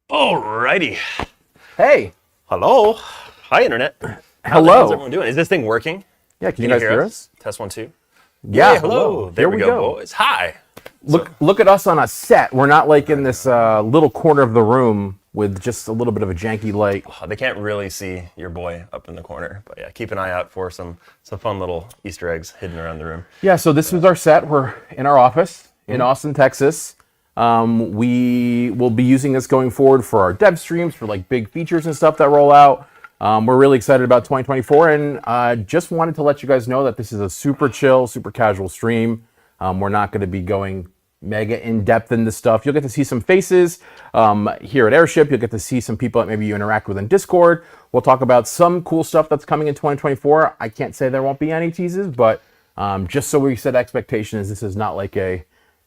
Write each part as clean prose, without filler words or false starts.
Alrighty. Hey. Hello. Hi, Internet. Hello. How's everyone doing? Is this thing working? Yeah, can you guys hear us? Test 1, 2. Yeah, Hey, hello. There we go, boys. Hi. Look at us on a set. We're not like in this little corner of the room with just a little bit of a janky light. Oh, they can't really see your boy up in the corner, but yeah, keep an eye out for some fun little Easter eggs hidden around the room. Yeah, so this is our set. We're in our office in Austin, Texas. We will be using this going forward for our dev streams, for like big features and stuff that roll out. We're really excited about 2024, and just wanted to let you guys know that this is a super chill, super casual stream. We're not going to be going mega in-depth into stuff. You'll get to see some faces here at Airship. You'll get to see some people that maybe you interact with in Discord. We'll talk about some cool stuff that's coming in 2024. I can't say there won't be any teases, but just so we set expectations, this is not like a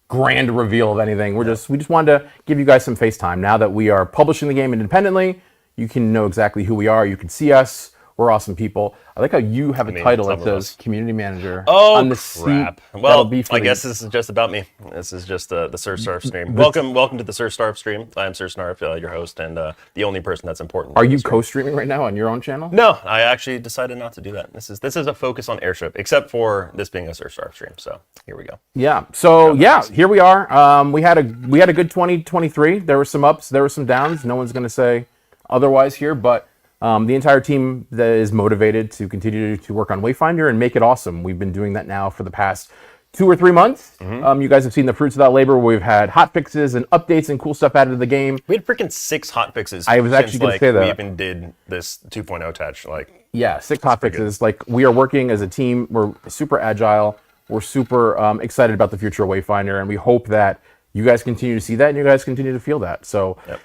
grand reveal of anything. We just wanted to give you guys some face time. Now that we are publishing the game independently, you can know exactly who we are. You can see us. We're awesome people. I like how you have a title that says community manager on the crap. seat. Well, I guess this is just about me. This is just the Sir Snarf stream. Welcome to the Sir Snarf stream. I am Sir Snarf, your host, and the only person that's important. Are you co-streaming right now on your own channel? No, I actually decided not to do that. This is a focus on Airship, except for this being a Sir Snarf stream. So here we go. Yeah. So yeah, here we are. We had a good 2023. There were some ups, there were some downs. No one's going to say otherwise here, but the entire team that is motivated to continue to work on Wayfinder and make it awesome. We've been doing that now for the past 2 or 3 months. You guys have seen the fruits of that labor. We've had hot fixes and updates and cool stuff added to the game. We had freaking 6 hot fixes. I was actually going to say that. We even did this 2.0 touch. Yeah, 6 hot fixes. Like, we are working as a team. We're super agile. We're super excited about the future of Wayfinder, and we hope that you guys continue to see that and you guys continue to feel that. So. Yep.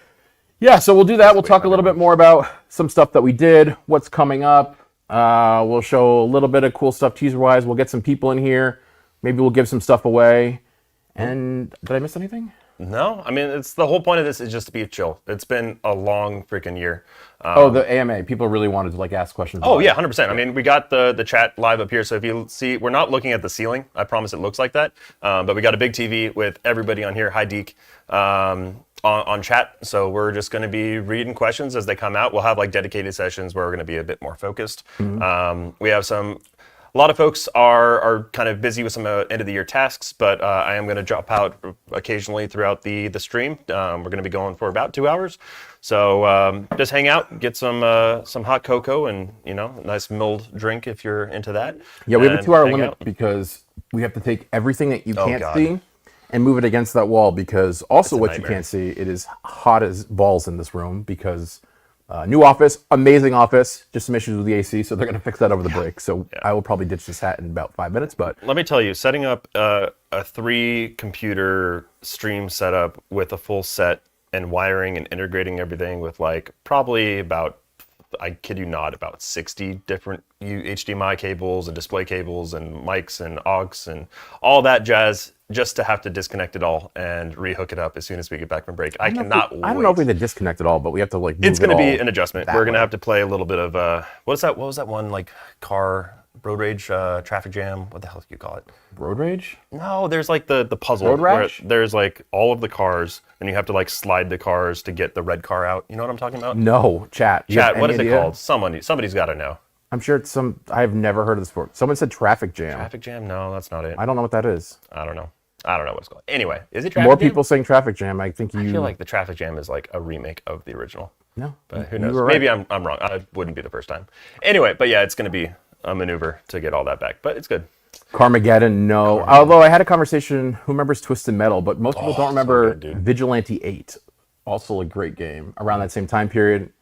Yeah, so we'll do that. We'll talk a little bit more about some stuff that we did, what's coming up. We'll show a little bit of cool stuff teaser-wise. We'll get some people in here. Maybe we'll give some stuff away. And did I miss anything? No, I mean, it's the whole point of this is just to be chill. It's been a long freaking year. The AMA. People really wanted to ask questions. Oh yeah, 100%. I mean, we got the chat live up here, so if you see, we're not looking at the ceiling. I promise it looks like that. But we got a big TV with everybody on here. Hi, Deke. On chat, so we're just going to be reading questions as they come out. We'll have dedicated sessions where we're going to be a bit more focused. We have some a lot of folks are kind of busy with some end of the year tasks, but I am going to drop out occasionally throughout the stream. We're going to be going for about 2 hours. So just hang out, get some hot cocoa and, a nice milled drink if you're into that. Yeah, we have a 2-hour limit out. Because we have to take everything that you can't God. see and move it against that wall, because also what nightmare. you can't see, it is hot as balls in this room because new office, amazing office, just some issues with the AC, so they're going to fix that over the break. So I will probably ditch this hat in about 5 minutes, but... Let me tell you, setting up a 3-computer stream setup with a full set and wiring and integrating everything with probably about, I kid you not, about 60 different HDMI cables and display cables and mics and aux and all that jazz, just to have to disconnect it all and rehook it up as soon as we get back from break. I cannot wait. I don't know if we have to disconnect it all, but we have to move It's going to it be an adjustment. We're going to have to play a little bit of what was that one car road rage traffic jam? What the hell do you call it? Road rage? No, there's the puzzle Road where rash? there's all of the cars and you have to slide the cars to get the red car out. You know what I'm talking about? No, chat. You have Chat, what any is it idea? called? Somebody's got to know. I'm sure it's some. I've never heard of this before. Someone said traffic jam. Traffic jam? No, that's not it. I don't know what that is. I don't know what it's called. Anyway, is it traffic More jam? people saying traffic jam. I think you. I feel like the traffic jam is a remake of the original. No, But who you knows? were right. Maybe I'm wrong. It wouldn't be the first time. Anyway, but yeah, it's going to be a maneuver to get all that back, but it's good. Carmageddon, no. Although I had a conversation. Who remembers Twisted Metal? But most people don't so remember good, dude. Vigilante 8. Also a great game around that same time period.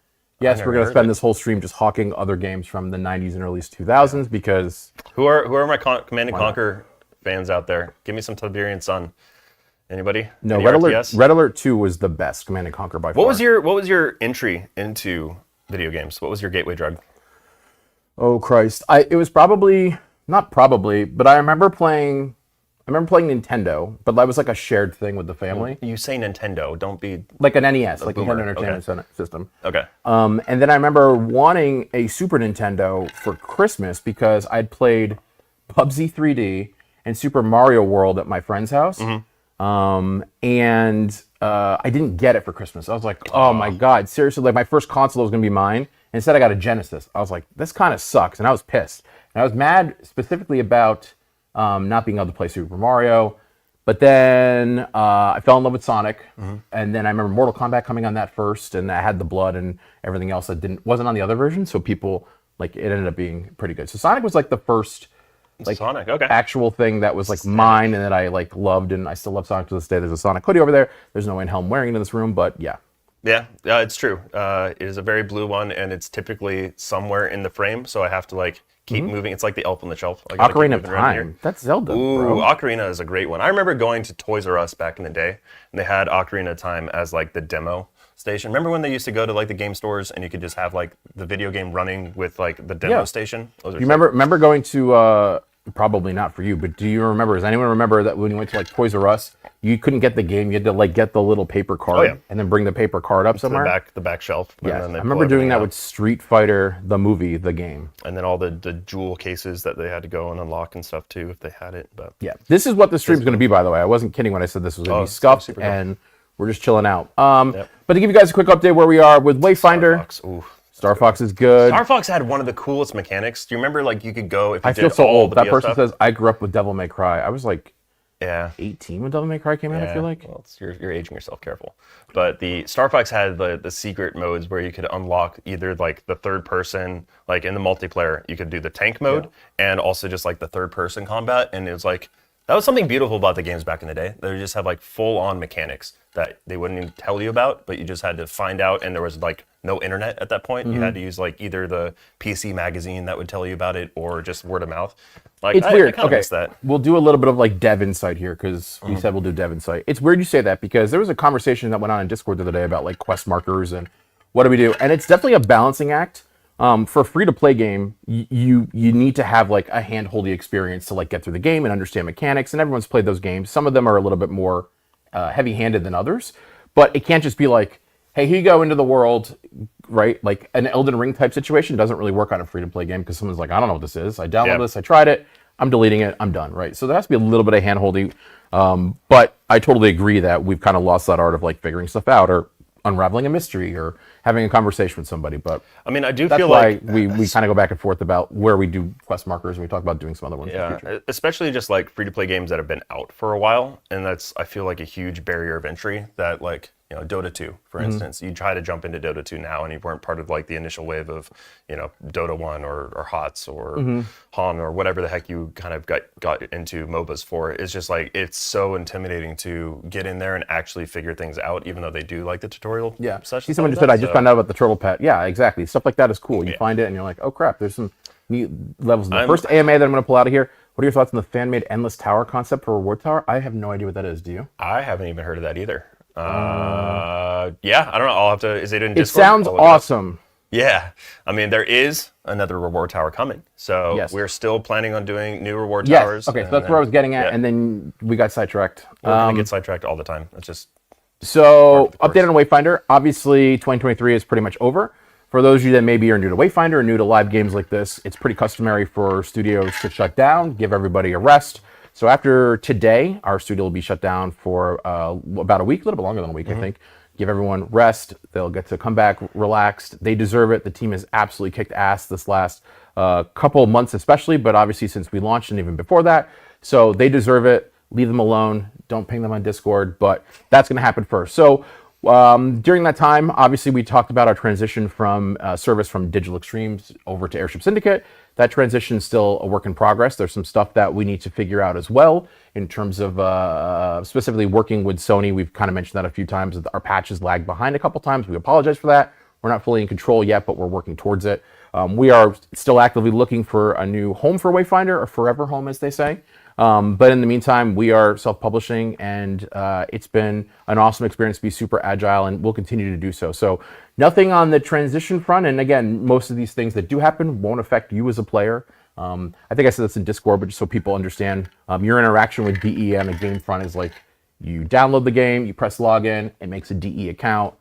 Yes, never we're going to heard spend of it. this whole stream just hawking other games from the 90s and early 2000s because Who are my Command and Conquer fans out there? Give me some Tiberian Sun. Anybody? no, Any Red Alert, RTS? Red Alert 2 was the best Command and Conquer by far. What was your entry into video games? What was your gateway drug? Oh Christ! It was probably not probably, but I remember playing Nintendo, but that was like a shared thing with the family, You say Nintendo. Don't be like an NES, like boomer, Nintendo Entertainment System. okay. And then I remember wanting a Super Nintendo for Christmas because I'd played PUBG 3D and Super Mario World at my friend's house. And I didn't get it for Christmas. I was like, oh my God, seriously, my first console was going to be mine. Instead, I got a Genesis. I was like, this kind of sucks. And I was pissed. And I was mad specifically about not being able to play Super Mario. But then I fell in love with Sonic. And then I remember Mortal Kombat coming on that first. And I had the blood and everything else that wasn't on the other version. So people, it ended up being pretty good. So Sonic was the first Sonic. Okay. actual thing that was mine and that I loved, and I still love Sonic to this day. There's a Sonic hoodie over there. There's no Helm wearing it in this room, but yeah. Yeah, it's true. It is a very blue one, and it's typically somewhere in the frame, so I have to keep moving. It's like the Elf on the Shelf. I gotta keep Ocarina of moving around here. Time. That's Zelda, Ooh, bro. Ocarina is a great one. I remember going to Toys R Us back in the day, and they had Ocarina of Time as the demo station. Remember when they used to go to the game stores and you could just have the video game running with the demo Yeah. station? Those are You remember going to probably not for you, but do you remember? Does anyone remember that when you went to Toys R Us, you couldn't get the game? You had to get the little paper card yeah. and then bring the paper card up somewhere. the back shelf. and Yes, then they I pull remember doing everything that out. with Street Fighter, the movie, the game. And then all the jewel cases that they had to go and unlock and stuff too if they had it. But Yeah, this is what the stream's going to be, by the way. I wasn't kidding when I said this was going to be it's scuffed, super cool. and we're just chilling out. But to give you guys a quick update where we are with Wayfinder, Fox, ooh. Star Fox is good. Star Fox had one of the coolest mechanics. Do you remember you could go if you I did feel so all old. the That BS person stuff? says, I grew up with Devil May Cry. I was Yeah. 18 when Devil May Cry came out, I feel like. Well, you're aging yourself. Careful. But the Star Fox had the secret modes where you could unlock either the third person, in the multiplayer, you could do the tank mode and also just the third person combat. And it was that was something beautiful about the games back in the day. They just have full on mechanics that they wouldn't even tell you about, but you just had to find out. And there was no internet at that point. You had to use either the PC magazine that would tell you about it or just word of mouth. It's weird. I kind of Okay, miss that. we'll do a little bit of dev insight here because we said we'll do dev insight. It's weird you say that because there was a conversation that went on in Discord the other day about quest markers and what do we do, and it's definitely a balancing act. For a free-to-play game, you need to have a hand-holdy experience to get through the game and understand mechanics. And everyone's played those games. Some of them are a little bit more heavy-handed than others, but it can't just be hey, here you go into the world, right? An Elden Ring type situation doesn't really work on a free-to-play game because someone's I don't know what this is. I downloaded this, I tried it, I'm deleting it, I'm done, right? So there has to be a little bit of hand-holding, but I totally agree that we've kind of lost that art of figuring stuff out or unraveling a mystery or having a conversation with somebody. But I mean, I do that's feel why like we kind of go back and forth about where we do quest markers, and we talk about doing some other ones in the future. yeah, especially just like free-to-play games that have been out for a while, and that's I feel like a huge barrier of entry that like Dota 2, for instance, you try to jump into Dota 2 now and you weren't part of like the initial wave of, Dota 1 or HOTS or Han or whatever the heck you kind of got into MOBAs for. It's just like, it's so intimidating to get in there and actually figure things out, even though they do like the tutorial. Yeah. sessions See, someone and just said, stuff, I just so- found out about the turtle pet. Yeah, exactly. Stuff like that is cool. You find it and you're like, oh crap, there's some neat levels. In the first AMA that I'm going to pull out of here. What are your thoughts on the fan-made endless tower concept for Reward Tower? I have no idea what that is. Do you? I haven't even heard of that either. Yeah, I don't know. I'll have to. Is it in It Discord? sounds I'll look it up. awesome. Yeah, I mean there is another reward tower coming, so Yes. we're still planning on doing new reward Yes. towers. Okay, so and that's where I was getting at, yeah. and then we got sidetracked. We're gonna get sidetracked all the time. It's just So, of the course. update on Wayfinder. Obviously, 2023 is pretty much over. For those of you that maybe are new to Wayfinder or new to live games like this, it's pretty customary for studios to shut down, give everybody a rest. So after today, our studio will be shut down for about a week, a little bit longer than a week, I think. Give everyone rest. They'll get to come back relaxed. They deserve it. The team has absolutely kicked ass this last couple of months especially, but obviously since we launched and even before that. So they deserve it. Leave them alone. Don't ping them on Discord, but that's going to happen first. So during that time, obviously we talked about our transition from service from Digital Extremes over to Airship Syndicate. That transition is still a work in progress. There's some stuff that we need to figure out as well in terms of specifically working with Sony. We've kind of mentioned that a few times. Our patches lagged behind a couple times. We apologize for that. We're not fully in control yet, but we're working towards it. We are still actively looking for a new home for Wayfinder, a forever home, as they say. But in the meantime, we are self-publishing, and it's been an awesome experience to be super agile, and we'll continue to do so. So nothing on the transition front. And again, most of these things that do happen won't affect you as a player. I think I said this in Discord, but just so people understand, your interaction with DE on the game front is like you download the game, you press login, it makes a DE account.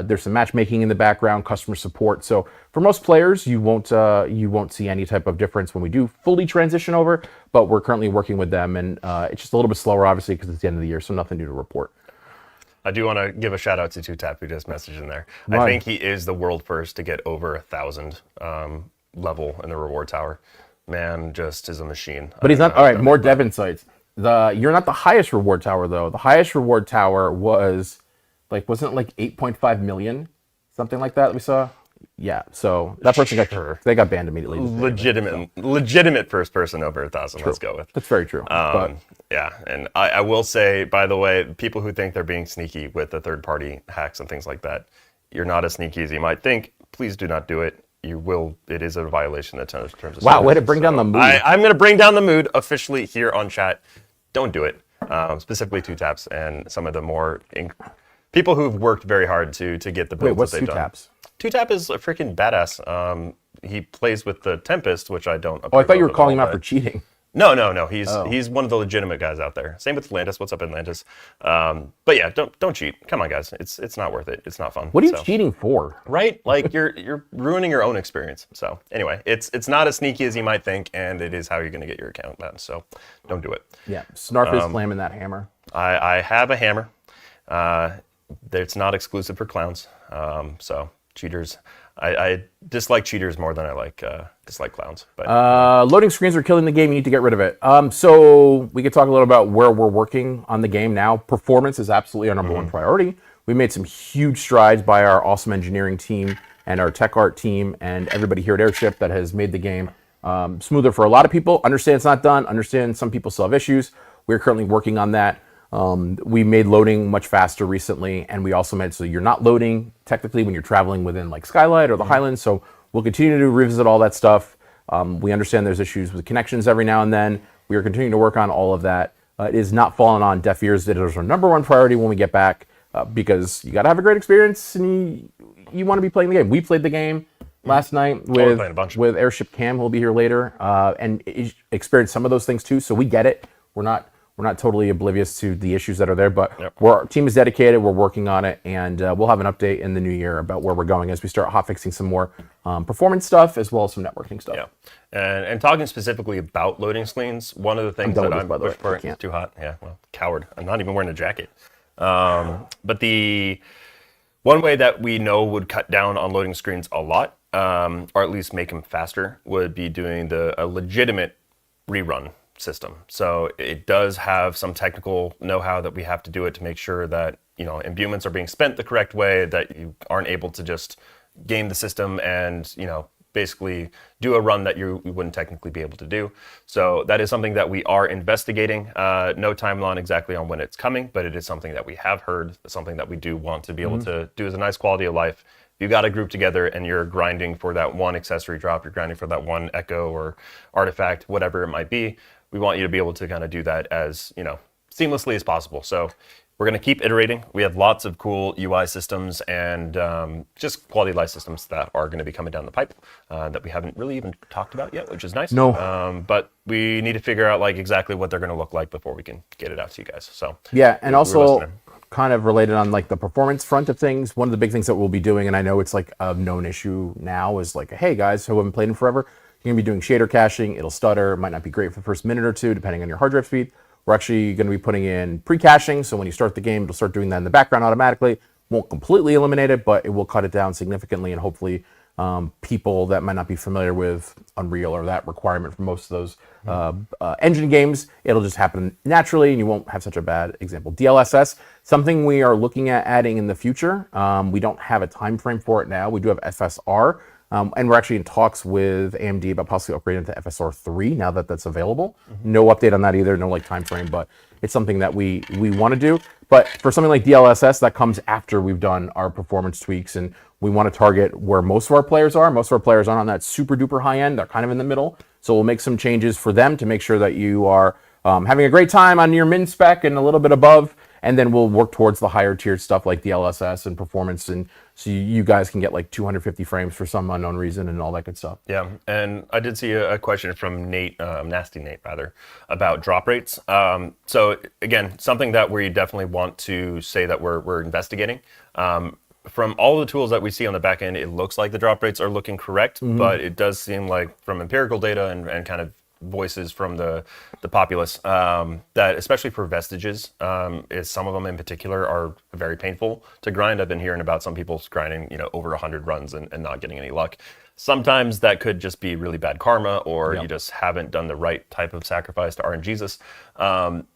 There's some matchmaking in the background, customer support. So for most players, you won't see any type of difference when we do fully transition over. But we're currently working with them, and it's just a little bit slower, obviously, because it's the end of the year, so nothing new to report. I do want to give a shout out to Two Tap who just messaged in there. Right. I think he is the world first to get over 1,000 level in the reward tower. Man, just is a machine. But he's not. All right, more dev insights. You're not the highest reward tower though. The highest reward tower was wasn't it like 8.5 million, something like that we saw. Yeah, so that person they got banned immediately. Legitimate first person over 1,000. Let's go with. That's very true. But Yeah, and I will say, by the way, people who think they're being sneaky with the third-party hacks and things like that, you're not as sneaky as you might think. Please do not do it. You will. It is a violation of terms of service. wow, way to bring down the mood. I'm going to bring down the mood officially here on chat. Don't do it. Specifically Two Taps and some of the more people who've worked very hard to get the builds Wait, what's that they've Two done. Taps? Two Tap is a freaking badass. He plays with the Tempest, which I don't. Oh, I thought you were approve of calling him at out all, for cheating. No. He's one of the legitimate guys out there. Same with Atlantis. What's up, Atlantis? But yeah, don't cheat. Come on, guys. It's not worth it. It's not fun. What are you cheating for? Right? Like you're ruining your own experience. So anyway, it's not as sneaky as you might think, and it is how you're going to get your account done. So don't do it. Yeah, Snarf is slamming that hammer. I have a hammer. It's not exclusive for clowns. So cheaters. I dislike cheaters more than I dislike clowns. But Loading screens are killing the game. You need to get rid of it. So we could talk a little about where we're working on the game now. Performance is absolutely our number one priority. We made some huge strides by our awesome engineering team and our tech art team and everybody here at Airship that has made the game smoother for a lot of people. Understand it's not done. Understand some people still have issues. We're currently working on that. We made loading much faster recently, and we also made so you're not loading technically when you're traveling within like Skylight or the Highlands. So we'll continue to revisit all that stuff. We understand there's issues with connections every now and then. We are continuing to work on all of that. It is not falling on deaf ears. It is our number one priority when we get back because you got to have a great experience and you want to be playing the game. We played the game last night with Airship Cam, who'll be here later, and experienced some of those things too. So we get it. We're not totally oblivious to the issues that are there, but our team is dedicated. We're working on it, and we'll have an update in the new year about where we're going as we start hotfixing some more performance stuff as well as some networking stuff. Yeah, and talking specifically about loading screens, one of the things that I'm pushed for too hot. Yeah, well, coward. I'm not even wearing a jacket. But One way that we know would cut down on loading screens a lot, or at least make them faster, would be doing a legitimate rerun system. So it does have some technical know-how that we have to do it to make sure that imbuements are being spent the correct way, that you aren't able to just game the system and basically do a run that you wouldn't technically be able to do. So that is something that we are investigating. No timeline exactly on when it's coming, but it is something that we have heard, something that we do want to be able to do as a nice quality of life. If you got a group together and you're grinding for that one accessory drop, you're grinding for that one echo or artifact, whatever it might be, we want you to be able to kind of do that as seamlessly as possible. So we're going to keep iterating. We have lots of cool UI systems and just quality of life systems that are going to be coming down the pipe that we haven't really even talked about yet, which is nice. No. But we need to figure out exactly what they're going to look like before we can get it out to you guys. So yeah, and also kind of related on the performance front of things. One of the big things that we'll be doing, and I know it's a known issue now, is hey guys who haven't played in forever, you're going to be doing shader caching. It'll stutter. It might not be great for the first minute or two, depending on your hard drive speed. We're actually going to be putting in pre-caching, so when you start the game, it'll start doing that in the background automatically. Won't completely eliminate it, but it will cut it down significantly, and hopefully people that might not be familiar with Unreal or that requirement for most of those engine games, it'll just happen naturally, and you won't have such a bad example. DLSS, something we are looking at adding in the future. We don't have a time frame for it now. We do have FSR. And we're actually in talks with AMD about possibly upgrading to FSR 3 now that that's available. No update on that either, no time frame, but it's something that we want to do. But for something like DLSS, that comes after we've done our performance tweaks, and we want to target where most of our players are. Most of our players aren't on that super duper high end. They're kind of in the middle. So we'll make some changes for them to make sure that you are having a great time on your min spec and a little bit above. And then we'll work towards the higher tiered stuff like DLSS and performance, and so you guys can get 250 frames for some unknown reason and all that good stuff. Yeah, and I did see a question from Nate, Nasty Nate rather, about drop rates. So again, something that we definitely want to say that we're investigating. From all the tools that we see on the back end, it looks like the drop rates are looking correct, but it does seem like from empirical data and kind of voices from the populace that especially for vestiges, is some of them in particular are very painful to grind. I've been hearing about some people grinding over 100 runs and not getting any luck. Sometimes that could just be really bad karma, or you just haven't done the right type of sacrifice to RNGesus.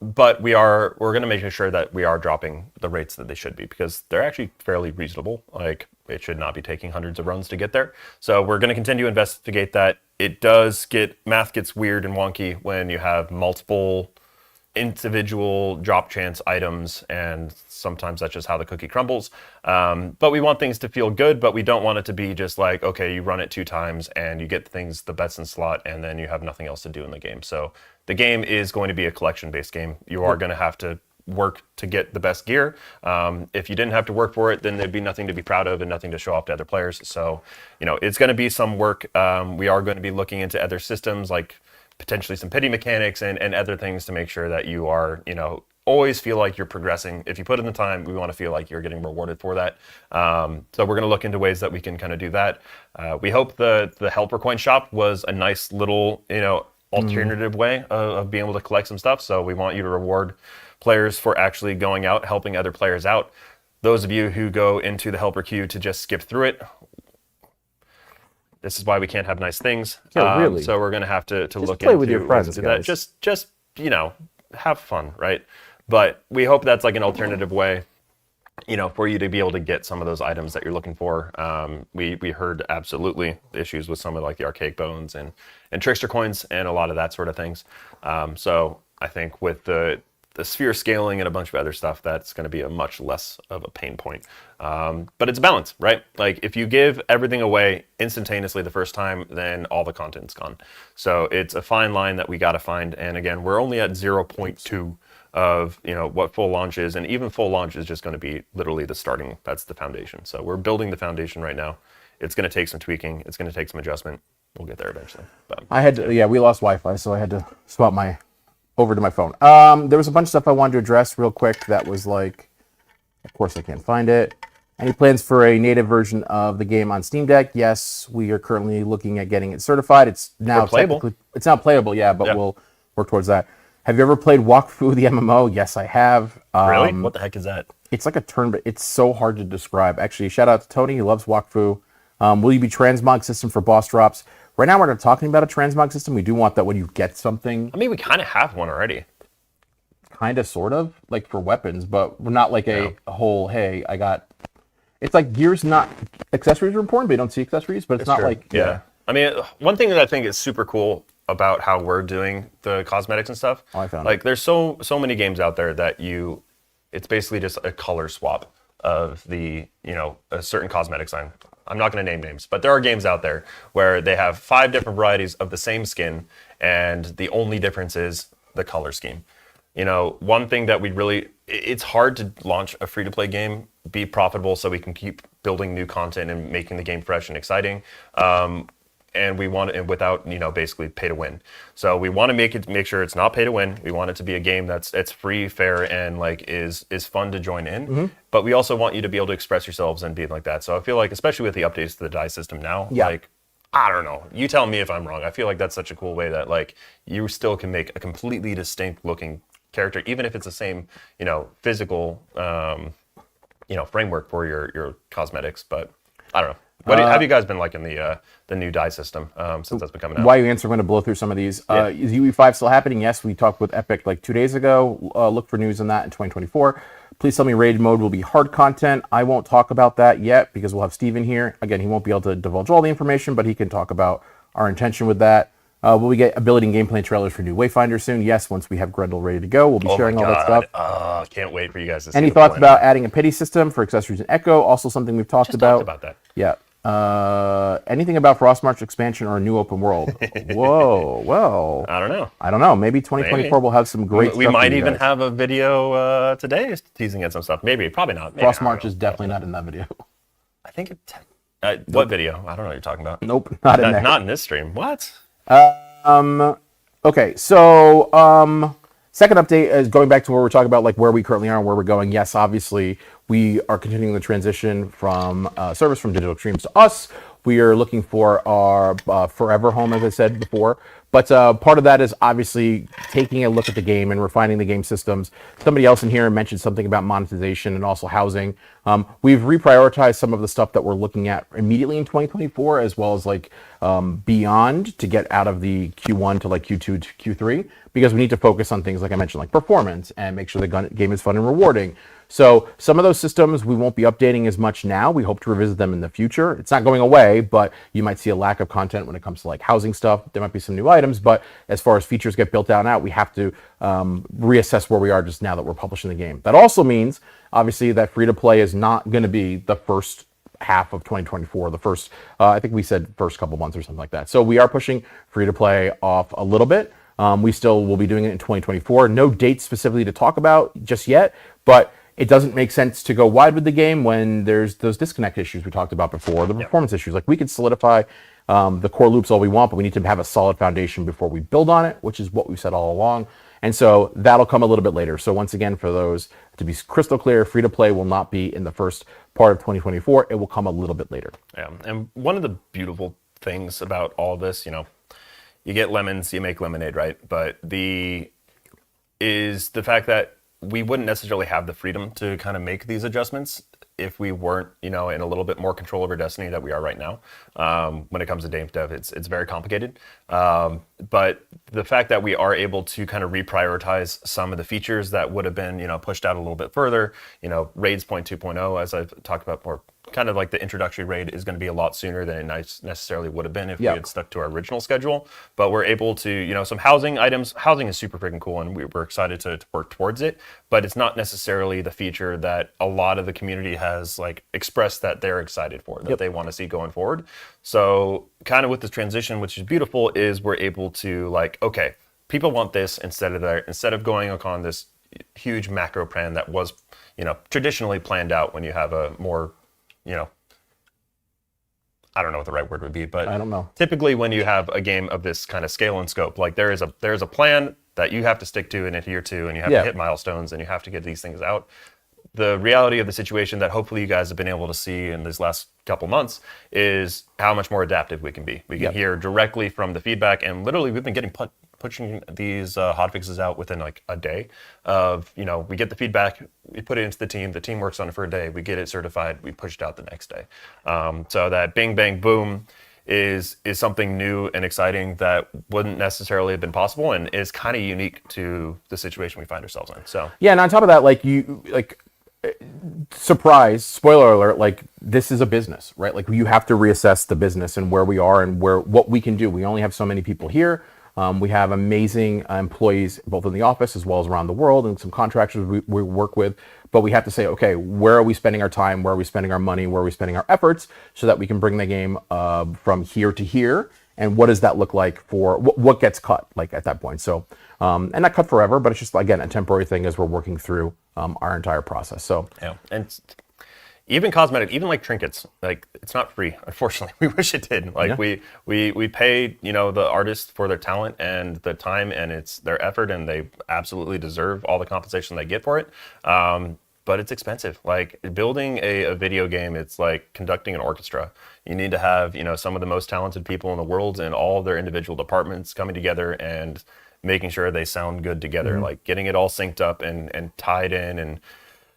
But we're going to make sure that we are dropping the rates that they should be, because they're actually fairly reasonable. It should not be taking hundreds of runs to get there. So we're going to continue to investigate that. It does math gets weird and wonky when you have multiple individual drop chance items, and sometimes that's just how the cookie crumbles. But we want things to feel good, but we don't want it to be just okay, you run it 2 times and you get things, the bets in slot, and then you have nothing else to do in the game. So the game is going to be a collection-based game. You are going to have to work to get the best gear. If you didn't have to work for it, then there'd be nothing to be proud of and nothing to show off to other players. So, it's going to be some work. We are going to be looking into other systems, potentially some pity mechanics and other things to make sure that you are, always feel like you're progressing. If you put in the time, we want to feel like you're getting rewarded for that. So we're going to look into ways that we can kind of do that. We hope the helper coin shop was a nice little, alternative way of being able to collect some stuff. So we want you to reward players for actually going out, helping other players out. Those of you who go into the helper queue to just skip through it, this is why we can't have nice things. Yeah, really. So we're going to have to look play into with your friends, do that. Just have fun, right? But we hope that's an alternative way, for you to be able to get some of those items that you're looking for. We heard absolutely issues with some of the archaic bones and trickster coins and a lot of that sort of things. So I think with the sphere scaling and a bunch of other stuff, that's going to be a much less of a pain point. But it's a balance, right? If you give everything away instantaneously the first time, then all the content's gone. So it's a fine line that we got to find. And again, we're only at 0.2 of what full launch is, and even full launch is just going to be literally the starting. That's the foundation. So we're building the foundation right now. It's going to take some tweaking. It's going to take some adjustment. We'll get there eventually. But we lost Wi-Fi, so I had to swap over to my phone. There was a bunch of stuff I wanted to address real quick that was of course I can't find it. Any plans for a native version of the game on Steam Deck? Yes, we are currently looking at getting it certified. It's now playable. It's not playable, but we'll work towards that. Have you ever played Wakfu, the MMO? Yes, I have. Really? What the heck is that? It's like a turn, but it's so hard to describe. Actually, shout out to Tony. He loves Wakfu. Will you be transmog system for boss drops? Right now, we're not talking about a transmog system. We do want that when you get something, I mean, we kind of have one already. kind of, sort of, like for weapons, but we're not like a whole, hey, I got... It's like Gears, not... Accessories are important, but you don't see accessories, but it's not True. like... Yeah. I mean, one thing that I think is super cool about how we're doing the cosmetics and stuff, I found like there's so many games out there that it's basically just a color swap of the, a certain cosmetic sign. I'm not going to name names, but there are games out there where they have 5 different varieties of the same skin, and the only difference is the color scheme. One thing that it's hard to launch a free-to-play game, be profitable so we can keep building new content and making the game fresh and exciting. And we want it without, basically pay to win. So we want to make sure it's not pay to win. We want it to be a game that's free, fair, and like is fun to join in. Mm-hmm. But we also want you to be able to express yourselves and be like that. So I feel like, especially with the updates to the die system now, like, I don't know. You tell me if I'm wrong. I feel like that's such a cool way that like you still can make a completely distinct looking character, even if it's the same, physical, framework for your cosmetics. But I don't know. What have you guys been liking the new die system since that's been coming out? Why you answer? I'm going to blow through some of these. Is EoY 5 still happening? Yes, we talked with Epic like 2 days ago. Look for news on that in 2024. Please tell me raid mode will be hard content. I won't talk about that yet because we'll have Steven here. Again, he won't be able to divulge all the information, but he can talk about our intention with that. Will we get ability and gameplay trailers for new Wayfinder soon? Yes, once we have Grendel ready to go, we'll be sharing all that stuff. Can't wait for you guys to see Any thoughts about adding a pity system for accessories and Echo? Also something we've talked about. Talked about that. Yeah. Anything about Frostmarch expansion or a new open world? Whoa, well. I don't know. Maybe 2024 will have some great stuff. We might even have a video today teasing at some stuff. Maybe, probably not. Maybe, Frostmarch is definitely not in that video. I think what video? I don't know what you're talking about. Nope, not in there. Not in this stream. What? Okay, so second update is going back to where we're talking about like where we currently are and where we're going. Yes, obviously we are continuing the transition from service from digital streams to us. We are looking for our forever home, as I said before. But part of that is obviously taking a look at the game and refining the game systems. Somebody else in here mentioned something about monetization and also housing. We've reprioritized some of the stuff that we're looking at immediately in 2024, as well as like beyond, to get out of the Q1 to like Q2 to Q3, because we need to focus on things like I mentioned, like performance, and make sure the game is fun and rewarding. So some of those systems we won't be updating as much now. We hope to revisit them in the future. It's not going away, but you might see a lack of content when it comes to like housing stuff. There might be some new items, but as far as features get built out and out, we have to reassess where we are just now that we're publishing the game. That also means, obviously, that free-to-play is not going to be the first half of 2024, the first, I think we said first couple months or something like that. So we are pushing free-to-play off a little bit. We still will be doing it in 2024. No date specifically to talk about just yet, but it doesn't make sense to go wide with the game when there's those disconnect issues we talked about before, the performance issues. Like we could solidify the core loops all we want, but we need to have a solid foundation before we build on it, which is what we've said all along. And so that'll come a little bit later. So once again, for those to be crystal clear, free to play will not be in the first part of 2024. It will come a little bit later. Yeah, and one of the beautiful things about all this, you get lemons, you make lemonade, right? But the fact that we wouldn't necessarily have the freedom to kind of make these adjustments if we weren't, in a little bit more control over Destiny that we are right now. When it comes to game dev, it's very complicated. But the fact that we are able to kind of reprioritize some of the features that would have been, pushed out a little bit further, raids 0.2.0, as I've talked about more, kind of like the introductory raid is going to be a lot sooner than it necessarily would have been if we had stuck to our original schedule. But we're able to, some housing items. Housing is super freaking cool, and we're excited to work towards it. But it's not necessarily the feature that a lot of the community has like expressed that they're excited for, that they want to see going forward. So kind of with this transition, which is beautiful, is we're able to like, okay, people want this instead of going on this huge macro plan that was, traditionally planned out when you have a more, I don't know what the right word would be, but I don't know. Typically when you have a game of this kind of scale and scope, like there is a plan that you have to stick to and adhere to, and you have to hit milestones and you have to get these things out. The reality of the situation that hopefully you guys have been able to see in these last couple months is how much more adaptive we can be. We can hear directly from the feedback, and literally we've been getting pushing these hotfixes out within like a day of, we get the feedback, we put it into the team works on it for a day, we get it certified, we push it out the next day. So that bing, bang, boom is something new and exciting that wouldn't necessarily have been possible and is kind of unique to the situation we find ourselves in. So yeah, and on top of that, surprise, spoiler alert, like this is a business, right? Like you have to reassess the business and where we are and what we can do. We only have so many people here. We have amazing employees both in the office as well as around the world, and some contractors we work with. But we have to say, okay, where are we spending our time? Where are we spending our money? Where are we spending our efforts so that we can bring the game from here to here? And what does that look like for what gets cut like at that point? So, and not cut forever, but it's just, again, a temporary thing as we're working through our entire process. So, yeah, and even cosmetic, even like trinkets, like it's not free, unfortunately. We wish it did. Like we pay, the artists for their talent and the time, and it's their effort, and they absolutely deserve all the compensation they get for it. But it's expensive. Like building a video game, it's like conducting an orchestra. You need to have, some of the most talented people in the world and all of their individual departments coming together and making sure they sound good together, like getting it all synced up and tied in and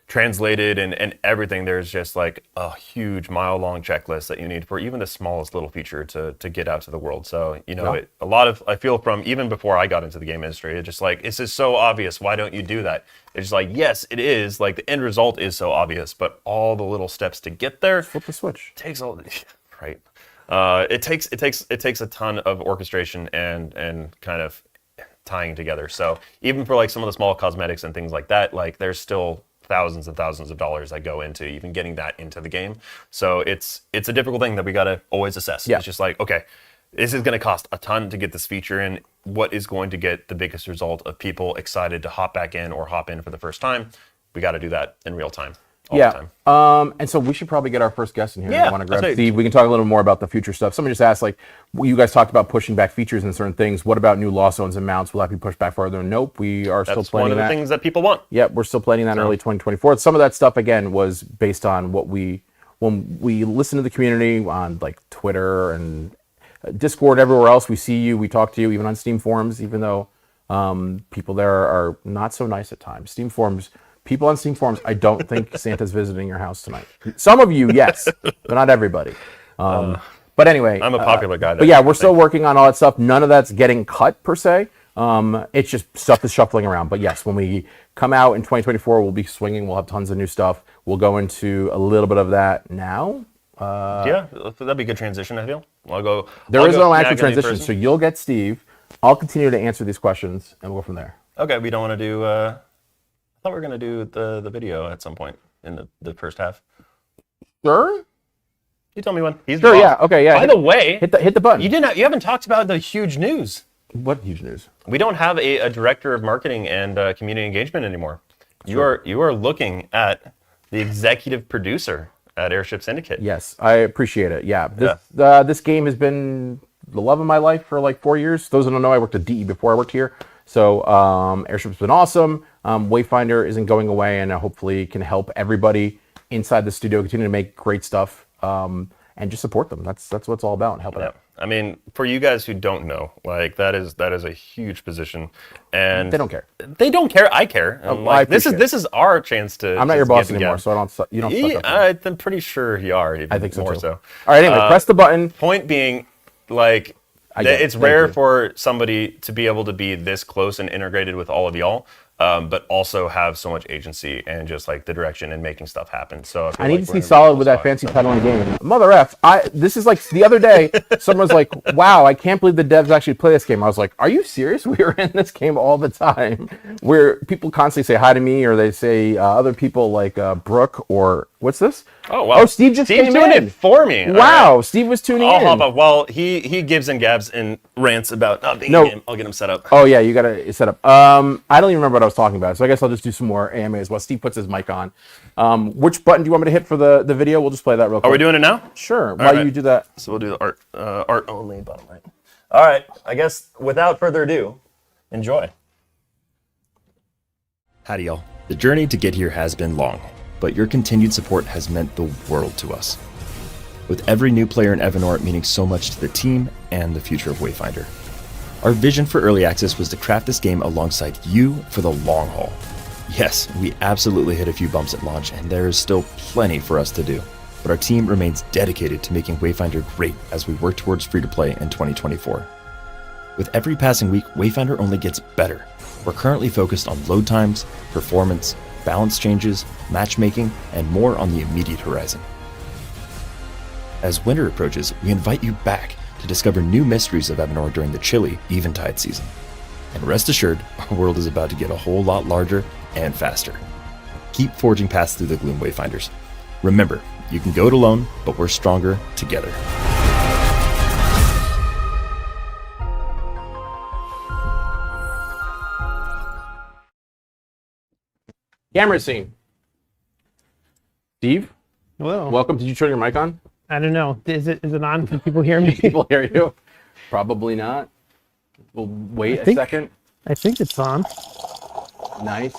translated and everything. There's just like a huge mile-long checklist that you need for even the smallest little feature to get out to the world. So, I feel from even before I got into the game industry, it's just like, this is so obvious. Why don't you do that? It's just like, yes, it is. Like the end result is so obvious, but all the little steps to get there. Flip the switch. Takes all, right. It takes a ton of orchestration and kind of tying together. So even for like some of the small cosmetics and things like that, like there's still thousands and thousands of dollars that go into even getting that into the game. So it's a difficult thing that we got to always assess. Yeah. It's just like, okay, this is going to cost a ton to get this feature in. What is going to get the biggest result of people excited to hop back in or hop in for the first time? We got to do that in real time. All the time. And so we should probably get our first guest in here. Yeah, I want to grab Steve. We can talk a little more about the future stuff. Somebody just asked, like, you guys talked about pushing back features and certain things. What about new lost zones and mounts? Will that be pushed back further? Nope. We are still planning that. That's one of the things that people want. Yeah, we're still planning that in early 2024. Some of that stuff, again, was based on when we listen to the community on like Twitter and Discord, everywhere else. We see you, we talk to you, even on Steam forums, even though people there are not so nice at times. People on Steam forums, I don't think Santa's visiting your house tonight. Some of you, yes, but not everybody. But anyway. I'm a popular guy. But yeah, we're still working on all that stuff. None of that's getting cut, per se. It's just stuff is shuffling around. But yes, when we come out in 2024, we'll be swinging. We'll have tons of new stuff. We'll go into a little bit of that now. Yeah, that'd be a good transition, I feel. There is no actual transition, so you'll get Steve. I'll continue to answer these questions, and we'll go from there. Okay, we don't want to do... I thought we were going to do the video at some point in the first half. Sure. You tell me when. Sure, yeah, okay, yeah. By the way... Hit the button. You haven't talked about the huge news. What huge news? We don't have a director of marketing and community engagement anymore. Sure. You are looking at the executive producer at Airship Syndicate. Yes, I appreciate it. Yeah, this game has been the love of my life for like 4 years. Those who don't know, I worked at DE before I worked here. So Airship's been awesome. Wayfinder isn't going away, and hopefully can help everybody inside the studio continue to make great stuff and just support them. That's what it's all about, helping out. I mean, for you guys who don't know, like that is a huge position, and they don't care. They don't care. I care. Like, this is our chance to. I'm not your boss anymore, so you don't. Suck up I'm pretty sure you are. Even I think so more too. So. All right. Anyway, press the button. Point being, like. It's rare for somebody to be able to be this close and integrated with all of y'all, but also have so much agency and just like the direction and making stuff happen. So I need to be solid with that fancy title in the game. Mother F, this is like the other day, someone was like, wow, I can't believe the devs actually play this game. I was like, are you serious? We are in this game all the time. Where people constantly say hi to me, or they say other people like Brooke or what's this? Oh, wow. Oh, Steve just came doing in. It for me. Wow, right. Steve was tuning in. Hop up. Well, he gives and gabs and rants about not being in the game. I'll get him set up. Oh, yeah, you got to set up. I don't even remember what I was talking about, so I guess I'll just do some more AMAs while Steve puts his mic on. Which button do you want me to hit for the video? We'll just play that real quick. Are we doing it now? Sure. While you do that. So we'll do the art only bottom right. All right. I guess without further ado, enjoy. Howdy, y'all. The journey to get here has been long, but your continued support has meant the world to us. With every new player in Evanor meaning so much to the team and the future of Wayfinder. Our vision for Early Access was to craft this game alongside you for the long haul. Yes, we absolutely hit a few bumps at launch, and there is still plenty for us to do. But our team remains dedicated to making Wayfinder great as we work towards free-to-play in 2024. With every passing week, Wayfinder only gets better. We're currently focused on load times, performance, balance changes, matchmaking, and more on the immediate horizon. As winter approaches, we invite you back to discover new mysteries of Evanor during the chilly Eventide season. And rest assured, our world is about to get a whole lot larger and faster. Keep forging paths through the gloom, Wayfinders. Remember, you can go it alone, but we're stronger together. Camera scene. Steve, Hello. welcome. Did you turn your mic on? I don't know. Is it on? Can people hear me? People hear you? Probably not. We'll wait a second. I think it's on. Nice.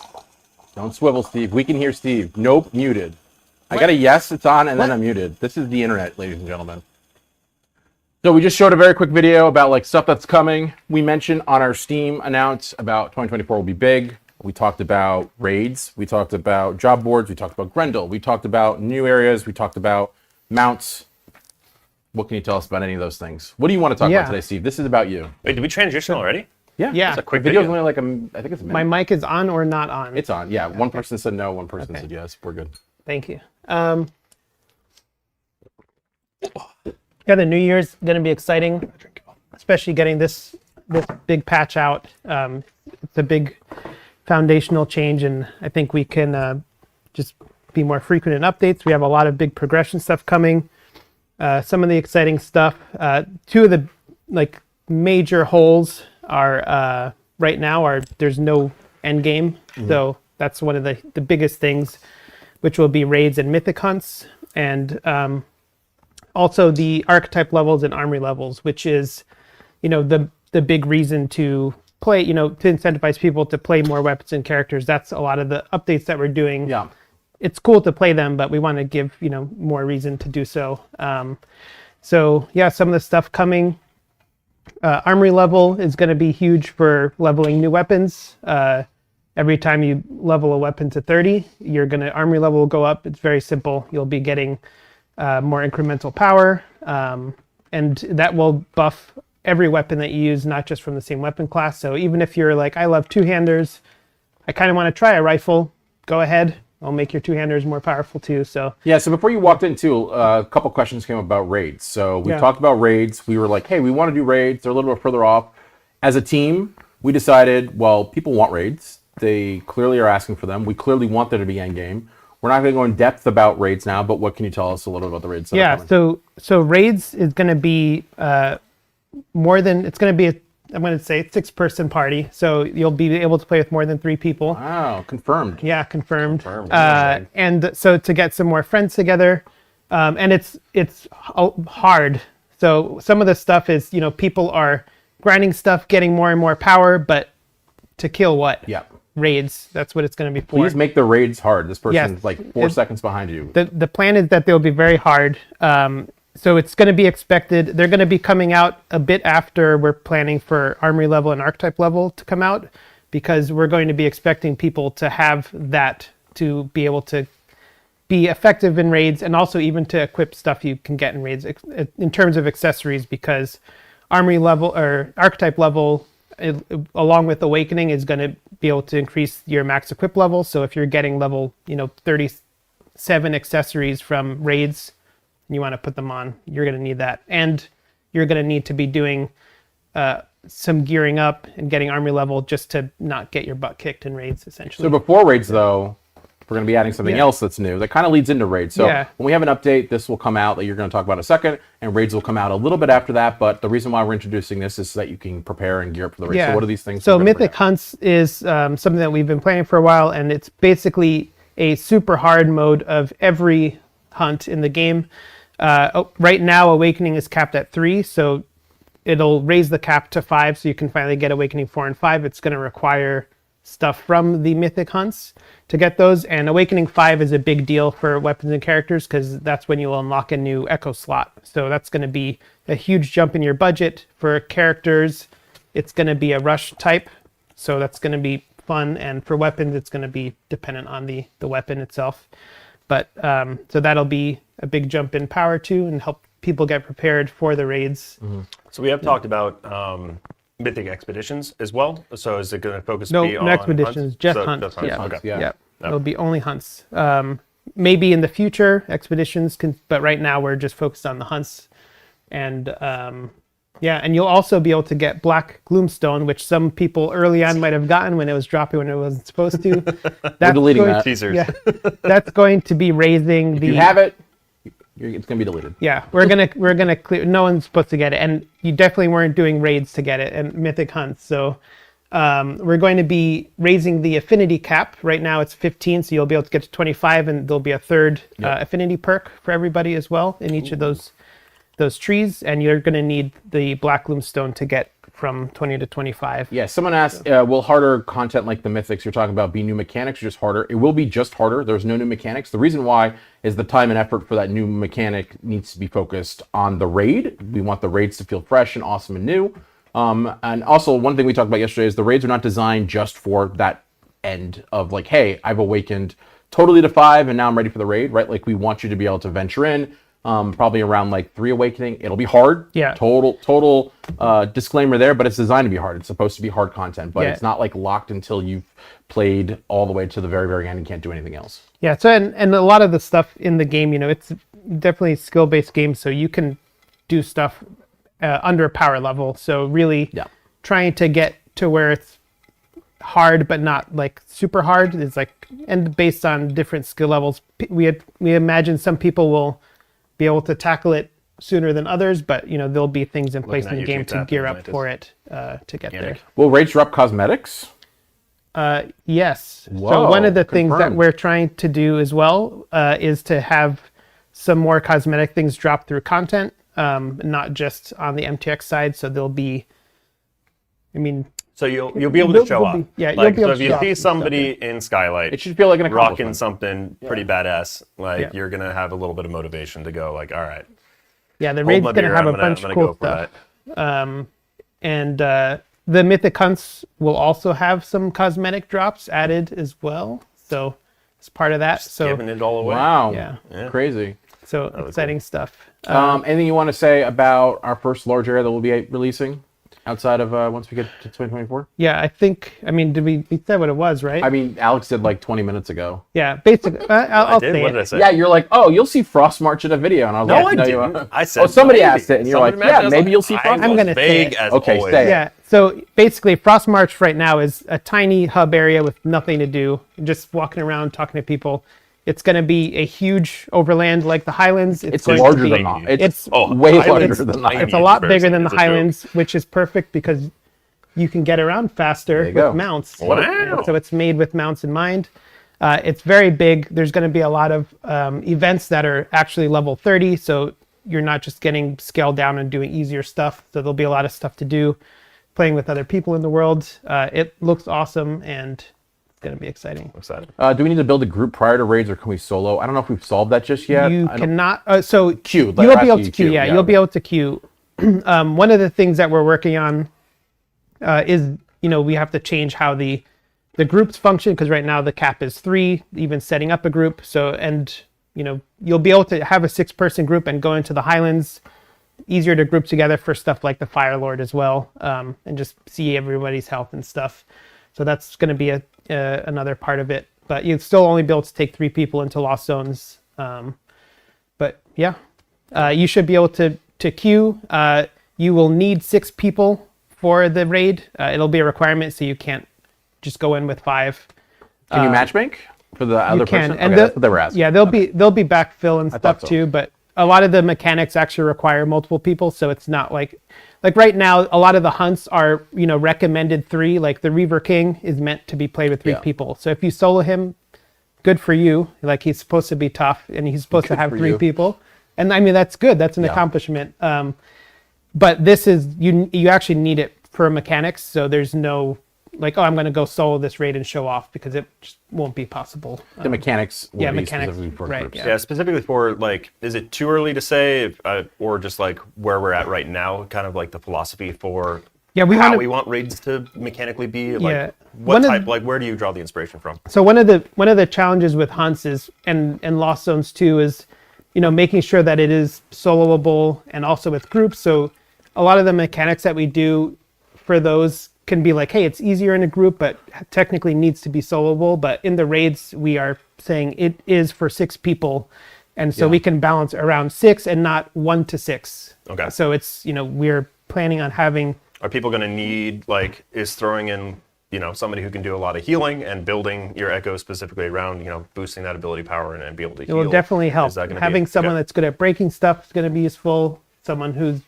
Don't swivel, Steve. We can hear Steve. Nope, muted. I got a yes, it's on, and then I'm muted. This is the internet, ladies and gentlemen. So we just showed a very quick video about like stuff that's coming. We mentioned on our Steam announce about 2024 will be big. We talked about raids. We talked about job boards. We talked about Grendel. We talked about new areas. We talked about mounts. What can you tell us about any of those things? What do you want to talk about today, Steve? This is about you. Wait, did we transition already? Yeah. Yeah. It's a quick The video's video. only like I think it's a minute. My mic is on or not on? It's on. Yeah. One person said no. One person said yes. We're good. Thank you. Yeah, the New Year's going to be exciting, especially getting this big patch out. It's a big foundational change, and I think we can just be more frequent in updates. We have a lot of big progression stuff coming. Some of the exciting stuff. Two of the like major holes are right now are there's no end game, so that's one of the biggest things, which will be raids and mythic hunts, and also the archetype levels and armory levels, which is, the big reason to play, to incentivize people to play more weapons and characters. That's a lot of the updates that we're doing. Yeah. It's cool to play them, but we want to give, more reason to do so. So yeah, some of the stuff coming. Armory level is going to be huge for leveling new weapons. Every time you level a weapon to 30, armory level will go up. It's very simple. You'll be getting more incremental power, and that will buff every weapon that you use, not just from the same weapon class. So even if you're like, I love two-handers, I kind of want to try a rifle, go ahead. I'll make your two-handers more powerful too. So yeah. So before you walked into, a couple questions came about raids. So we talked about raids. We were like, hey, we want to do raids. They're a little bit further off. As a team, we decided, well, people want raids. They clearly are asking for them. We clearly want there to be endgame. We're not going to go in depth about raids now, but what can you tell us a little bit about the raids? That are coming? So raids is going to be it's going to be I'm going to say 6-person party. So you'll be able to play with more than 3 people. Wow, confirmed. Yeah, confirmed. And so to get some more friends together, and it's hard. So some of the stuff is, people are grinding stuff, getting more and more power, but to kill what? Yeah. Raids. That's what it's going to be for. Please make the raids hard. This person's Yes. like 4 seconds behind you. The plan is that they'll be very hard. So it's going to be expected. They're going to be coming out a bit after we're planning for armory level and archetype level to come out, because we're going to be expecting people to have that to be able to be effective in raids, and also even to equip stuff you can get in raids in terms of accessories, because armory level or archetype level, along with awakening, is going to be able to increase your max equip level. So if you're getting level 37 accessories from raids, you want to put them on, you're going to need that, and you're going to need to be doing some gearing up and getting armory level just to not get your butt kicked in raids, essentially. So before raids, though, we're going to be adding something else that's new that kind of leads into raids. So when we have an update, this will come out that you're going to talk about in a second, and raids will come out a little bit after that. But the reason why we're introducing this is so that you can prepare and gear up for the raids. So what are these things? So mythic hunts is something that we've been planning for a while, and it's basically a super hard mode of every hunt in the game. Right now, awakening is capped at 3, so it'll raise the cap to 5, so you can finally get awakening 4 and 5. It's going to require stuff from the mythic hunts to get those, and awakening 5 is a big deal for weapons and characters, because that's when you'll unlock a new echo slot. So that's going to be a huge jump in your budget for characters. it's going to be a rush type, so that's going to be fun. And for weapons, it's going to be dependent on the weapon itself. But so that'll be a big jump in power too, and help people get prepared for the raids. So we have talked about mythic expeditions as well. So is it going to focus No, be on no expeditions, hunts? just So hunts. just hunts. Yeah. Okay. Yeah. It'll be only hunts. Maybe in the future, expeditions can, but right now we're just focused on the hunts. And and you'll also be able to get black gloomstone, which some people early on might have gotten when it was dropping when it wasn't supposed to. That's deleting going- that. Teasers. Yeah, that's going to be raising the. If you have it, it's going to be deleted. Yeah, we're gonna clear. No one's supposed to get it, and you definitely weren't doing raids to get it and mythic hunts. So we're going to be raising the affinity cap. Right now it's 15, so you'll be able to get to 25, and there'll be a third affinity perk for everybody as well in each of those trees. And you're going to need the black gloomstone to get from 20 to 25. Yeah, someone asked, will harder content like the mythics you're talking about be new mechanics or just harder? It will be just harder. There's no new mechanics. The reason why is the time and effort for that new mechanic needs to be focused on the raid. We want the raids to feel fresh and awesome and new. And also, one thing we talked about yesterday is the raids are not designed just for that end of like, hey, I've awakened totally to 5 and now I'm ready for the raid, right? Like we want you to be able to venture in. Probably around like 3 awakening. It'll be hard. Yeah. Total disclaimer there, but it's designed to be hard. It's supposed to be hard content, but it's not like locked until you've played all the way to the very, very end and can't do anything else. Yeah. So and a lot of the stuff in the game, it's definitely a skill-based game, so you can do stuff under power level. So really, trying to get to where it's hard but not like super hard is like, and based on different skill levels, we imagine some people will be able to tackle it sooner than others, but there'll be things in place in the game to gear up for it to get there. Will raids drop cosmetics? Yes. Whoa, So one of the things that confirmed. we're trying to do as well is to have some more cosmetic things drop through content, not just on the MTX side. So there'll be, So you'll be able to show up. You'll Like, be able so if to you show see up. somebody in Skylight It should feel like an rocking accomplishment. something pretty badass, like Yeah. you're gonna have a little bit of motivation to go like, all right, Yeah, the hold raid's my going to beer, have I'm a gonna, bunch I'm of gonna cool go for stuff. that. And the mythic hunts will also have some cosmetic drops added as well. So it's part of that. So Giving it all away. Wow. Yeah. Crazy. exciting stuff. Anything you want to say about our first large area that we'll be releasing outside of once we get to 2024? Yeah, I mean, did we said what it was, right? I mean, Alex did like 20 minutes ago. Yeah, basically, I'll did? say What it. did I say? Yeah, you're like, oh, you'll see Frost March in a video, and I was No, like, I you didn't. won't. I said Oh, somebody maybe. asked it, and you're Somebody like, yeah, mentioned it. I was maybe you'll see I Frost was I'm gonna say vague it. as Okay, always. say it. Yeah, so basically, Frost March right now is a tiny hub area with nothing to do, just walking around, talking to people. It's going to be a huge overland like the Highlands. It's going to larger be- than that. It's way Highlands larger than tiny. that. It's a lot Comparison, bigger than the it's a joke. Highlands, which is perfect because you can get around faster you with go. mounts. Wow. So it's made with mounts in mind. It's very big. There's going to be a lot of events that are actually level 30, so you're not just getting scaled down and doing easier stuff. So there'll be a lot of stuff to do, playing with other people in the world. It looks awesome, and it's going to be exciting. Excited. Do we need to build a group prior to raids, or can we solo? I don't know if we've solved that just yet. You I don't- cannot. So Queue, You'll they're be able asking to you queue. queue, Yeah, yeah, you'll be okay. able to queue. One of the things that we're working on is we have to change how the groups function, because right now the cap is 3. Even setting up a group. So you'll be able to have a 6-person group and go into the Highlands. Easier to group together for stuff like the Fire Lord as well, and just see everybody's health and stuff. So that's going to be another part of it. But you'd still only be able to take 3 people into Lost Zones. But yeah, you should be able to queue. You will need 6 people for the raid. It'll be a requirement, so you can't just go in with 5. Can you matchmake for the other You can, person? and Okay, that's what they were asking. yeah, there'll be backfill and stuff so. too. But a lot of the mechanics actually require multiple people, so it's not like right now a lot of the hunts are recommended 3. Like the Reaver King is meant to be played with 3 Yeah. people. So if you solo him, good for you. Like he's supposed to be tough, and he's supposed to have for 3 you. people. And I mean that's good. That's an accomplishment. But this is you actually need it for mechanics. So there's no like, oh, I'm going to go solo this raid and show off, because it just won't be possible. The mechanics will yeah, be mechanics, specifically for right, groups. yeah. Yeah, specifically for is it too early to say, or just like where we're at right now, kind of like the philosophy for Yeah, we how want we want raids to mechanically be? Like, Yeah. what One of- type? Like, where do you draw the inspiration from? So one of the challenges with hunts is and lost zones too is, making sure that it is soloable and also with groups. So a lot of the mechanics that we do for those can be like, hey, it's easier in a group, but technically needs to be soloable. But in the raids, we are saying it is for 6 people, and so we can balance around 6 and not 1 to 6. Okay. So it's we're planning on having. Are people going to need, like, is throwing in, somebody who can do a lot of healing and building your echo specifically around, boosting that ability power and be able to It heal? will definitely help. Is that gonna Having be, someone okay. that's good at breaking stuff is going to be useful. Someone who's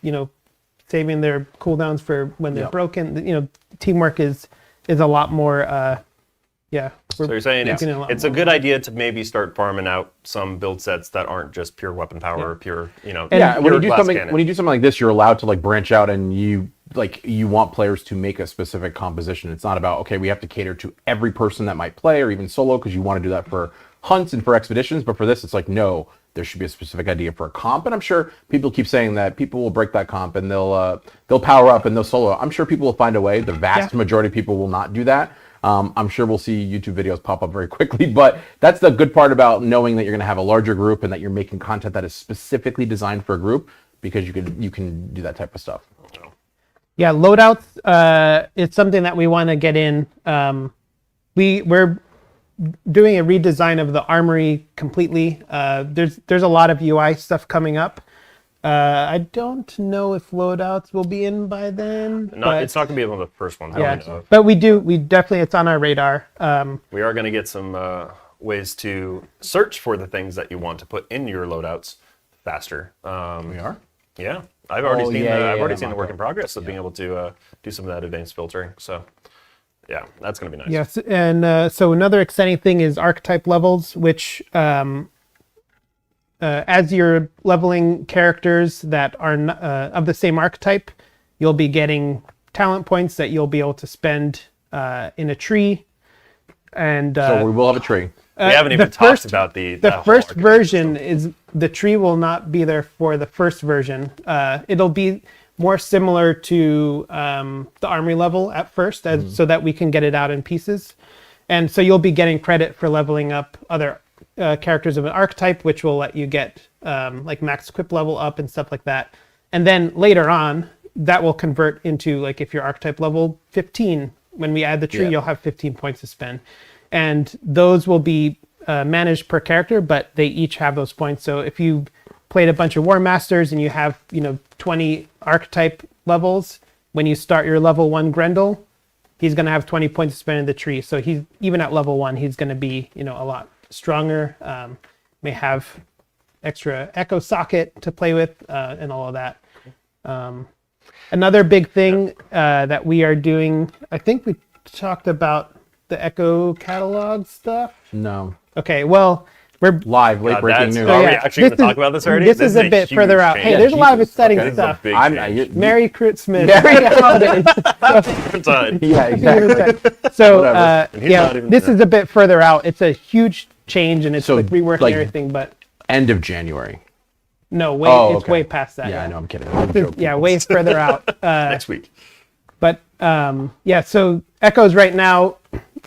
saving their cooldowns for when they're broken. Teamwork is a lot more. So you're saying getting a lot it's a more. good idea to maybe start farming out some build sets that aren't just pure weapon power or pure, Yeah, when pure you do glass something cannon. when you do something like this, you're allowed to like branch out, and you want players to make a specific composition. It's not about, okay, we have to cater to every person that might play or even solo, because you want to do that for hunts and for expeditions. But for this, it's like, no, there should be a specific idea for a comp. And I'm sure people keep saying that people will break that comp and they'll power up and they'll solo. I'm sure people will find a way. The vast majority of people will not do that. I'm sure we'll see YouTube videos pop up very quickly, but that's the good part about knowing that you're going to have a larger group and that you're making content that is specifically designed for a group, because you can do that type of stuff. Yeah, loadouts. It's something that we want to get in. We're doing a redesign of the armory completely. There's a lot of UI stuff coming up. I don't know if loadouts will be in by then. No, but, it's not going to be one of the first ones. yeah, but we definitely, it's on our radar. We are going to get some ways to search for the things that you want to put in your loadouts faster. We are? Yeah, I've already seen I've already seen the work in progress of being able to do some of that advanced filtering. So, yeah, that's going to be nice. Yes, and so another exciting thing is archetype levels, which as you're leveling characters that are of the same archetype, you'll be getting talent points that you'll be able to spend in a tree. And So we will have a tree. We haven't even talked about the first version is the tree will not be there for the first version. It'll be more similar to the armory level at first, so that we can get it out in pieces. And so you'll be getting credit for leveling up other characters of an archetype, which will let you get like max equip level up and stuff like that. And then later on, that will convert into, like, if you're archetype level 15, when we add the tree, you'll have 15 points to spend. And those will be managed per character, but they each have those points. So if you played a bunch of War Masters and you have 20 archetype levels, when you start your level 1 Grendel, he's going to have 20 points to spend in the tree. So he's even at level 1, he's going to be a lot stronger. May have extra echo socket to play with and all of that. Another big thing that we are doing, I think we talked about the echo catalog stuff. No. Okay, well, we're Live, late breaking news. Are we actually going to talk about this already? This is a bit huge further out. change. Hey, there's a lot of Jesus. exciting This is a stuff. big I'm change. Merry Christmas. Merry holidays. Different time. Yeah, exactly. So Whatever. And he's not even this there. is a bit further out. It's a huge change, and it's So, like reworking like, everything. But End of January. no, Oh, it's okay. way past that. Yeah, I know. I'm kidding. I'm joking. Yeah, way further out. Next week. But so echoes right now,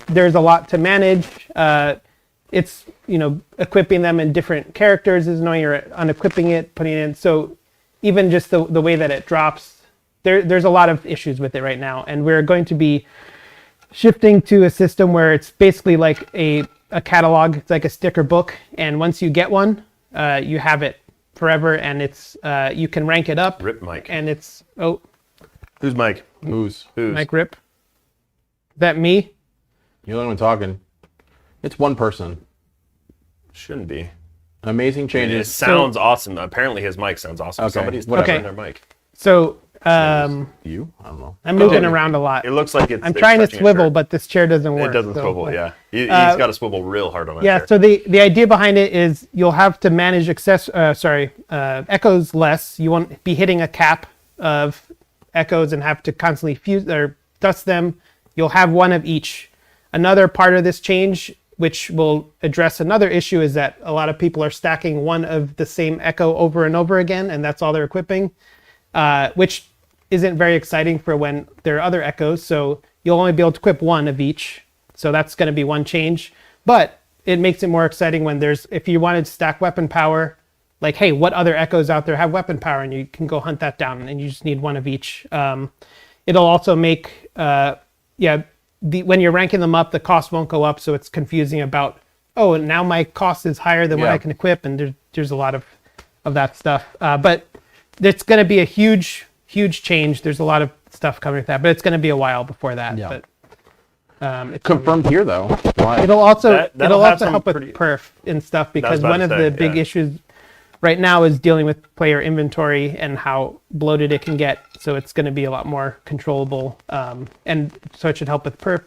there's a lot to manage. It's equipping them in different characters is knowing you're unequipping it, putting it in. So even just the way that it drops, there's a lot of issues with it right now, and we're going to be shifting to a system where it's basically like a catalog. It's like a sticker book, and once you get one, you have it forever, and it's you can rank it up. Rip Mike. And it's Who's Mike? Who's? Mike Rip. Is that me? You're the only one talking. It's one person. Shouldn't be. Amazing It changes. sounds awesome. Apparently his mic sounds awesome. Okay, Somebody's whatever. touching their mic. So You? I don't know. I'm moving around a lot. It looks like it's I'm trying to touching a swivel, shirt. but this chair doesn't work. It doesn't so, swivel, like- yeah. He's got to swivel real hard on that Yeah, chair. so the idea behind it is you'll have to manage echoes less. You won't be hitting a cap of echoes and have to constantly fuse or dust them. You'll have one of each. Another part of this change, which will address another issue, is that a lot of people are stacking one of the same echo over and over again, and that's all they're equipping, which isn't very exciting for when there are other echoes. So you'll only be able to equip one of each. So that's going to be one change. But it makes it more exciting when if you wanted to stack weapon power, like, hey, what other echoes out there have weapon power? And you can go hunt that down, and you just need one of each. It'll also make, when you're ranking them up, the cost won't go up. So it's confusing about, oh, now my cost is higher than what I can equip. And there's a lot of that stuff. But it's going to be a huge change. There's a lot of stuff coming with that, but it's going to be a while before that. Yeah. But it's Confirmed here though. Why? it'll also that'll have some help with pretty- perf and stuff, because about one to of say, the big yeah. issues right now is dealing with player inventory and how bloated it can get. So it's going to be a lot more controllable, and so it should help with perf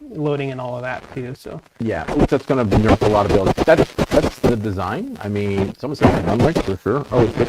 loading and all of that too. So Yeah, at least that's going to nerf a lot of builds. That's the design. I mean, someone said it's done for sure. Oh, it's good.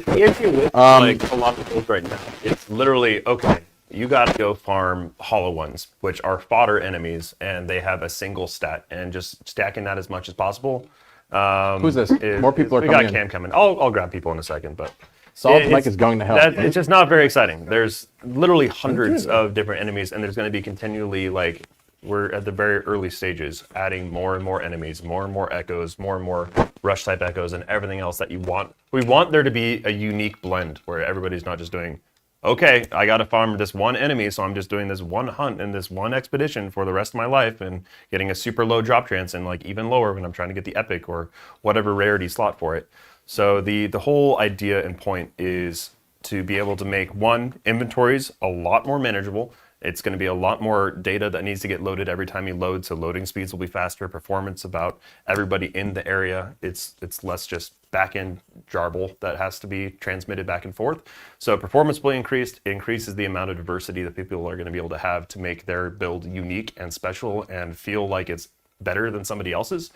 The issue with like a lot of builds right now, it's literally, okay, you got to go farm hollow ones, which are fodder enemies, and they have a single stat, and just stacking that as much as possible. Who's this? More people are we coming got in. Cam coming. I'll grab people in a second, but Solid Mike is going to hell. it's just not very exciting. There's literally hundreds of different enemies, and there's going to be continually, like, we're at the very early stages, adding more and more enemies, more and more echoes, more and more rush type echoes, and everything else that you want. We want there to be a unique blend where everybody's not just doing, okay, I got to farm this one enemy, so I'm just doing this one hunt and this one expedition for the rest of my life and getting a super low drop chance and like even lower when I'm trying to get the epic or whatever rarity slot for it. So the whole idea and point is to be able to make, one, inventories a lot more manageable. It's going to be a lot more data that needs to get loaded every time you load, so loading speeds will be faster, performance about everybody in the area. It's less just back-end jarble that has to be transmitted back and forth. So performance will increase, increases the amount of diversity that people are going to be able to have to make their build unique and special and feel like it's better than somebody else's.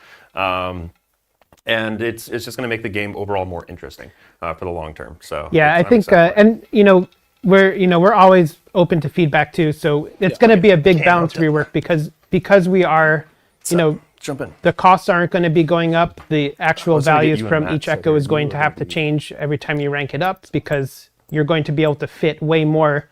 And it's just going to make the game overall more interesting for the long term. So yeah, I I'm think, excited about it. and we're always open to feedback too. So it's going to be a big balance rework because we are, Jump in. the costs aren't going to be going up. The actual was gonna get values you in from that, each so echo is going to have to change every time you rank it up, because you're going to be able to fit way more.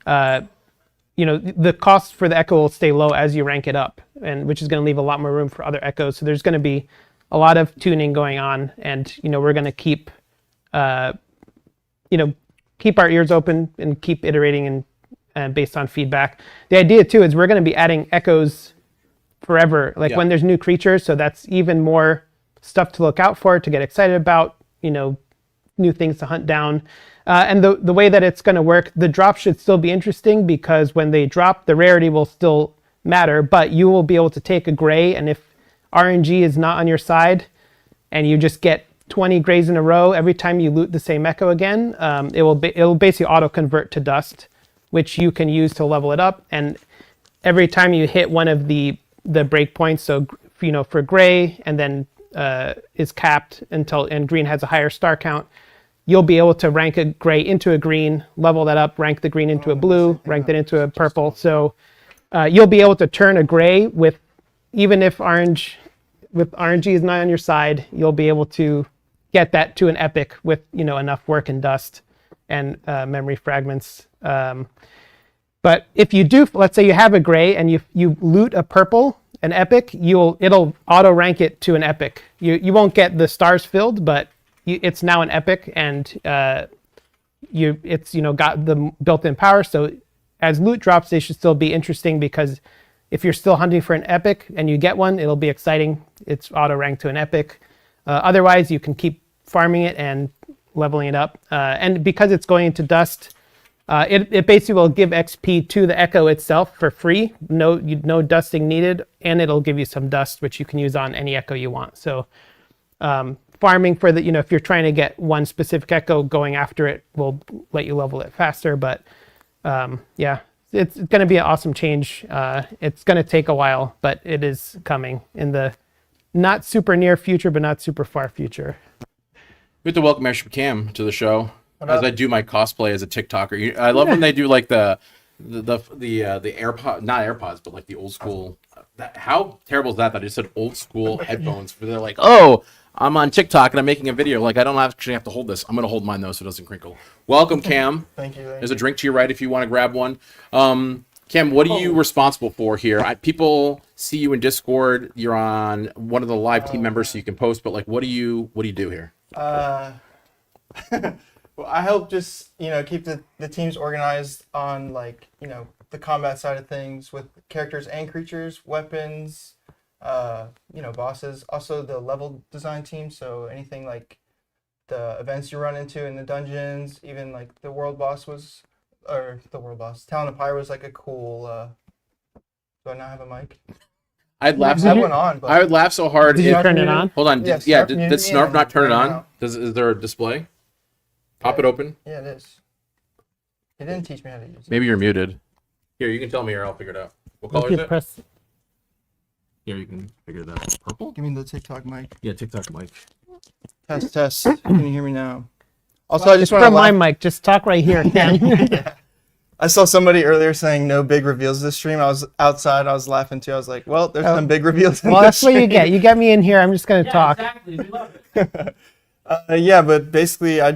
The cost for the echo will stay low as you rank it up, and which is going to leave a lot more room for other echoes. So there's going to be a lot of tuning going on, and we're going to keep our ears open and keep iterating and based on feedback. The idea too is we're going to be adding echoes forever, like when there's new creatures. So that's even more stuff to look out for, to get excited about, new things to hunt down. And the way that it's going to work, the drop should still be interesting, because when they drop, the rarity will still matter, but you will be able to take a gray, and if RNG is not on your side and you just get 20 grays in a row every time you loot the same echo again, it'll basically auto convert to dust, which you can use to level it up. And every time you hit one of the breakpoints, so for gray, and then is capped and green has a higher star count, you'll be able to rank a gray into a green, level that up, rank the green into a blue, rank that into a purple. So you'll be able to turn a gray with, even if RNG is not on your side, you'll be able to get that to an epic with enough work and dust and memory fragments. But if you do, let's say you have a gray and you loot a purple, an epic, it'll auto rank it to an epic. You won't get the stars filled, but it's now an epic, and it's got the built-in power. So as loot drops, they should still be interesting, because if you're still hunting for an epic and you get one, it'll be exciting. It's auto ranked to an epic. Otherwise, you can keep farming it and leveling it up. And because it's going into dust, it basically will give XP to the echo itself for free. No dusting needed, and it'll give you some dust, which you can use on any echo you want. So farming for the, if you're trying to get one specific echo, going after it will let you level it faster. But it's going to be an awesome change. It's going to take a while, but it is coming in the not super near future, but not super far future. We have to welcome Airship Cam to the show as I do my cosplay as a TikToker. I love when they do like the AirPod, not AirPods, but like the old school. How terrible is that? That I just said old school headphones. Where they're like, oh, I'm on TikTok and I'm making a video. Like, I don't actually have to hold this. I'm going to hold mine, though, so it doesn't crinkle. Welcome, Cam. Thank you. There's a drink to your right if you want to grab one. Cam, what are you responsible for here? People see you in Discord. You're on one of the live team members, so you can post. But like, what do you do here? Well, I help just keep the teams organized on like the combat side of things with characters and creatures, weapons, bosses. Also the level design team. So anything like the events you run into in the dungeons, even like the world boss, Talon of Pyre was like a cool. Do I not have a mic? I'd laugh. I went on. But I would laugh so hard. Did you turn it on? Hold on. Yeah, Did Snarf not turn it on? Is there a display? Pop it open. Yeah, it is. He didn't teach me how to use it. Maybe you're muted. Here, you can tell me, or I'll figure it out. What color is it? Press. Here, you can figure it out. Purple? Give me the TikTok mic. Yeah, TikTok mic. Test. Can you hear me now? Also, I just want to From my mic. Just talk right here, Cam. I saw somebody earlier saying no big reveals this stream. I was outside. I was laughing too. I was like, well, there's some big reveals. Well, that's what you get. You get me in here. I'm just going to talk. Exactly. We love it. Yeah, but basically, I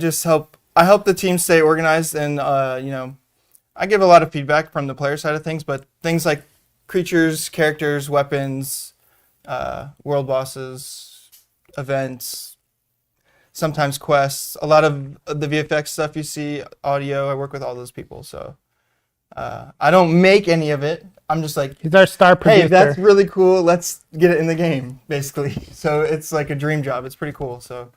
help the team stay organized, and I give a lot of feedback from the player side of things. But things like creatures, characters, weapons, world bosses, events, sometimes quests, a lot of the VFX stuff you see, audio. I work with all those people, so I don't make any of it. I'm just like, He's our star producer. hey, that's really cool. Let's get it in the game, basically. So it's like a dream job. It's pretty cool. So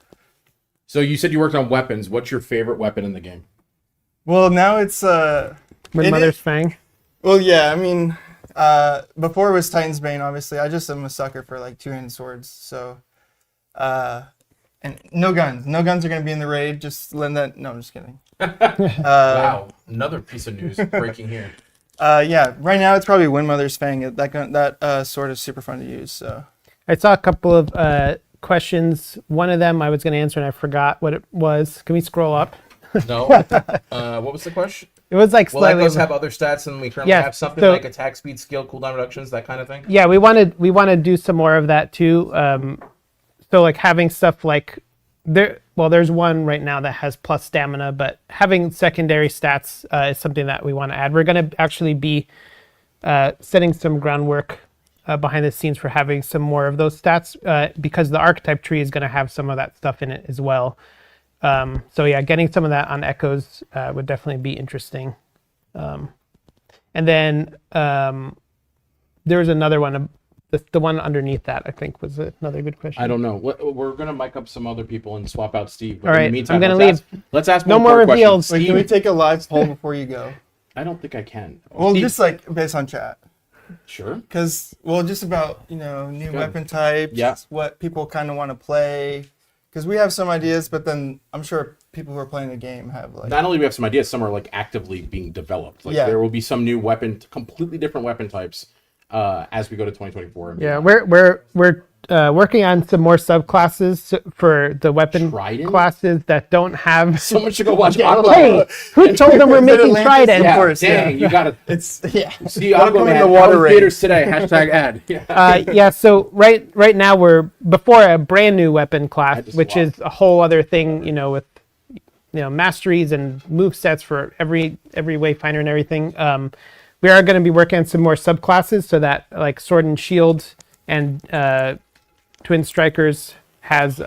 you said you worked on weapons. What's your favorite weapon in the game? Well, now it's Mother's Fang. Well, yeah. I mean, before it was Titan's Bane. Obviously, I just am a sucker for like two-handed swords. So, and no guns. No guns are gonna be in the raid. Just letting that. No, I'm just kidding. Wow, another piece of news breaking here. Yeah. Right now, it's probably Windmother's Fang. That sword is super fun to use. So. I saw a couple of questions. One of them I was going to answer and I forgot what it was. Can we scroll up? No. What was the question? It was like Will slightly. echoes have other stats, and we currently Yeah, have something so- like attack speed, skill, cooldown reductions, that kind of thing? Yeah, we want to do some more of that too. So like having stuff like there's one right now that has plus stamina, but having secondary stats is something that we want to add. We're going to actually be setting some groundwork behind the scenes for having some more of those stats because the archetype tree is going to have some of that stuff in it as well. So yeah, getting some of that on echoes would definitely be interesting. And then there was another one, the one underneath that I think was another good question. I don't know. We're going to mic up some other people and swap out Steve. But All right, in the meantime, I'm gonna let's ask No one more question. reveals. Wait, can we take a live poll before you go? I don't think I can. Well, Steve. just like based on chat. Sure. Because, just about, new Good. weapon types, Yeah. what people kind of want to play. Because we have some ideas, but then I'm sure people who are playing the game have, like... Not only do we have some ideas, some are like actively being developed. Like Yeah. there will be some new completely different weapon types as we go to 2024. and Yeah, beyond. we're working on some more subclasses for the weapon Trident? classes that don't have. Someone should go watch Hey, Aqua. who told them we're Is it making Atlantis? Trident? Yeah, course, dang, you got to It's, yeah. see Wanna come in Aquaman. the water Water raid. theaters today. Hashtag ad. Yeah. Yeah, so right now we're before a brand new weapon class, just which is a whole other thing, with masteries and move sets for every Wayfinder and everything. We are going to be working on some more subclasses so that like Sword and Shield and Twin Strikers has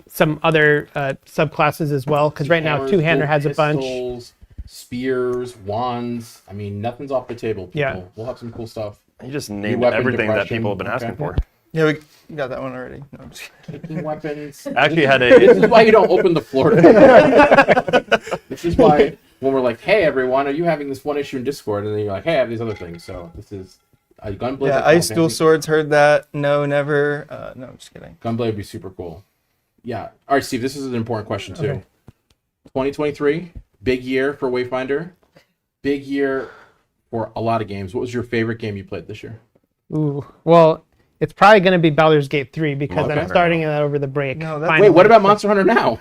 some other subclasses as well. Because right now Hammers, Two-Hander has a bunch. pistols, spears, wands. I mean, nothing's off the table, people. Yeah. We'll have some cool stuff. You just named weapon everything that depression. people have been asking Okay. for. Yeah, we got that one already. No, I'm just kidding. Taking weapons. Actually had This a is why you don't open the floor. To this is why when we're like, "Hey, everyone, are you having this one issue in Discord?" And then you're like, "Hey, I have these other things." So this is Gunblade. Yeah, Ice Dual Swords, heard that. No, never. No, I'm just kidding. Gunblade would be super cool. Yeah. All right, Steve. This is an important question too. Okay. 2023, big year for Wayfinder. Big year for a lot of games. What was your favorite game you played this year? Ooh, well, It's probably going to be Baldur's Gate 3 because Okay. I'm starting that over the break. No, that- finally. Wait, what about Monster Hunter now?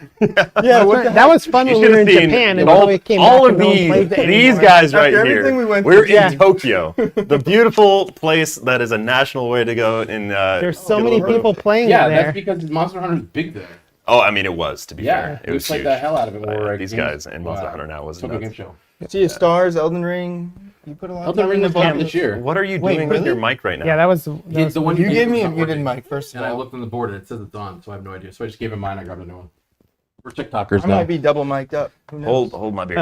Yeah, what the That was fun when we were in Japan and all, then we came all back of and no one played it these anymore. guys right After here. everything we went We're through. in Tokyo, the beautiful place that is a national way to go. In There's so get a many little- people playing Yeah, it there. that's because Monster Hunter's big there. Oh, I mean, it was to be Yeah, fair. It we was played huge. the hell out of it. When we were at These games. guys in Monster Hunter now was Tokyo nuts. Game Show. Sea of Stars, Elden Ring. You put a lot of Elden time Ring into was both out of this those. year. What are you Wait, doing with really? your mic right now? Yeah, that was It's the one You gave me a not muted working. mic first of And I all. looked on the board and it says it's on, so I have no idea. So I just gave him mine. I grabbed a new one. We're TikTokers I now. might be double mic'd up. Who knows? Hold my beer.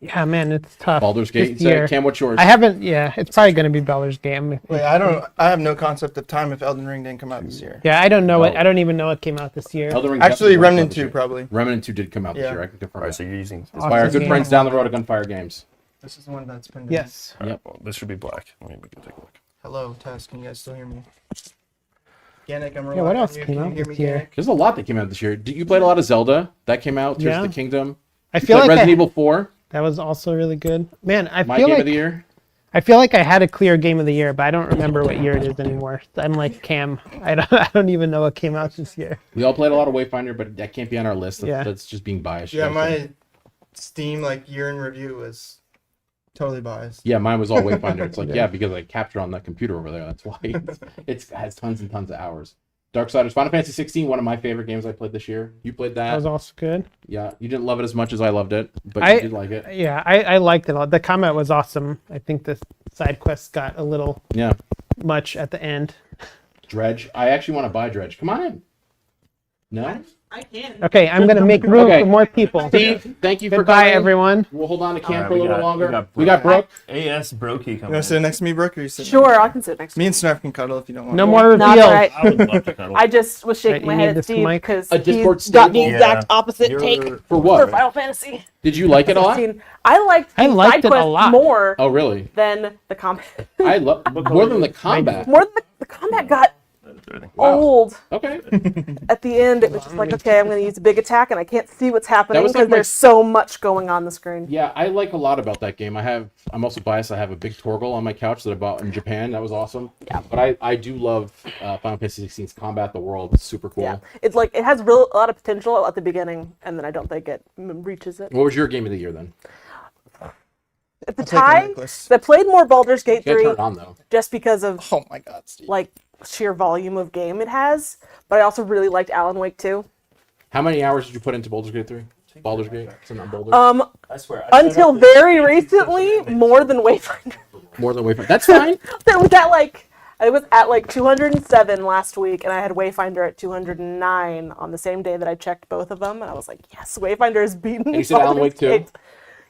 yeah, man, it's tough. Baldur's Gate. This year. Cam, what's yours? I haven't. Yeah, it's probably going to be Baldur's Gate. Wait, I have no concept of time if Elden Ring didn't come out this year. Yeah, I don't know it. No. I don't even know it came out this year. Elden Ring Actually, definitely was Remnant this 2 year. probably. Remnant 2 did come out this Yeah. year. I can confirm. All right, that. so you're using this. By our Awesome good friends game. down the road at Gunfire Games. This is the one that's been. Yes. All right, Yep. well, this should be black. Let me take a look. Hello, Tess. Can you guys still hear me? Yannick, I'm Yeah, what relying else on you. came Can out you hear this me, year? Yannick? There's a lot that came out this year. You played a lot of Zelda. That came out. Tears Yeah. of the Kingdom. I You feel played like Resident Evil 4. that was also really good. Man, I My feel game like of the year. I feel like I had a clear game of the year, but I don't remember what year it is anymore. I'm like Cam. I don't even know what came out this year. We all played a lot of Wayfinder, but that can't be on our list. That's, Yeah. that's just being biased. Yeah, guys. my Steam year in review was totally biased. Yeah, mine was all Wayfinder. It's like, yeah, because I captured on that computer over there. That's why it has tons and tons of hours. Darksiders, Final Fantasy 16, one of my favorite games I played this year. You played That that. was also good. Yeah, you didn't love it as much as I loved it, but I- you did like it. Yeah, I liked it a lot. The combat was awesome. I think the side quests got a little Yeah. much at the end. Dredge. I actually want to buy Dredge. Come on in. No? I can. Okay, I'm gonna make room Okay. for more people. Steve, thank you for Goodbye, coming. everyone. We'll hold on to Cam Alright, for a we little got- longer. we We got got Brooke. AS Brokey You coming want to sit next to me, Brooke? Or you sit Sure, I can sit next to Me you. and Snarf can cuddle if you don't want. No to. more Not reveals. alright. I would love to cuddle. I just was shaking Right, my you head need at this Steve mic? because A Discord he's got the stable? exact Yeah. opposite You're- take For for what? Final Fantasy Did you like it a lot? 16. I liked I the liked side it a quests lot. more Oh, really? than the combat. I love more than the combat. More than the combat got Wow. old Okay. at the end. It was just like, okay, I'm going to use a big attack and I can't see what's happening was because like my- there's so much going on the screen. Yeah, I like a lot about that game. I'm also biased. I have a big Torgal on my couch that I bought in Japan. That was awesome. Yeah. But I do love Final Fantasy 16's combat. The world is super cool. Yeah, it's like it has a lot of potential at the beginning, and then I don't think it reaches it. What was your game of the year then? At the I'll take a time, necklace. I played more Baldur's Gate You gotta 3 turn it on though. just because of Oh my God, Steve. like sheer volume of game it has, but I also really liked Alan Wake 2. How many hours did you put into Baldur's Gate 3? Baldur's Gate? So not Baldur's. I swear. Until very recently, more than Wayfinder. More than Wayfinder. That's fine. I was at like 207 last week, and I had Wayfinder at 209 on the same day that I checked both of them, and I was like, yes, Wayfinder is beaten. And you said Alan Wake 2? Gate.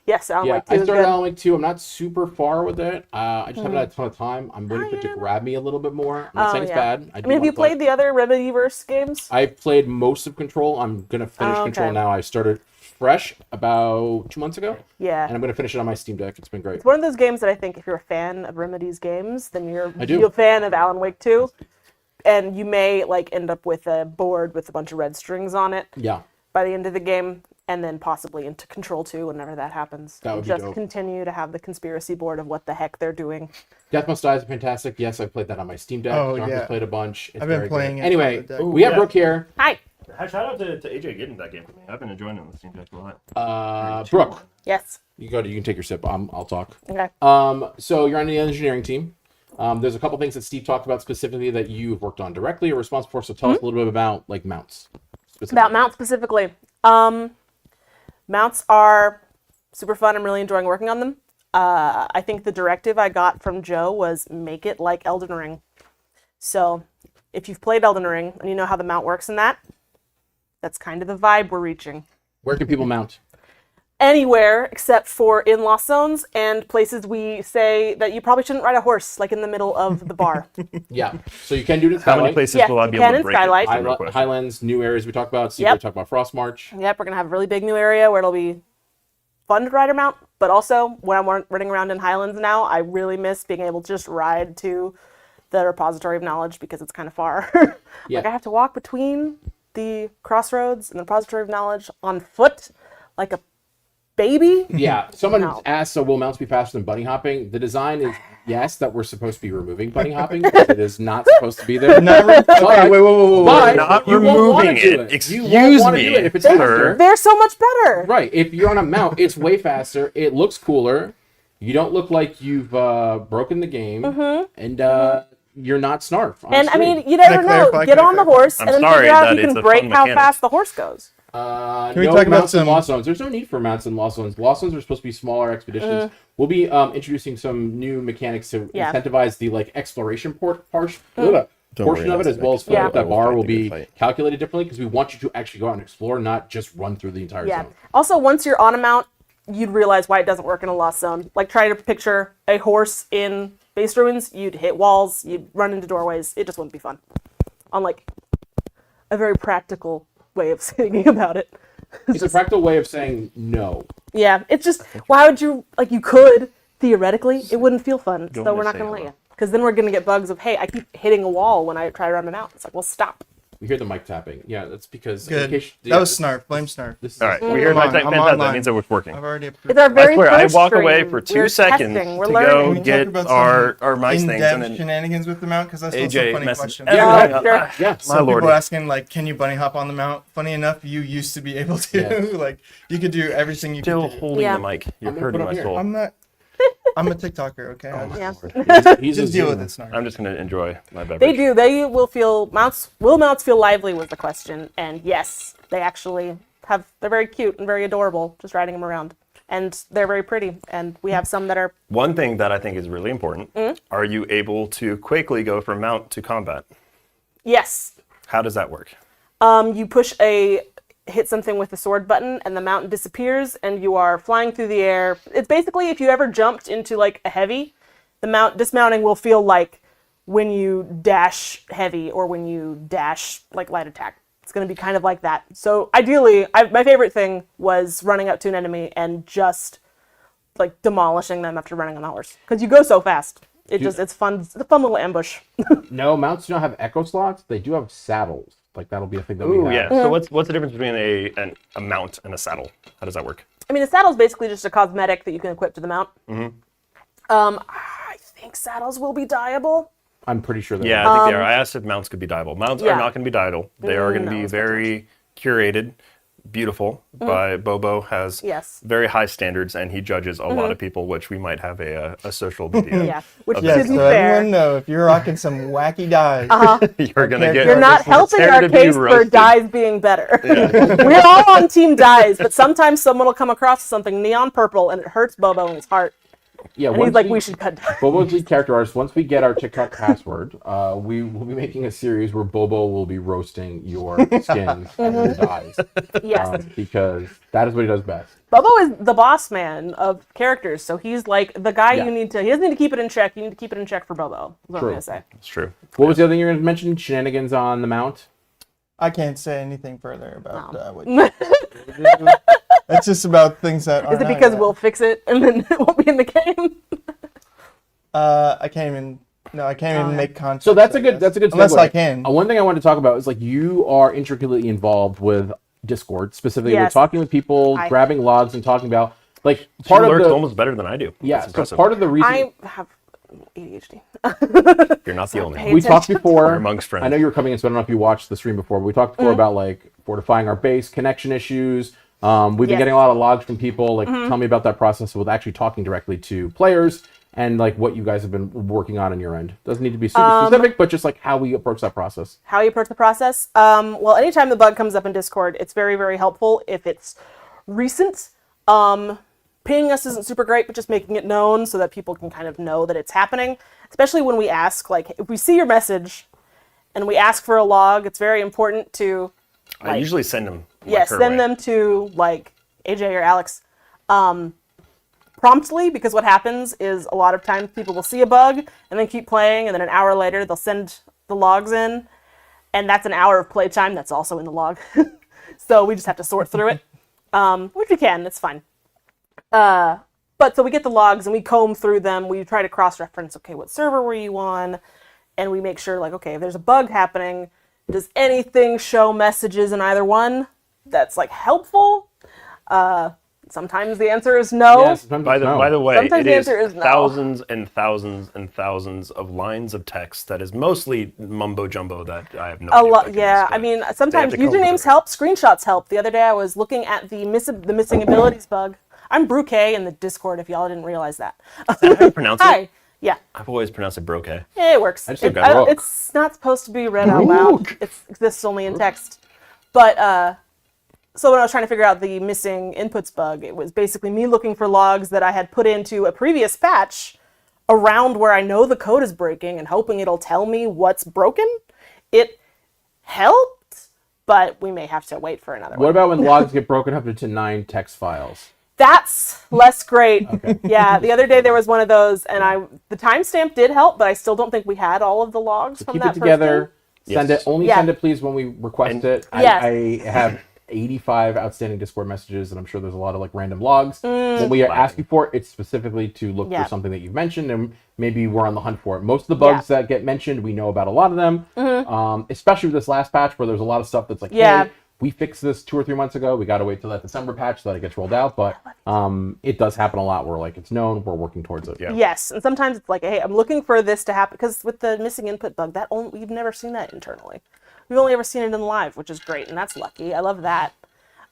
Yes, Alan Yeah, Wake 2 I is started good. Alan Wake 2. I'm not super far with it. I just haven't had a ton of time. I'm waiting Oh, for it to yeah. grab me a little bit more. I'm not saying it's bad. I mean, have you played the other Remedyverse games? I've played most of Control. I'm gonna finish Oh, Control okay. now. I started fresh about 2 months ago, Yeah. and I'm gonna finish it on my Steam Deck. It's been great. It's one of those games that I think if you're a fan of Remedy's games, then you're I do. a fan of Alan Wake 2. And you may like end up with a board with a bunch of red strings on it Yeah, by the end of the game, and then possibly into Control 2 whenever that happens. That would be Just dope. continue to have the conspiracy board of what the heck they're doing. Death Must Die is fantastic. Yes, I played that on my Steam Deck. Oh, Dark has yeah. played a bunch. It's I've been very playing good. it Anyway, on the deck. we have yeah. Brooke here. Hi. Shout out to AJ getting that game for me. I've been enjoying it on the Steam Deck a lot. Brooke, Yes. you can take your sip. I'll talk. Okay. So you're on the engineering team. There's a couple things that Steve talked about specifically that you've worked on directly or responsible for. So tell us a little bit about like mounts. About mounts specifically. Mounts are super fun. I'm really enjoying working on them. I think the directive I got from Joe was make it like Elden Ring. So if you've played Elden Ring and you know how the mount works in that, that's kind of the vibe we're reaching. Where can people mount? Anywhere except for in lost zones and places we say that you probably shouldn't ride a horse, like in the middle of the bar. Yeah. So you can do it in How many Skylight. places Yeah, will I you be can able to in break Skylight. it? That's a real question. Highlands, new areas we talked about. Steve, Yep. we talked about Frost March. Yep, we're gonna have a really big new area where it'll be fun to ride or mount, but also when I'm running around in Highlands now, I really miss being able to just ride to the repository of knowledge because it's kind of far. Yeah. Like I have to walk between the crossroads and the repository of knowledge on foot like a baby. Yeah. Someone No. asked, so will mounts be faster than bunny hopping? The design is yes, that we're supposed to be removing bunny hopping because it is not supposed to be there. Okay, wait, whoa. But Not you won't wanna removing do it. You Excuse won't wanna me, do it if it's sir. faster. They're so much better. Right. If you're on a mount, it's way faster. It looks cooler. You don't look like you've broken the game, and you're not Snarf. On And I screen. mean, you never Can I know. clarify? Get Can I on the clarify? horse and I'm then sorry figure out that if you it's can a break fun how mechanic. fast the horse goes. no we talk about mounts and some- lost zones. There's no need for mounts and lost zones. Lost zones are supposed to be smaller expeditions. We'll be introducing some new mechanics to Yeah. incentivize the exploration portion Don't portion worry, of it, that's as well as expected. that I will bar fight will the be good fight. calculated differently because we want you to actually go out and explore, not just run through the entire Yeah. zone. Also, once you're on a mount, you'd realize why it doesn't work in a lost zone. Like, try to picture a horse in base ruins. You'd hit walls. You'd run into doorways. It just wouldn't be fun. On a very practical way of thinking about it. It's a practical way of saying no. Yeah, it's just, why would you, you could, theoretically, it wouldn't feel fun, so we're not going to let you. Because then we're going to get bugs of, hey, I keep hitting a wall when I try to run them out. It's like, well, stop. We hear the mic tapping. Yeah, that's because Good. in case- That was this- Snarf. Blame Snarf. This is All right, Mm. we hear I'm my on- tank. I'm Fantastic. That online. means it was working. I've already approved. It's our I very swear, I first walk away stream. for 2 We're seconds testing. We're to learning. go Can we talk get about our some mice things, in-depth and then shenanigans with the mount? Because I saw some AJ funny messes questions. everything up. sure. Yeah, My Some lord. people asking can you bunny hop on the mount? Funny enough, you used to be able to. Yes. You could do everything you Still could do. holding Yeah. the mic. You're I'm gonna hurting put my up here. soul. I'm not. I'm a TikToker. Okay. Yeah. He's a Just deal with zoomer. it, Snarf. I'm just gonna enjoy my beverage. They do. They will feel, will mounts feel lively was the question. And yes, they actually they're very cute and very adorable, just riding them around. And they're very pretty. And we have some that are, One thing that I think is really important: are you able to quickly go from mount to combat? yes. How does that work? You hit something with the sword button and the mount disappears and you are flying through the air. It's basically if you ever jumped into a heavy, the dismounting will feel like when you dash heavy or when you dash light attack. It's going to be kind of like that. So ideally, my favorite thing was running up to an enemy and just demolishing them after running on the horse because you go so fast. It's fun. It's a fun little ambush. No, mounts do not have echo slots. They do have saddles. That'll be a thing that we Ooh, have. yeah. So what's the difference between a mount and a saddle? How does that work? I mean, a saddle is basically just a cosmetic that you can equip to the mount. I think saddles will be dyeable. I'm pretty sure that. Yeah, I think they are. I asked if mounts could be dyeable. Mounts yeah. are not going to be dyeable. They are going to be very curated, beautiful. By Bobo has Yes. very high standards, and he judges a lot of people, which we might have a social video. Yeah, which Okay. to Yes, be so fair, everyone know if you're rocking some wacky dyes. You're going to Okay. get. you're not it's helping there our to be case for roasted. dyes being better. We're all on team dyes, but sometimes someone will come across something neon purple and it hurts Bobo in his heart. Yeah. And once he's like, we should cut dyes. Bobo's lead character artist. Once we get our TikTok password, we will be making a series where Bobo will be roasting your skins and your dyes. Yes. Because that is what he does best. Bobo is the boss man of characters, so he's the guy Yeah. he doesn't need to keep it in check. You need to keep it in check for Bobo, is what I'm True. going to say. It's true. What was the other thing you were going to mention? Shenanigans on the mount. I can't say anything further about No. what you do. It's just about things that Is it because we'll fix it and then it won't be in the game? I can't even. No, I can't even make content. So that's a good Unless segue. I can. One thing I wanted to talk about is you are intricately involved with Discord, specifically with Yes. talking with people, I- grabbing logs, and talking about She part of lurks the almost better than I do. yeah. That's So impressive. part of the reason I have ADHD. You're not the only paid one. we talked attention. before. You're amongst friends. I know you were coming in, so I don't know if you watched the stream before. But we talked before about fortifying our base, connection issues. We've been Yes. getting a lot of logs from people. Tell me about that process with actually talking directly to players and what you guys have been working on your end. Doesn't need to be super specific, but just how we approach that process. How you approach the process? Well, anytime the bug comes up in Discord, it's very, very helpful if it's recent. Pinging us isn't super great, but just making it known so that people can kind of know that it's happening. Especially when we ask, if we see your message and we ask for a log, it's very important to I usually send them. send them to AJ or Alex promptly, because what happens is a lot of times people will see a bug and then keep playing, and then an hour later they'll send the logs in, and that's an hour of playtime that's also in the log. So we just have to sort through it, which we can. It's fine. But so we get the logs and we comb through them. We try to cross-reference, okay, what server were you on? And we make sure, okay, if there's a bug happening, does anything show messages in either one that's helpful? Sometimes the answer is no. Yeah, sometimes By it's no. the way, Sometimes it the is answer is no. thousands and thousands and thousands of lines of text that is mostly mumbo jumbo that I have no A idea. what lot, that yeah. is, I but mean, they have sometimes to come up with usernames it. help, screenshots help. The other day I was looking at the missing abilities bug. I'm Bruke in the Discord if y'all didn't realize that. Is that how you pronounce Hi. it? Yeah, I've always pronounced it broke. yeah, it works. I just said I don't- Brook. it's not supposed to be read out loud. It exists only in text. But so when I was trying to figure out the missing inputs bug, it was basically me looking for logs that I had put into a previous patch around where I know the code is breaking and hoping it'll tell me what's broken. It helped, but we may have to wait for another What one. about when logs get broken up into 9 text files? That's less great. Yeah, the other day there was one of those, and the timestamp did help, but I still don't think we had all of the logs from Keep that it together. first Send Yes. it. Only Yeah. send it, please, when we request it. Yes. I have 85 outstanding Discord messages, and I'm sure there's a lot of like random logs. When we are asking for it, it's specifically to look Yeah. for something that you've mentioned, and maybe we're on the hunt for it. Most of the bugs that get mentioned, we know about a lot of them. Especially with this last patch, where there's a lot of stuff that's like, Yeah. hey, we fixed this 2 or 3 months ago. We got to wait till that December patch so that it gets rolled out. But it does happen a lot where like it's known, we're working towards it. Yeah. Yes, and sometimes it's like, hey, I'm looking for this to happen, because with the missing input bug, we've never seen that internally. We've only ever seen it in live, which is great, and that's lucky. I love that.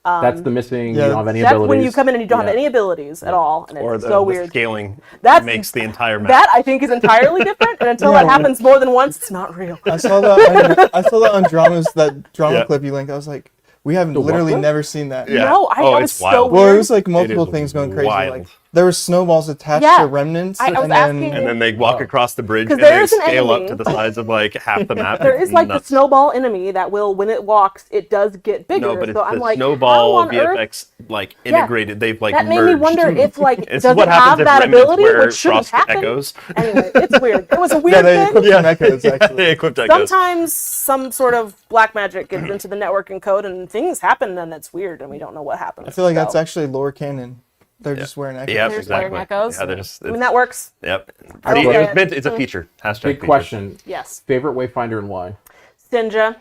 That's the missing. Yeah, You don't have any That's abilities. when you come in and you don't Yeah. have any abilities at all, and Or it's the so weird. scaling That's- makes the entire map. That I think is entirely different, and until that happens more than once, it's not real. I saw that. I saw that on that drama Yeah. clip you linked. I was like, we have what literally clip? never seen that. Yeah. No, I was it's so wild. Well, weird. it was like multiple is things going crazy. wild. Like there were snowballs attached Yeah. to remnants, I was and asking- then And then they walk across the bridge 'Cause and they there's an scale enemy. up to the size of like half the map. There It's is like nuts. the snowball enemy that will, when it walks, it does get bigger. No, but it's so I'm the like, how snowball on earth? VFX like integrated. They've like That made merged. me wonder if like It's does what it happens have if that remnants ability, wear which shouldn't frost happen. echoes. Anyway, it's weird. It was a yeah, weird they thing. equipped some echoes actually. They equipped echoes. Sometimes some sort of black magic gets into the networking code and things happen, and it's weird, and we don't know what happens. I feel like that's So, actually lore canon. They're just wearing echoes. Yep, They're exactly. wearing echoes. Yeah, they're just, I mean, that works. Yep. I don't Pretty- get it. it's a feature. Hashtag Big feature. question. Yes. Favorite Wayfinder and why? Sinja.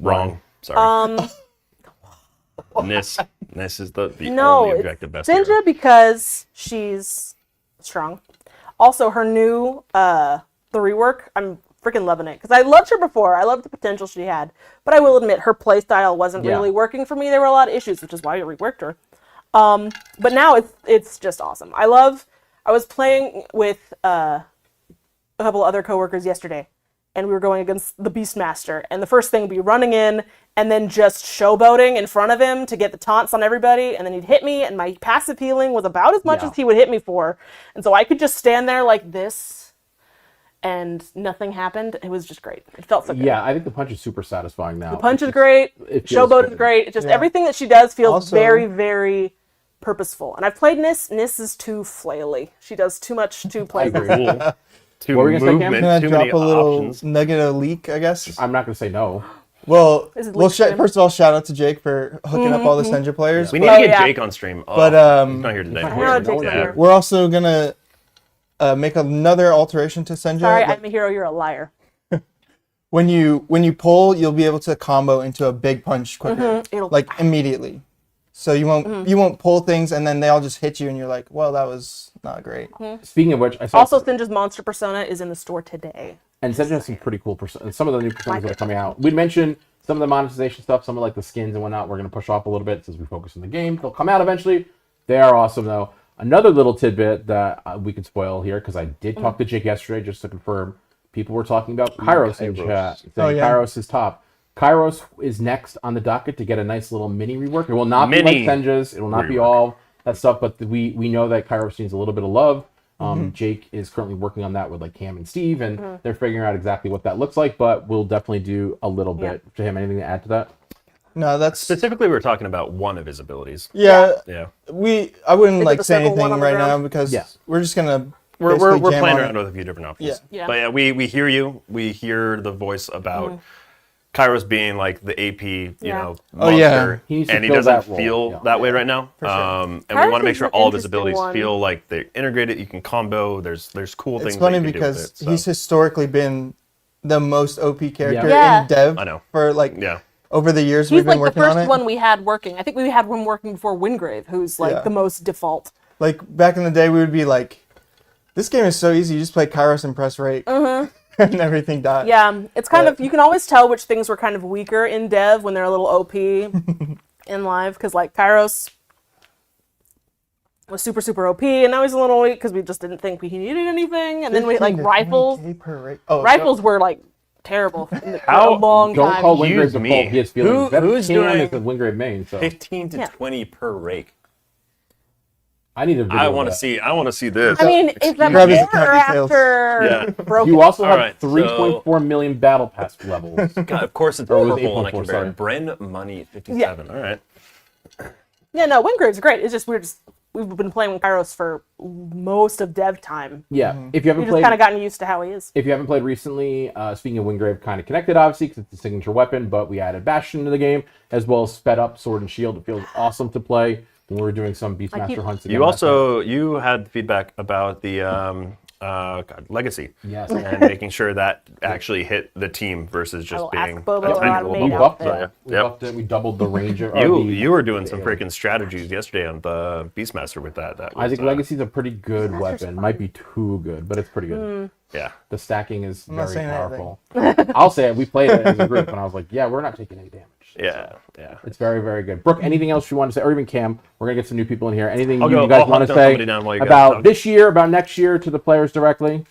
Wrong. Sorry. Nis is the No, only it's objective best hero. Sinja because she's strong. Also, her new the rework, I'm freaking loving it because I loved her before. I loved the potential she had, but I will admit her playstyle wasn't Yeah. really working for me. There were a lot of issues, which is why I reworked her. But now it's just awesome. I was playing with a couple other coworkers yesterday, and we were going against the Beastmaster, and the first thing would be running in and then just showboating in front of him to get the taunts on everybody, and then he'd hit me, and my passive healing was about as much Yeah. as he would hit me for, and so I could just stand there like this, and nothing happened. It was just great. It felt so good. Yeah, I think the punch is super satisfying now. The punch is great. it feels Showboat good. is great. It's just Yeah. everything that she does feels Also- very, very purposeful. And I've played Nis. Nis is too flaily. She does too much to play. agree. Cool. Too What were you gonna say, Cam? movement, Can I too drop many a little options. nugget of leak? I guess. I'm not going to say no. Well, Is it well. leak stream? First of all, shout out to Jake for hooking up all the Senja players. We need Oh, to get yeah. Jake on stream. Oh, But, he's not here today. I know, Jake's not Yeah. here. We're also gonna make another alteration to Senja. Sorry, that I'm a hero. You're a liar. when you pull, you'll be able to combo into a big punch quicker, It'll like immediately. So you won't pull things and then they all just hit you and you're like, well, that was not great. Speaking of which, I saw Also, Sinja's monster persona is in the store today. and Senja has some pretty cool some of the new personas that are coming out. We'd mentioned some of the monetization stuff, some of like the skins and whatnot. We're going to push off a little bit since we focus on the game. They'll come out eventually. They are awesome though. Another little tidbit that we could spoil here because I did talk to Jake yesterday just to confirm. People were talking about Kairos in chat, saying Oh, yeah. Kairos is top. Kairos is next on the docket to get a nice little mini rework. It will not be Mini like Senja's. It will not be rework. all that stuff, but we know that Kairos needs a little bit of love. Jake is currently working on that with like Cam and Steve, and they're figuring out exactly what that looks like, but we'll definitely do a little bit to him. Anything to add to that? No, that's Specifically, we were talking about one of his abilities. yeah. Yeah. I wouldn't Is it like the say circle one anything on the right now ground? because Yeah. we're just gonna We're basically jam playing on around it. with a few different options. Yeah. Yeah. But yeah, we hear you. We hear the voice about Kairos being like the AP, you Yeah. know, Oh, yeah. monster, He needs to and he fill doesn't that role. feel Yeah. that way right now. sure. And we Kairos want to make is sure an all of his interesting abilities one. feel like they're integrated. You can combo. There's cool things. It's funny that you can because do with it, so. he's historically been the most OP character Yeah. in dev I know. for like Yeah. over the years He's we've been like the working on first it. one we had working. I think we had one working before Wingrave, who's like Yeah. the most default. Like back in the day, we would be like, "This game is so easy. You just play Kairos and press rate, and everything dies." Yeah, it's kind of, you can always tell which things were kind of weaker in dev when they're a little OP in live, because like Kairos was super, super OP, and now he's a little weak because we just didn't think we needed anything. And then we like 15 to rifles. 20K per rate. Oh, Rifles were like terrible for a How- long Don't time. call Wingrave Use default. me. He has feelings. That Who's Cam doing is the Wingrave main, so 15 to Yeah. 20 per rake. I need a video. I of want to that. see. I want to see this. I mean, is that Grab his before or account details. after Yeah. broken? You also All have right, 3.4 million battle pass levels. God, of course it's Or was it purple and I 8.4, can bear sorry. it. Bren Money 57. All right. Yeah, no, Wingrave's great. It's just we've been playing with Kairos for most of dev time. Yeah, if you haven't We've just played, kind of gotten used to how he is. if you haven't played recently, speaking of Wingrave, kind of connected obviously because it's a signature weapon, but we added Bastion into the game as well as sped up Sword and Shield. It feels awesome to play when we were doing some Beastmaster hunts. Again You last night. also you had feedback about the Legacy. Yes. And making sure that actually hit the team versus I just will being ask Bobo a about tactical Made we bubble. out buffed there. it. We Yep. buffed it. We doubled the range of You were doing some freaking strategies yesterday on the Beastmaster with that. That was, I think Legacy's a pretty good weapon. Might be too good, but it's pretty good. Yeah. The stacking is not very saying powerful. I'll say it. We played it as a group, and I was like, "Yeah, we're not taking any damage." Yeah. Yeah. It's very, very good. Brooke, anything else you want to say, or even Cam? We're gonna get some new people in here. Anything I'll you go- guys I'll want hunt to down say somebody down while you guys about talk. this year, about next year to the players directly?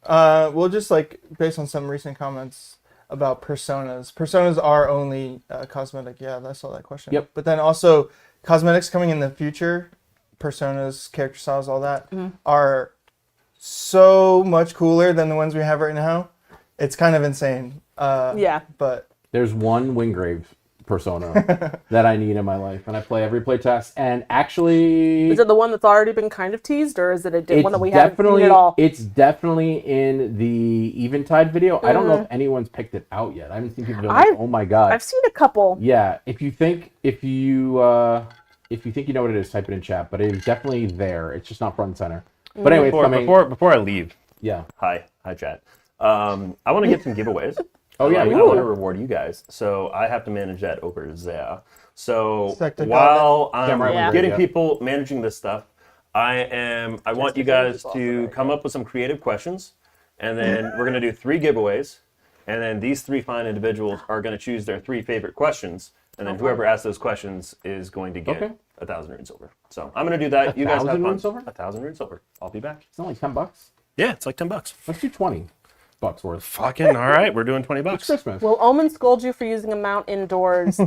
Well, just like based on some recent comments about personas. Personas are only cosmetic. Yeah, I saw that question. Yep. But then also cosmetics coming in the future, personas, character styles, all that are so much cooler than the ones we have right now. It's kind of insane. Yeah. But There's one Wingrave persona that I need in my life, and I play every playtest. And actually, Is it the one that's already been kind of teased, or is it a one that we haven't seen definitely at all? it's definitely in the Eventide video. I don't know if anyone's picked it out yet. I haven't seen people be like, "Oh my god!" I've seen a couple. Yeah, if you think you know what it is, type it in chat. But it is definitely there. It's just not front and center. But anyway, it's coming. Before I leave, Yeah. hi chat. I want to get some giveaways. Oh yeah. I We want to will. reward you guys, so I have to manage that over there. So Sector while Camera I'm Yeah. getting yeah. people managing this stuff, I want you guys to come up with some creative questions, and then we're gonna do 3 giveaways, and then these 3 fine individuals are gonna choose their 3 favorite questions, and then whoever asks those questions is going to get Okay. 1,000 rune silver. So I'm gonna do that. You guys have 1,000 fun. rune silver? 1,000 rune silver. I'll be back. It's not like $10. Yeah, it's like $10. Let's do $20 worth. Fucking all right. We're doing $20. It's Christmas. Will Omen scold you for using a mount indoors?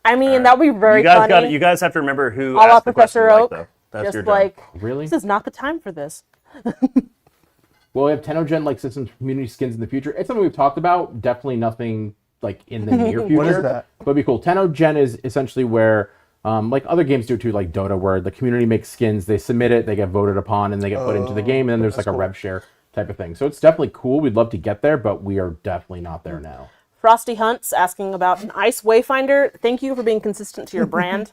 I mean, that would be very You guys funny. you guys have to remember who A la asked the question Professor you like, Oak. though. That's your Just job. like, Really? this is not the time for this. Well, we have Tennogen like systems community skins in the future. It's something we've talked about. Definitely nothing like in the near future. What is that? But it'd be cool. Tennogen is essentially where, like other games do too, like Dota, where the community makes skins, they submit it, they get voted upon, and they get put into the game, and then there's like a rev share type of thing. So it's definitely cool. We'd love to get there, but we are definitely not there now. Frosty Hunts asking about an ice Wayfinder. Thank you for being consistent to your brand.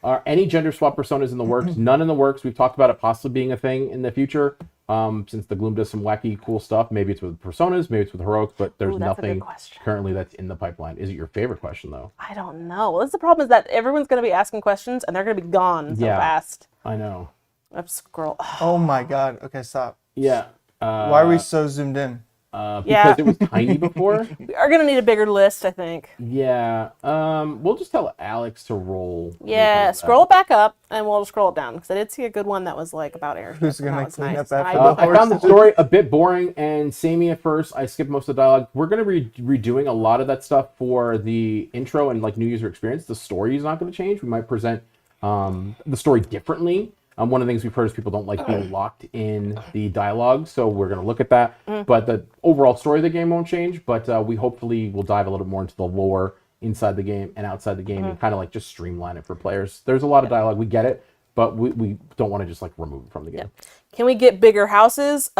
Are any gender swap personas in the works? None in the works. We've talked about it possibly being a thing in the future. Since the Gloom does some wacky, cool stuff. Maybe it's with personas, maybe it's with heroics, but there's Ooh, that's a good nothing question. currently that's in the pipeline. Is it your favorite question though? I don't know. Well, that's the problem, is that everyone's going to be asking questions and they're going to be gone so Yeah. fast. I know. Let's scroll. oh my god. Okay, stop. Yeah. Why are we so zoomed in? Because Yeah. it was tiny before. We are going to need a bigger list, I think. Yeah. We'll just tell Alex to roll. Yeah, scroll it back up and we'll scroll it down because I did see a good one that was like about Airship. Who's gonna That was clean nice. up after I found the story a bit boring and samey at first. I skipped most of the dialogue. We're going to be redoing a lot of that stuff for the intro and like new user experience. The story is not going to change. We might present the story differently. One of the things we've heard is people don't like being locked in the dialogue, so we're going to look at that. But the overall story of the game won't change, but we hopefully will dive a little more into the lore inside the game and outside the game and kind of like just streamline it for players. There's a lot of dialogue. We get it, but we don't want to just like remove it from the game. Can we get bigger houses?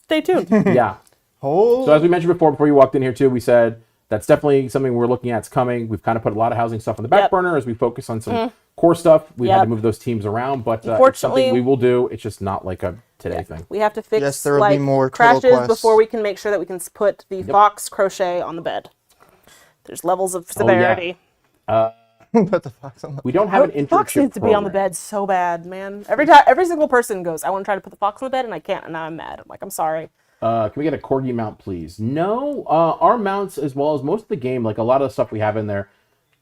Stay tuned. Yeah. Oh, So as we mentioned before you walked in here too, we said that's definitely something we're looking at. It's coming. We've kind of put a lot of housing stuff on the back Yep. burner as we focus on some core stuff. We had to Yep. move those teams around, but it's Unfortunately- something we will do. It's just not like a today thing. We have to fix Yes, there will be like more Turtle crashes Quests. before we can make sure that we can put the fox crochet on the bed. There's levels of severity. Put the fox on the. We don't have an internship Fox needs to be on the program. bed so bad, man. Every single person goes, I want to try to put the fox on the bed, and I can't, and now I'm mad. I'm like, I'm sorry. Can we get a corgi mount, please? No. Our mounts, as well as most of the game, like a lot of the stuff we have in there,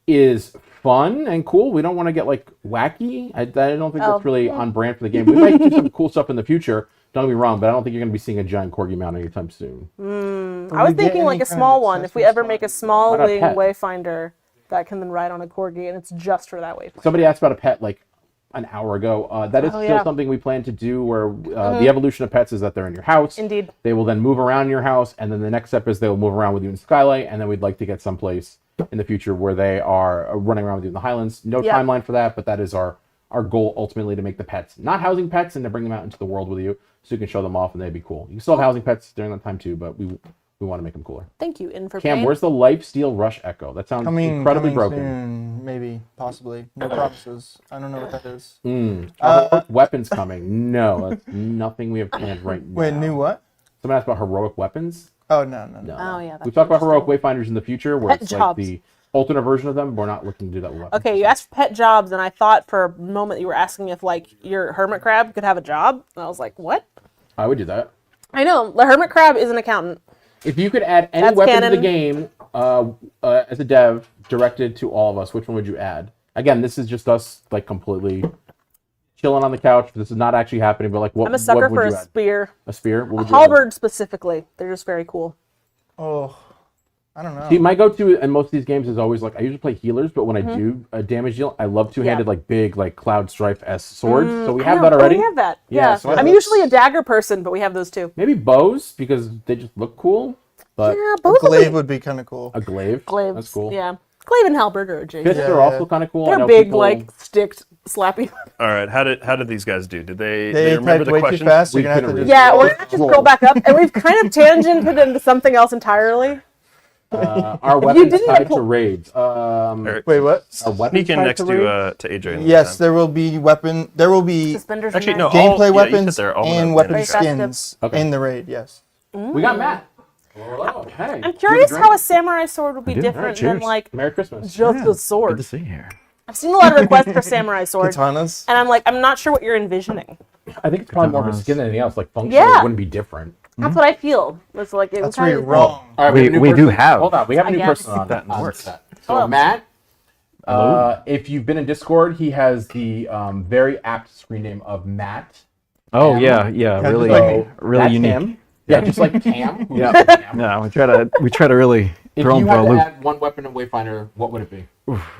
is fun and cool. We don't want to get like wacky. I don't think that's really on brand for the game. We might do some cool stuff in the future. Don't get me wrong, but I don't think you're going to be seeing a giant corgi mount anytime soon. I was thinking like a small one. If we ever make a small Why not wing pet? Wayfinder that can then ride on a corgi, and it's just for that Wayfinder. Somebody asked about a pet like an hour ago. That is still something we plan to do where the evolution of pets is that they're in your house. Indeed. They will then move around your house, and then the next step is they will move around with you in Skylight, and then we'd like to get someplace in the future where they are running around with you in the Highlands. No timeline for that, but that is our goal ultimately, to make the pets not housing pets and to bring them out into the world with you so you can show them off and they'd be cool. You can still have housing pets during that time too, but we want to make them cooler. Thank you, in for Cam, pain. where's the Lifesteal Rush Echo? That sounds incredibly broken. Soon, maybe, possibly. No promises. I don't know what that is. Heroic weapons coming. No, that's nothing we have planned right now. Wait, new what? Someone asked about heroic weapons. Oh, no. Oh, yeah. We talked about heroic wayfinders in the future where Pet it's jobs. like the alternate version of them. We're not looking to do that with weapons. Okay, you asked for pet jobs, and I thought for a moment you were asking if, like, your hermit crab could have a job. And I was like, what? I would do that. I know. The hermit crab is an accountant. If you could add any That's weapon to the canon. game as a dev directed to all of us, which one would you add? Again, this is just us like completely chilling on the couch. This is not actually happening, but like what, I'm a sucker what would for a you add? spear. A spear? What A would you add? halberd specifically. They're just very cool. Oh, I don't know. See, my go-to in most of these games is always like I usually play healers, but when I do a damage deal, I love two-handed like big like Cloud Strife-esque swords. So we have that already. We have that. Yeah, Yeah. so I'm usually a dagger person, but we have those too. Maybe bows because they just look cool. But Yeah, both of Glaive them. would be kind of cool. a glaive, Glaives. that's cool. Yeah. Glaive and halberd are adjacent. Fists are also kind of cool. I They're know big, people- like, sticked, slappy. All right, how did these guys do? Did they They remember typed the way questions? too fast. So We you're gonna have to couldn't just Yeah, we're going to just scroll back up, and we've kind of tangented into something else entirely. Our weapons didn't tied to pull- raids. Eric, Wait, what? Our weapons sneak in tied next to to raids? AJ. another Yes, time. there will be weapon. There will be Suspenders Actually, and no. knives. all- gameplay yeah, you weapons sit there, all and the weapon manage Very skins Okay. in the raid. Yes. We got Matt. Hello. Hey. I'm curious how a samurai sword would be do. different Alright, than, cheers. like, Merry Christmas. just a Good sword. to see you here. I've seen a lot of requests for samurai swords, Katanas. and I'm like, I'm not sure what you're envisioning. I think it's probably more of a skin than anything else. Like functionally, Yeah. it wouldn't be different. That's what I feel. It's like it That's kind where of you're wrong. All right, have a new We do person. have. Hold on, we have a new guess. person on That in the on works. set. So Hello. Matt, if you've been in Discord, he has the very apt screen name of Matt. Oh Cam. yeah, Yeah, really, just like me. really That's unique. him. Yeah, just like Cam. who's Yeah. Cam. Yeah, we try to really If throw you him for had a to loop. add one weapon in Wayfinder, what would it be?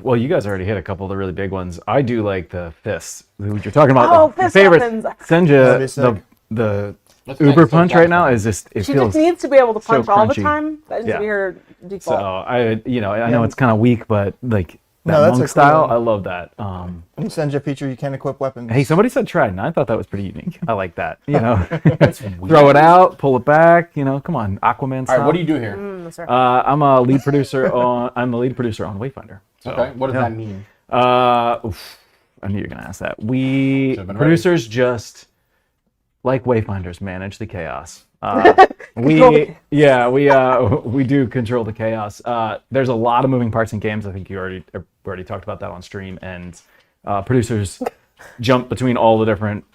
Well, you guys already hit a couple of the really big ones. I do like the fists. What you're talking about? Oh, the fist favorite. weapons. That'd be Senja, sick. the Let's make Uber it so punch right now satisfying. is just it She feels. just needs to be able to so punch all the crunchy. time. That needs Yeah. to be her So default. I know it's kind of weak, but like that No, that's a monk cool style, one. I love that. In Senja feature, you can equip weapons. Hey, somebody said Trident. I thought that was pretty unique. I like that. You know, throw it out, pull it back. You know, come on, Aquaman All style. right, what do you do here? Yes, sir. I'm a lead producer on. I'm the lead producer on Wayfinder. So, Okay, what does yeah. that mean? I knew you were gonna ask that. We Should've been producers just like Wayfinders manage the chaos. We do control the chaos. There's a lot of moving parts in games. I think you already talked about that on stream. And producers jump between all the different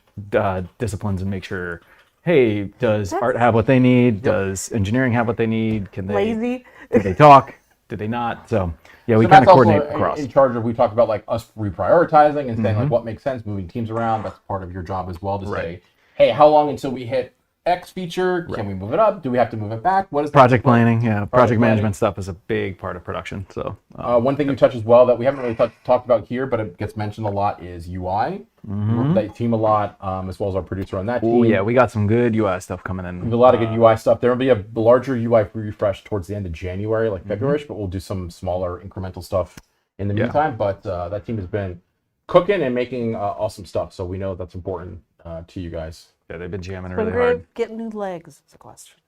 disciplines and make sure. Hey, does art have what they need? Does engineering have what they need? Can they? Lazy. Did they talk? Did they not? So yeah, we So kind Matt's of also coordinate across. in charge of. We talked about like us reprioritizing and saying like what makes sense, moving teams around. That's part of your job as well to say, hey, how long until we hit X feature? Can we move it up? Do we have to move it back? What is that Project look like? planning, yeah, project planning. management stuff is a big part of production. So One thing you touch as well that we haven't really talked about here, but it gets mentioned a lot is UI. We work with that team a lot, as well as our producer on that team. oh yeah, we got some good UI stuff coming We have in. a lot of good UI stuff. There will be a larger UI refresh towards the end of January, like February, but we'll do some smaller incremental stuff in the Yeah. meantime. But that team has been cooking and making awesome stuff, so we know that's important to you guys. Yeah, they've been jamming When really hard. Grave get new legs is a question.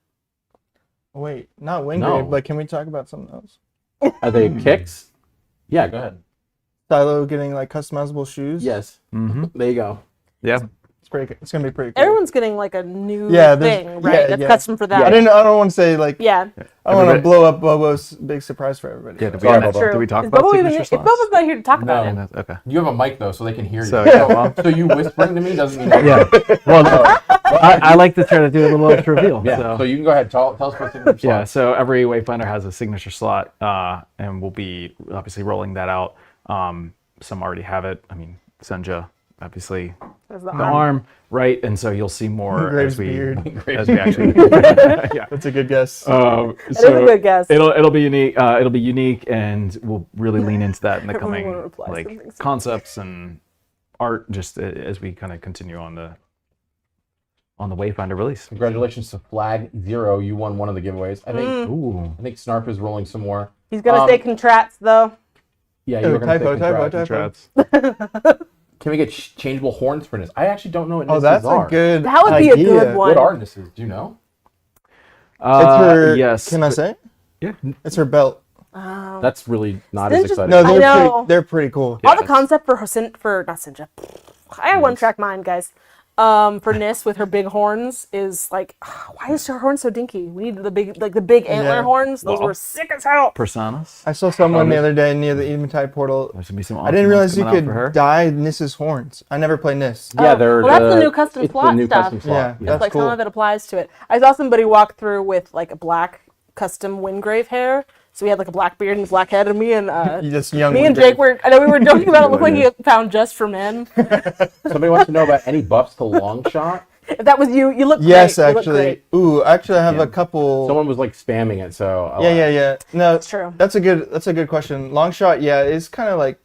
Wait, not Wingrave, No. but can we talk about something else? Are they kicks? Yeah, go ahead. Silo getting like customizable shoes. Yes. Mm-hmm. There you go. Yeah, It's gonna be pretty cool. Everyone's getting like a new there's- thing, right? yeah, That's yeah. custom for them. I don't want to say like. Yeah. I don't want to blow up Bobo's big surprise for everybody. Yeah, so. Bobo. True. Do we talk Is about Bobo signature if slots? Bobo's not here to talk about it. Okay. You have a mic though, so they can hear you. So, yeah, well, So you whispering to me doesn't mean Yeah. Well, no. I like to try to do a little extra reveal. Yeah. So you can go ahead. Tell us about signature slots. Yeah, so every Wayfinder has a signature slot, and we'll be obviously rolling that out. Some already have it. I mean, Senja, obviously, There's the arm, right? And so you'll see more Graves' as we beard. actually. Yeah. That's a good guess. So is a good guess. It'll be unique. It'll be unique, and we'll really lean into that in the Everyone coming replies to things. like concepts and art, just as we kind of continue on the Wayfinder release. Congratulations to Flag Zero. You won one of the giveaways. I think Snarf is rolling some more. He's gonna say contrats though. Yeah, you were going to Typo. Can we get changeable horns for this? I actually don't know what Oh, Nisses that's are. a good. That would be a idea. good one. What are Nisses? Do you know? It's her. Yes. Can I say? Yeah. It's her belt. That's really not Sinja's- as exciting. No, I know. they're pretty cool. All the concept for not Sinja. I had one track mind, guys. For Nis with her big horns is like, why is her horn so dinky? We need the big antler Yeah. horns. Those Well. were sick as hell. Personas. I saw someone the other day near the Eventide portal. There's gonna be some. I didn't realize you coming out for could her. dye Nis's horns. I never play Nis. Yeah, they're well, that's the new custom it's slot the new stuff. custom slot. Yeah, It's that's like cool. some of it applies to it. I saw somebody walk through with like a black custom Wingrave hair. So we had like a black beard and a black head, and me and You just young. me and one, Jake were. I know we were joking about it. Looked like he found just for men. Somebody wants to know about any buffs to long shot. If that was you, you look Yes, great. You look actually. great. Ooh, actually, I have a couple. Someone was like spamming it, so Yeah. No, That's true. That's a good question. Long shot, yeah, it's kind of like,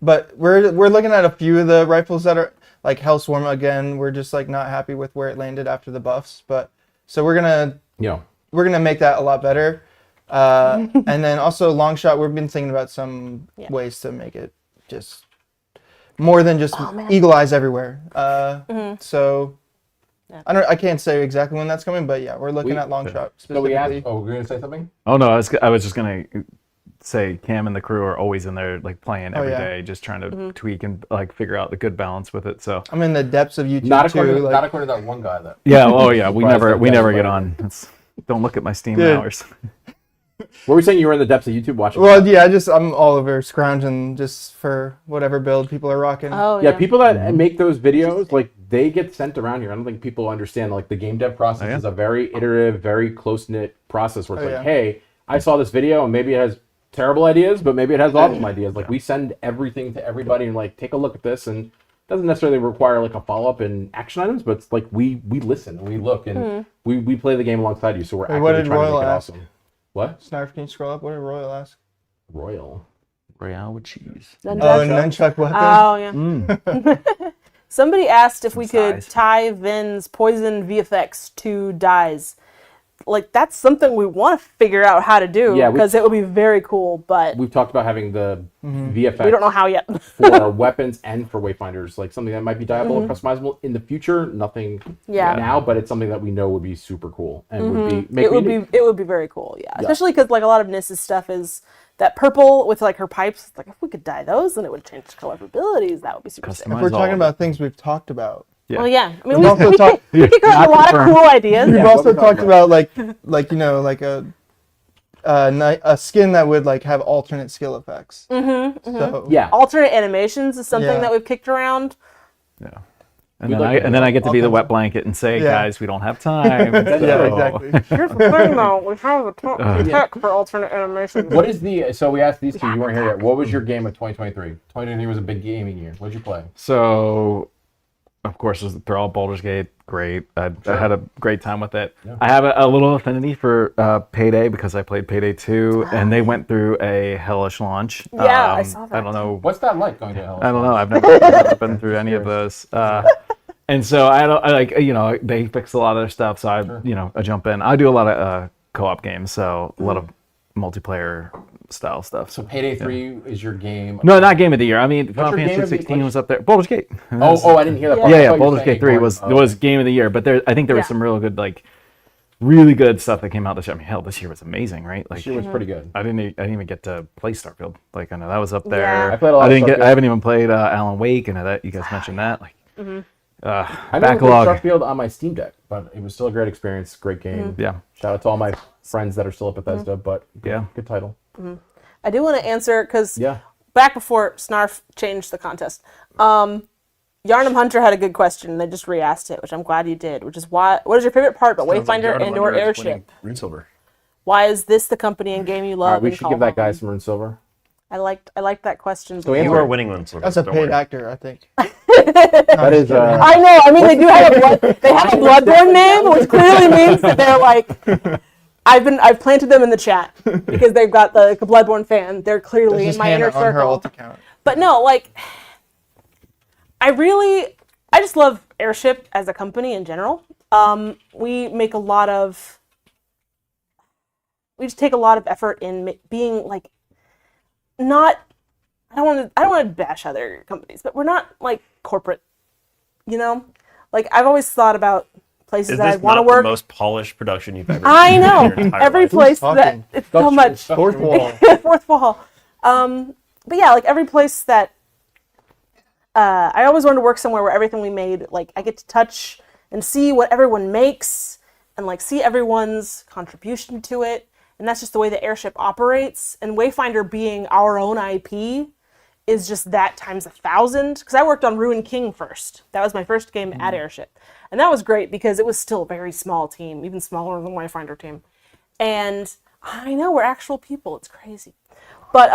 But we're looking at a few of the rifles that are like Hellswarm again. We're just like not happy with where it landed after the buffs, but so we're gonna make that a lot better. And then also long shot, we've been thinking about some ways to make it just more than just eagle eyes everywhere. So I can't say exactly when that's coming, but yeah, we're looking at long shot So we asked. specifically. Oh, we're going to say something? Oh no, I was just gonna say Cam and the crew are always in there like playing every day, just trying to tweak and like figure out the good balance with it. So I'm in the depths of YouTube Not too. according, like- not according to that one guy, though. yeah, oh yeah, we Surprised that never guy's get playing. on. Don't look at my Steam Dude. hours. What were we saying? You were in the depths of YouTube watching? Well, yeah, I'm all over scrounging just for whatever build people are rocking. Oh Yeah, people that make those videos, like they get sent around here. I don't think people understand like the game dev process is a very iterative, very close knit process where it's like, hey, I saw this video and maybe it has terrible ideas, but maybe it has awesome ideas. Like we send everything to everybody and like take a look at this, and it doesn't necessarily require like a follow up and action items, but it's like we listen and we look and we play the game alongside you, so we're Hey, what actively did trying to Royal make it ask? awesome. What? Snarf, can you scroll up? What did Royal ask? Royal. Royale with cheese. Nunchuck weapon. Oh yeah. Somebody asked if we could Size. tie Vin's poison VFX to dyes. Like that's something we want to figure out how to do Yeah, because it would be very cool, but We've talked about having the VFX we don't know how yet. for weapons and for Wayfinders, like something that might be dyeable or customizable in the future. Nothing Yeah. now, but it's something that we know would be super cool and would be make It would unique. be very cool, yeah. Especially because like a lot of Nis's stuff is that purple with like her pipes. Like if we could dye those, then it would change color abilities. That would be super sick. Customize We're all talking of about things we've talked about. Yeah. Well, yeah. I mean, We've also talked. we could come up with a lot of cool ideas. We've also talked about like you know like a skin that would like have alternate skill effects. So Yeah, Alternate animations is something Yeah. that we've kicked around. Yeah. And then I get to be the wet blanket and say, Yeah. guys, we don't have time. yeah, So- exactly. Here's the thing, though. We have a tech for alternate animations. What is the... So we asked these two. You weren't here yet. What was your game of 2023? 2023 was a big gaming year. What did you play? So, of course, they're all Baldur's Gate. Great. I had a great time with it. I have a little affinity for Payday because I played Payday 2, and they went through a hellish launch. Yeah, I saw that. I don't know. What's that like going to hell? I don't know. I've never been through any of those. And so I like, they fixed a lot of their stuff. So I jump in. I do a lot of co-op games. So a lot of multiplayer style stuff. So Payday 3 is your game. No, not game of the year. I mean, Final your game Fantasy of the- 16 was up there. Baldur's Gate. Oh, I didn't hear that part. I Yeah, thought yeah. you were Baldur's saying Gate 3 Ignore- was game of the year, but I think there was Yeah. some real good like really good stuff that came out this year. I mean, hell, this year was amazing, right? Like, She was pretty good. I didn't even get to play Starfield. Like, I know that was up there. Yeah. I played a lot I of didn't get. Starfield. I haven't even played Alan Wake, and that you guys mentioned that. Like, I never backlog. played Starfield on my Steam Deck, but it was still a great experience, great game. Yeah, Shout out to all my friends that are still at Bethesda, but Yeah. good title. I do want to answer because Yeah. back before Snarf changed the contest, Yarnum Hunter had a good question. And they just re-asked it, which I'm glad you did. Which is what is your favorite part about Wayfinder and/or Airship? Rune Silver. Why is this the company and game you All love? right, we and should call give that guy home? some Rune Silver. I liked that question. So You answer are it. winning Rune Silver. That's a don't paid worry. actor, I think. That is I know. I mean, they do have they have a Bloodborne name, which clearly means that they're like. I've planted them in the chat because they've got the Bloodborne fan. They're clearly in Just my hand inner on her circle. alt account. But no, like, I just love Airship as a company in general. We make a lot of, we just take a lot of effort in being like, not, I don't want to bash other companies, but we're not like corporate, you know? Like, I've always thought about places Is that I this want to not work. the most polished production you've ever I seen in know. your entire Every life? place that talking? it's so much. Fourth wall. Fourth wall. But yeah, like every place that I always wanted to work somewhere where everything we made, like I get to touch and see what everyone makes and like see everyone's contribution to it. And that's just the way the Airship operates. And Wayfinder being our own IP is just that times 1,000. Because I worked on Ruin King first. That was my first game at Airship. And that was great because it was still a very small team, even smaller than Wayfinder team. And I know we're actual people. It's crazy. But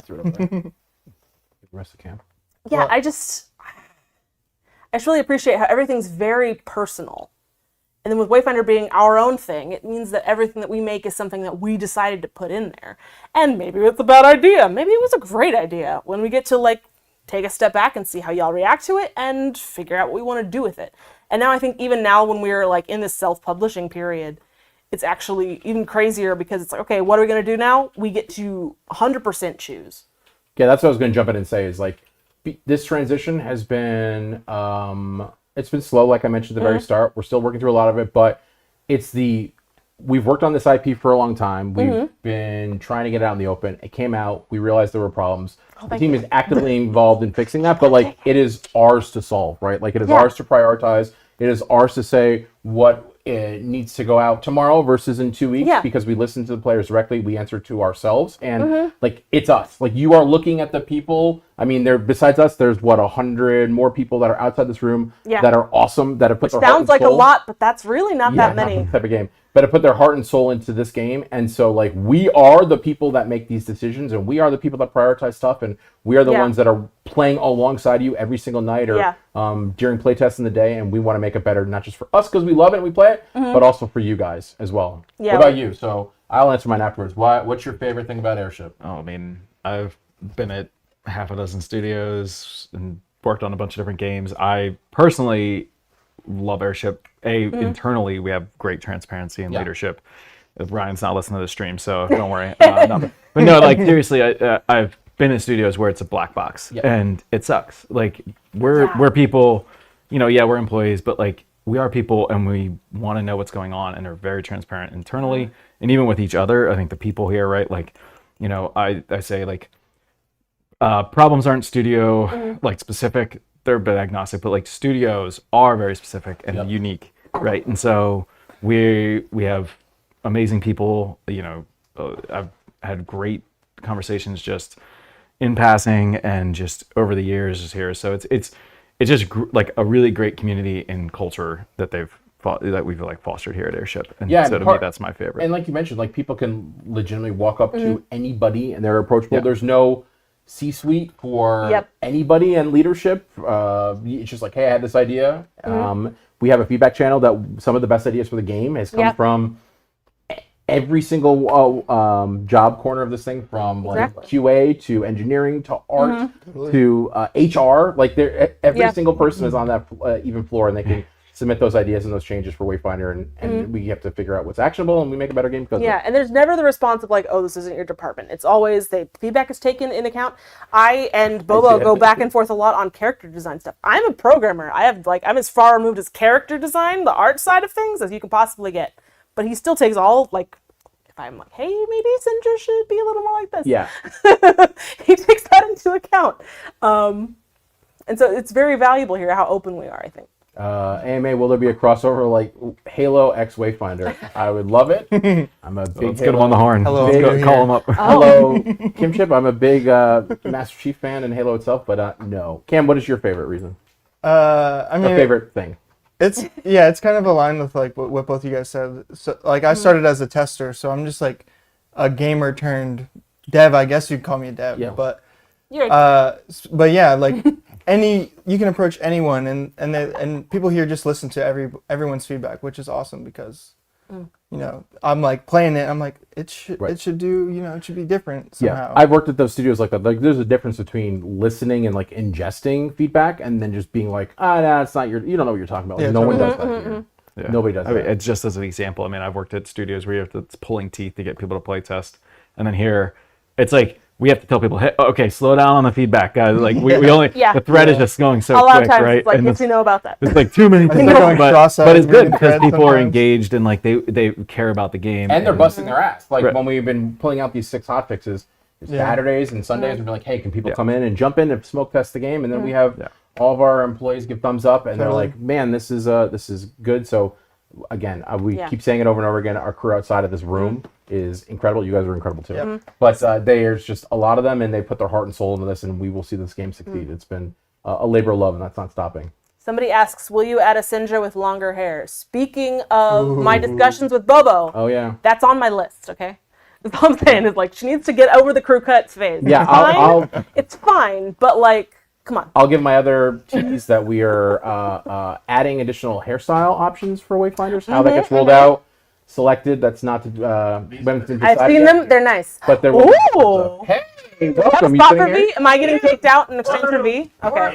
The rest of the camp. yeah, I just really appreciate how everything's very personal. And then with Wayfinder being our own thing, it means that everything that we make is something that we decided to put in there. And maybe it's a bad idea. Maybe it was a great idea when we get to like take a step back and see how y'all react to it and figure out what we want to do with it. And now I think even now when we're like in this self-publishing period, it's actually even crazier because it's like, okay, what are we going to do now? We get to 100% choose. Yeah, that's what I was going to jump in and say is like this transition has been it's been slow, like I mentioned at the very start. We're still working through a lot of it, but we've worked on this IP for a long time. We've been trying to get it out in the open. It came out. We realized there were problems. The team is actively involved in fixing that, but like it is ours to solve, right? Like it is ours to prioritize. It is ours to say what needs to go out tomorrow versus in 2 weeks because we listen to the players directly. We answer to ourselves, and like it's us. Like you are looking at the people. I mean, besides us, there's 100 more people that are outside this room that are awesome that have put their heart Sounds and like a soul. lot, but that's really not that Not many. the type of game, but have put their heart and soul into this game, and so like we are the people that make these decisions, and we are the people that prioritize stuff, and we are the ones that are playing alongside you every single night or during playtests in the day, and we want to make it better, not just for us because we love it and we play it, but also for you guys as well. Yeah. What about you? So I'll answer mine afterwards. What's your favorite thing about Airship? Oh, I mean, I've been at half a dozen studios and worked on a bunch of different games. I personally love Airship. Internally, we have great transparency and leadership. Ryan's not listening to the stream, so don't worry. No. But no, like seriously, I've been in studios where it's a black box and it sucks. Like we're people, you know, we're employees, but like we are people and we want to know what's going on and are very transparent internally and even with each other. I think the people here, right? Like, you know, I say like problems aren't studio like specific. They're a bit agnostic, but like studios are very specific and unique, right? And so we have amazing people. You know, I've had great conversations just in passing and just over the years just here. So it's just like a really great community and culture that we've like fostered here at Airship. And so to me, that's my favorite. And like you mentioned, like people can legitimately walk up to anybody and they're approachable. There's no C-suite for anybody and leadership. It's just like, hey, I had this idea. We have a feedback channel that some of the best ideas for the game has come from every single job corner of this thing, from like QA to engineering to art to HR. Like every single person is on that even floor, and they can submit those ideas and those changes for Wayfinder, and we have to figure out what's actionable, and we make a better game because of it. And there's never the response of like, oh, this isn't your department. It's always the feedback is taken in account. I and Bobo go back and forth a lot on character design stuff. I'm a programmer. I'm as far removed as character design, the art side of things, as you can possibly get. but he still takes all, like, if I'm like, hey, maybe Sindra should be a little more like this. Yeah. He takes that into account. And so it's very valuable here how open we are, I think. AMA, will there be a crossover like Halo X Wayfinder? I would love it. I'm a big Let's get him on the horn. Hello, Let's I'm go, new call here. him up. Hello, Kim Chip. I'm a big Master Chief fan and Halo itself, but no. Cam, what is your favorite reason? I Or mean, favorite thing? it's kind of aligned with like what both you guys said. So like I started as a tester, so I'm just like a gamer turned dev. I guess you'd call me a dev. Yeah. But You're but yeah, like you can approach anyone, and people here just listen to everyone's feedback, which is awesome because you know I'm like playing it. I'm like it should do, you know, it should be different somehow. Yeah, I've worked at those studios like that. Like, there's a difference between listening and like ingesting feedback, and then just being like, nah, it's not you don't know what you're talking about. Like, Yeah, no one totally. does that here. Yeah. Nobody does I mean, that. it's just as an example. I mean, I've worked at studios where you have to, it's pulling teeth to get people to play test. And then here, it's like, we have to tell people, hey, okay, slow down on the feedback, guys. Like, we only, Yeah. the thread is just going so a lot quick, of times right? it's like, And get to know about that. it's like too many they're things. going cross-eyed But it's good reading the because thread people are sometimes. engaged and like they care about the game. And they're busting their ass. Like Right. when we've been pulling out these 6 hotfixes, it's Yeah. Saturdays and Sundays, and we're like, hey, can people Yeah. come in and jump in and smoke test the game? And then we have all of our employees give thumbs up, and they're Totally. like, man, this is good. So again, we Yeah. keep saying it over and over again. Our crew outside of this room is incredible. You guys are incredible too. But there's just a lot of them, and they put their heart and soul into this, and we will see this game succeed. It's been a labor of love, and that's not stopping. Somebody asks, will you add a Sindra with longer hair? Speaking of my discussions with Bobo, Oh yeah. that's on my list, okay? That's all I'm saying is like, she needs to get over the crew cuts phase. Yeah, It's fine, I'll it's fine, but like, come on. I'll give my other tease that we are adding additional hairstyle options for Wayfinders. How that gets rolled out, selected. That's not when it's I've seen them, they're nice. but there will. Ooh! Hey, welcome. You Spot sitting for here? V? Am I getting kicked out in exchange for V? Okay.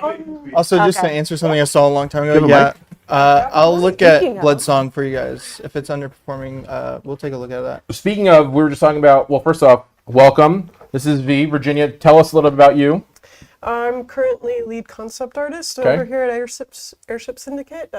Also, just to Okay. answer something I saw a long time ago, Give him yeah. I'll look Speaking at of- Bloodsong for you guys. If it's underperforming, we'll take a look at that. Speaking of, we were just talking about. Well, first off, welcome. This is V, Virginia. Tell us a little bit about you. I'm currently lead concept artist Okay. over here at Airship Syndicate.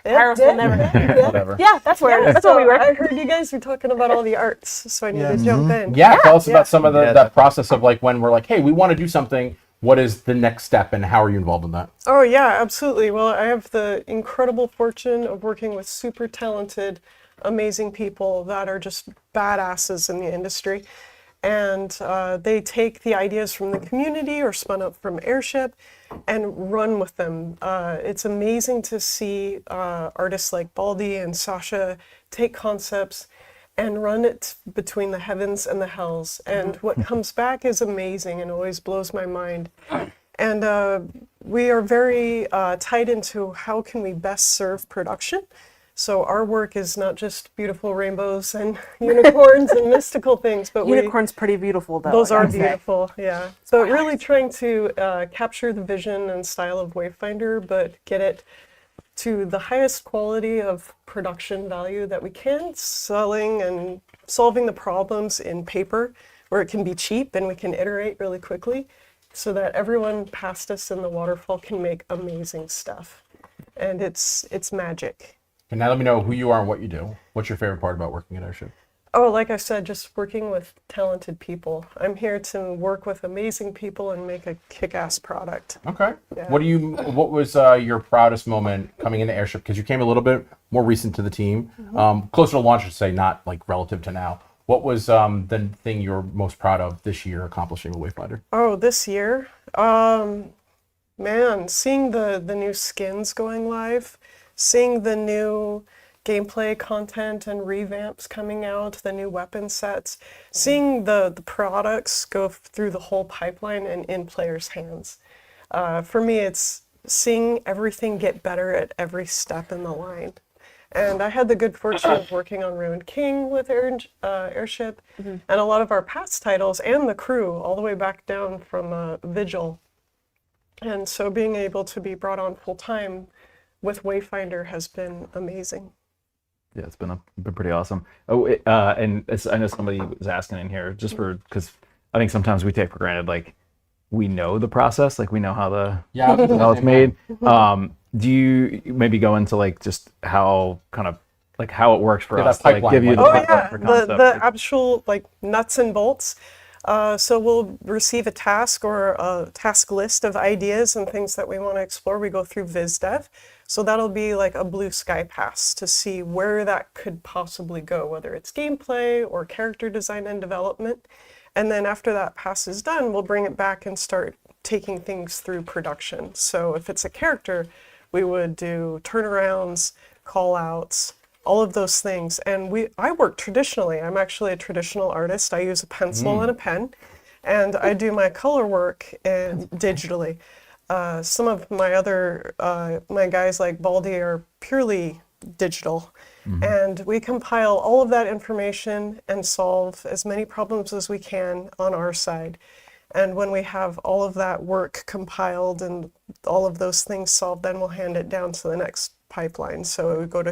Iris will never. Whatever. Yeah, that's where we I work. heard you guys were talking about all the arts, so I need to jump in. Yeah, tell us Yeah. about some of Yeah. that process of like when we're like, hey, we want to do something. What is the next step, and how are you involved in that? Oh yeah, absolutely. Well, I have the incredible fortune of working with super talented, amazing people that are just badasses in the industry. And they take the ideas from the community or spun up from Airship and run with them. It's amazing to see artists like Baldy and Sasha take concepts and run it between the heavens and the hells. And what comes back is amazing and always blows my mind. And we are very tied into how can we best serve production. So our work is not just beautiful rainbows and unicorns and mystical things, but Unicorn's pretty beautiful though. those I are gotta say. beautiful, yeah. But really trying to capture the vision and style of Wayfinder, but get it to the highest quality of production value that we can, selling and solving the problems in paper where it can be cheap and we can iterate really quickly so that everyone past us in the waterfall can make amazing stuff. And it's magic. And now let me know who you are and what you do. What's your favorite part about working at Airship? Oh, like I said, just working with talented people. I'm here to work with amazing people and make a kick-ass product. Okay. Yeah. What was your proudest moment coming into Airship? Because you came a little bit more recent to the team, closer to launch, I should say, not like relative to now. What was the thing you're most proud of this year accomplishing with Wayfinder? Oh, this year? Man, seeing the new skins going live, seeing the new gameplay content and revamps coming out, the new weapon sets, seeing the products go through the whole pipeline and in players' hands. For me, it's seeing everything get better at every step in the line. And I had the good fortune of working on Ruined King with Airship, and a lot of our past titles and the crew, all the way back down from Vigil. And so being able to be brought on full time with Wayfinder has been amazing. Yeah, it's been pretty awesome. Oh, and I know somebody was asking in here just because I think sometimes we take for granted like we know the process, like we know how how it's made. Do you maybe go into like just how kind of like how it works for Yeah, us that to like pipeline, give you the like- Oh pipeline yeah, for the concept. actual like nuts and bolts. So we'll receive a task or a task list of ideas and things that we want to explore. We go through VizDev. So that'll be like a blue sky pass to see where that could possibly go, whether it's gameplay or character design and development. And then after that pass is done, we'll bring it back and start taking things through production. So if it's a character, we would do turnarounds, call outs, all of those things. And I work traditionally. I'm actually a traditional artist. I use a pencil and a pen, and I do my color work digitally. Some of my other my guys like Baldy are purely digital, and we compile all of that information and solve as many problems as we can on our side. And when we have all of that work compiled and all of those things solved, then we'll hand it down to the next pipeline. So it would go to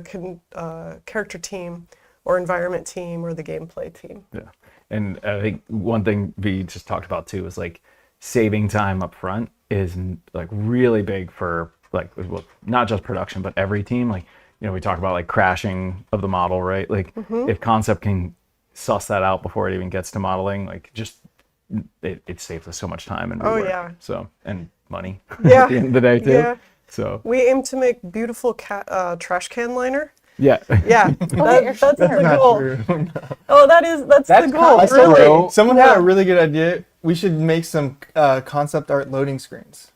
character team or environment team or the gameplay team. Yeah. And I think one thing we just talked about too is like saving time up front is like really big for like, well, not just production, but every team. Like, you know, we talk about like crashing of the model, right? Like if concept can suss that out before it even gets to modeling, like just it saves us so much time and rework. Yeah. So, and money Yeah. at the end of the day too. Yeah. So We aim to make beautiful trash can liner. yeah. Yeah, that's the goal. Oh, that's the That's goal. kinda Really. true. Someone had a really good idea. We should make some concept art loading screens.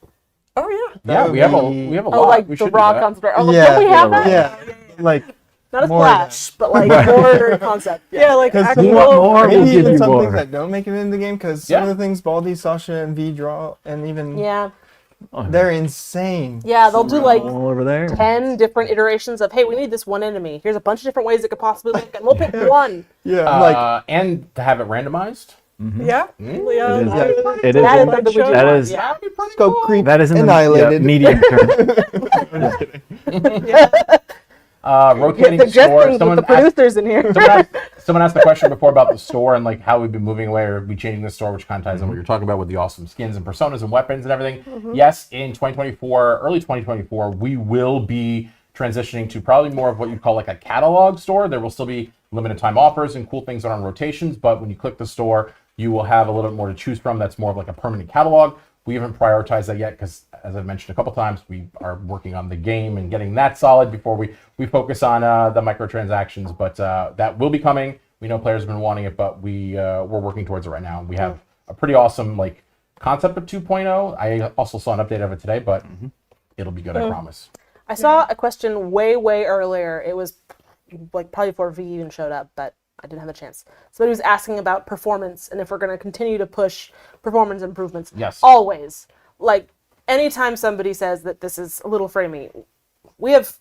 Oh yeah. Yeah, would we have a be- lot. Oh, like we the should do raw that. concept. Oh, Yeah, don't we have that? Yeah, like Not a more of that. splash, but like more concept. Yeah, like Because actual. more, maybe we'll give even you some more. things that don't make it in the game. Because some of the things Baldy, Sasha, and V draw, and even Yeah. they're insane. Yeah, they'll do like All over there. 10 different iterations of, hey, we need this one enemy. Here's a bunch of different ways it could possibly look, and we'll pick one. Yeah, I'm like And to have it randomized. Yeah. Yeah. It is. yeah. It is. That is something we do That want, is. yeah. scope creep That is in the annihilated. medium term. Rotating Suggestions store. with Someone the asked, producers in here. someone asked the question before about the store and like how we've been moving away or we changing the store, which kind of ties in what you're talking about with the awesome skins and personas and weapons and everything. Yes, in 2024, early 2024, we will be transitioning to probably more of what you'd call like a catalog store. There will still be limited time offers and cool things that are on rotations, but when you click the store, you will have a little bit more to choose from. That's more of like a permanent catalog. We haven't prioritized that yet because, as I've mentioned a couple times, we are working on the game and getting that solid before we focus on the microtransactions. But that will be coming. We know players have been wanting it, but we're working towards it right now. We have a pretty awesome like concept of 2.0. I also saw an update of it today, but it'll be good, I promise. I saw a question way earlier. It was like probably before V even showed up, but I didn't have a chance. Somebody was asking about performance and if we're going to continue to push performance improvements. Yes. Always. Like, anytime somebody says that this is a little framey, we have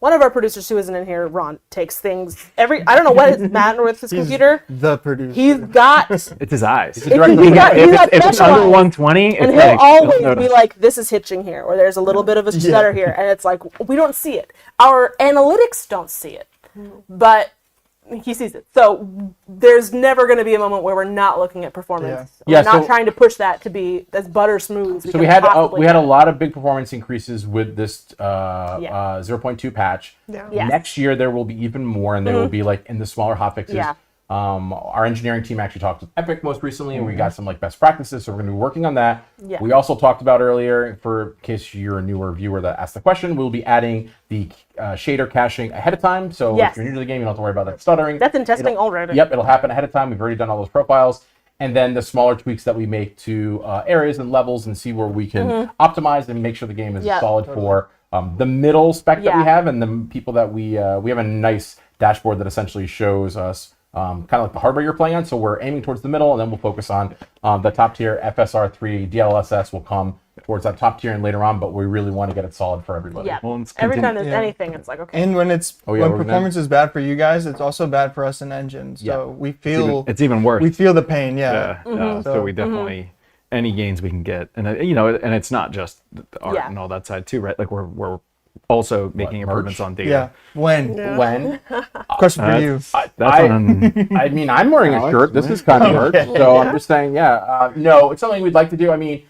one of our producers who isn't in here, Ron, takes things I don't know what is the matter with his computer. the producer. He's got, It's his eyes. he's got If it's under specialized. 120, And it's he'll like, always notice. be like, this is hitching here, or there's a little bit of a stutter here. And it's like, we don't see it. Our analytics don't see it, but he sees it. So there's never going to be a moment where we're not looking at performance. Yeah, We're not so- trying to push that to be as butter smooth as we So can we had possibly we had a get. lot of big performance increases with this 0.2 patch. Yeah. Yes. Next year there will be even more, and there will be like in the smaller hotfixes. Yeah. Our engineering team actually talked with Epic most recently, and we got some like best practices. So we're going to be working on that. Yeah. We also talked about earlier, for in case you're a newer viewer that asked the question, we'll be adding the shader caching ahead of time. So Yes. if you're new to the game, you don't have to worry about that stuttering. That's in testing It'll- already. Yep, it'll happen ahead of time. We've already done all those profiles. And then the smaller tweaks that we make to areas and levels and see where we can optimize and make sure the game is Yeah. solid for the middle spec that we Yeah. have and the people that we have a nice dashboard that essentially shows us kind of like the hardware you're playing on. So we're aiming towards the middle, and then we'll focus on the top tier. FSR3, DLSS will come towards that top tier and later on, but we really want to get it solid for everybody. Yeah. Well, it's Every time continu- there's anything, it's like, okay. And when yeah, when we're gonna- performance is bad for you guys, it's also bad for us in engine. So Yeah. we feel It's even worse. we feel the pain. Yeah. Yeah. So So- we definitely any gains we can get, and you know, and it's not just the art Yeah. and all that side too, right? Like we're also making merch? improvements on data. Yeah. When? When? Question for That's- you. That's on. I mean, I'm wearing a shirt. This is kind of merch, so I'm just saying, yeah. No, it's something we'd like to do. I mean,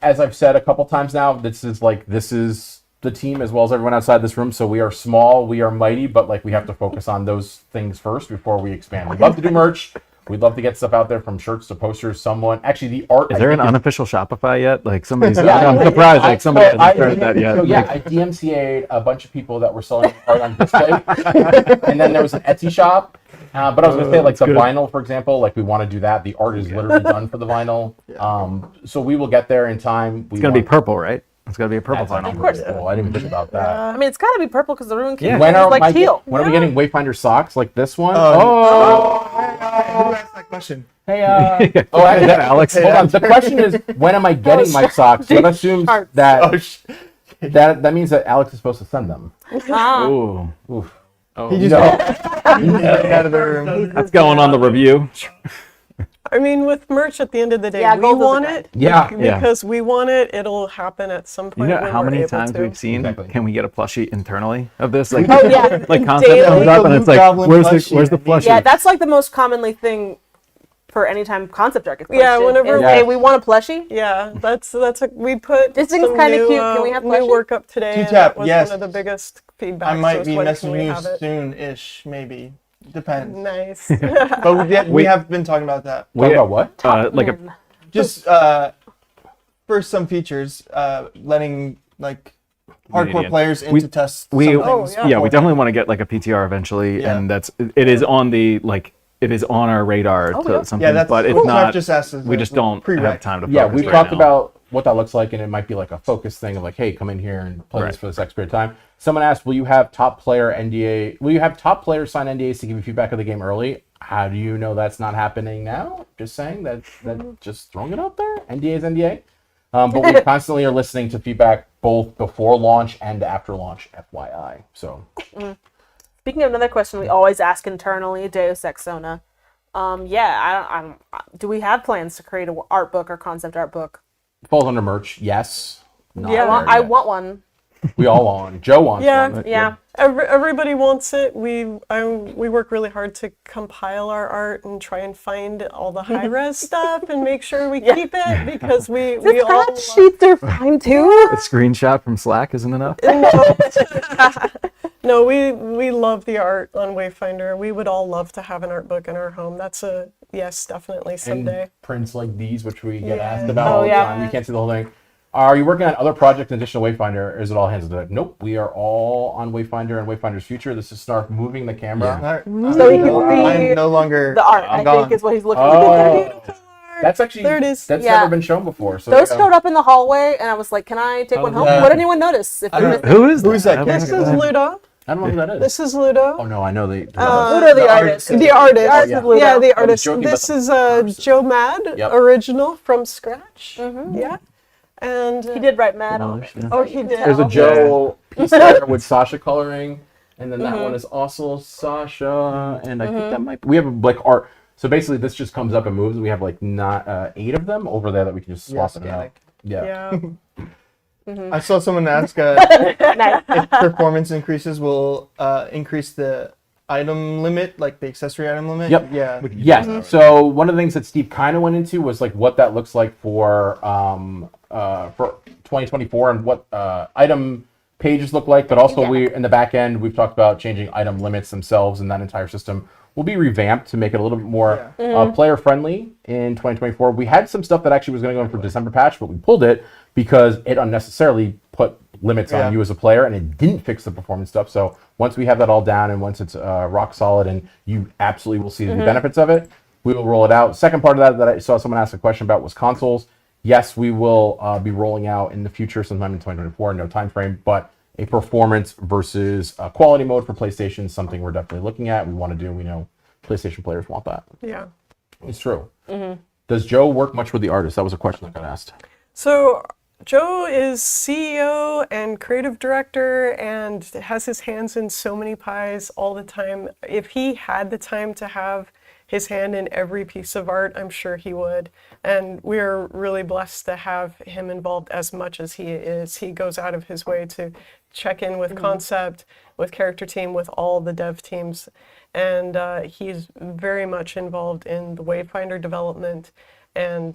as I've said a couple times now, this is the team as well as everyone outside this room. So we are small, we are mighty, but like we have to focus on those things first before we expand. We'd love to do merch. We'd love to get stuff out there from shirts to posters. Actually, the art. Is there an unofficial Shopify yet? Like somebody's. Yeah, I'm surprised like somebody so hasn't started that yet. So yeah, Like, I DMCA'd a bunch of people that were selling art on display, and then there was an Etsy shop. But I was gonna say like the vinyl, for example, like we want to do that. The art is literally done for the vinyl. So we will get there in time. it's gonna be purple, right? It's gonna be a purple vinyl. Of course. Cool. I didn't even think about that. I mean, it's got to be purple because the Ruin King Yeah. When are is like teal. when are we getting Wayfinder socks like this one? Who asked that question? Hey, Oh, is that Alex? hold on. The question is, when am I getting my socks? That assumes that that means that Alex is supposed to send them. Ooh. Oof. Oh, He just out of the room. that's going on the review. I mean, with merch, at the end of the day, Yeah, we gold is a want grind. it. Yeah. Because we want it. It'll happen at some You point. know when how we're many able times to. we've seen? Exactly. Can we get a plushie internally of this? Like, Oh, yeah. like concept Daily. comes up and it's like, Goblin where's plushie. the plushie? Yeah, that's like the most commonly thing for any time concept art gets Yeah, posted, whenever- is, Yeah. hey, we want a plushie. Yeah, we put This thing's some kinda new, cute. Can we have new plushie? work up today. and Two-tap, that was yes. one of the biggest feedbacks. I might was be when can messaging we you have it? soon-ish, maybe. Depends. Nice. But we have been talking about that. Talk about what? like a Just for some features, letting like hardcore Yeah. players into test. we some Oh, things yeah. yeah, we definitely want to get like a PTR eventually, Yeah. and it is on the like it is on our radar to yeah. something, Yeah, that's but it's cool. So I've not. just asked as We a just don't prereq. have time to. Yeah, focus we've right talked now. about what that looks like, and it might be like a focus thing of like, hey, come in here and play Right. this for this X period of time. Someone asked, will you have top player NDA? Will you have top players sign NDAs to give you feedback of the game early? How do you know that's not happening now? Just saying that just throwing it out there. NDA is NDA. But we constantly are listening to feedback both before launch and after launch, FYI. So Speaking of another question we always ask internally, Deus Ex Sona. I don't. Do we have plans to create an art book or concept art book? falls under merch, yes. Not Yeah. there I yet. want one. We all want. Joe wants Yeah. one. Yeah. Everybody wants it. We work really hard to compile our art and try and find all the high res stuff and make sure we keep it because we all Sheets are fine too. A screenshot from Slack isn't enough. No, we love the art on Wayfinder. We would all love to have an art book in our home. That's a yes, definitely someday. And prints like these, which we get Yeah. asked about Oh, all the yeah. time. You can't see the whole thing. Are you working on other projects in addition to Wayfinder, or is it all hands on deck? Nope, we are all on Wayfinder and Wayfinder's future. This is Snarf moving the camera. Alright. So you can see I'm no longer the art. I'm I gone. think is what he's looking Oh, for. that's actually There it is. That's Yeah. never been shown before. So Those yeah. showed up in the hallway, and I was like, "Can I take one home?" yeah. Would anyone notice? If they're missing? Who is Who's that This is Ludo. I don't know who that is. This is Ludo. Oh no, I know the. Ludo the artist. The artist. artist is Ludo. Yeah, the I was artist. joking This about is Joe Mad, Yep. original from scratch. Yeah. And He did write Mad on it. oh, he did. There's a Joe piece there with Sasha coloring, and then that one is also Sasha, and I think that might. We have like art. So basically, this just comes up and moves. We have like not 8 of them over there that we can just swap it out. Yeah. Yeah. I saw someone ask Nice. if performance increases will increase the item limit, like the accessory item limit. Yep. Yeah. Yes. So one of the things that Steve kind of went into was like what that looks like for 2024 and what item pages look like, but also we in the back end we've talked about changing item limits themselves, and that entire system will be revamped to make it a little bit more player friendly in 2024. We had some stuff that actually was going to go in for December patch, but we pulled it because it unnecessarily put limits on you as a player, and it didn't fix the performance stuff. So once we have that all down and once it's rock solid and you absolutely will see the benefits of it, we will roll it out. Second part of that I saw someone ask a question about was consoles. Yes, we will be rolling out in the future sometime in 2024, no time frame, but a performance versus quality mode for PlayStation is something we're definitely looking at. We want to do. We know PlayStation players want that. Yeah. It's true. Does Joe work much with the artists? That was a question that got asked. So Joe is CEO and creative director and has his hands in so many pies all the time. If he had the time to have his hand in every piece of art, I'm sure he would. And we're really blessed to have him involved as much as he is. He goes out of his way to check in with concept, with character team, with all the dev teams. And he's very much involved in the Wayfinder development and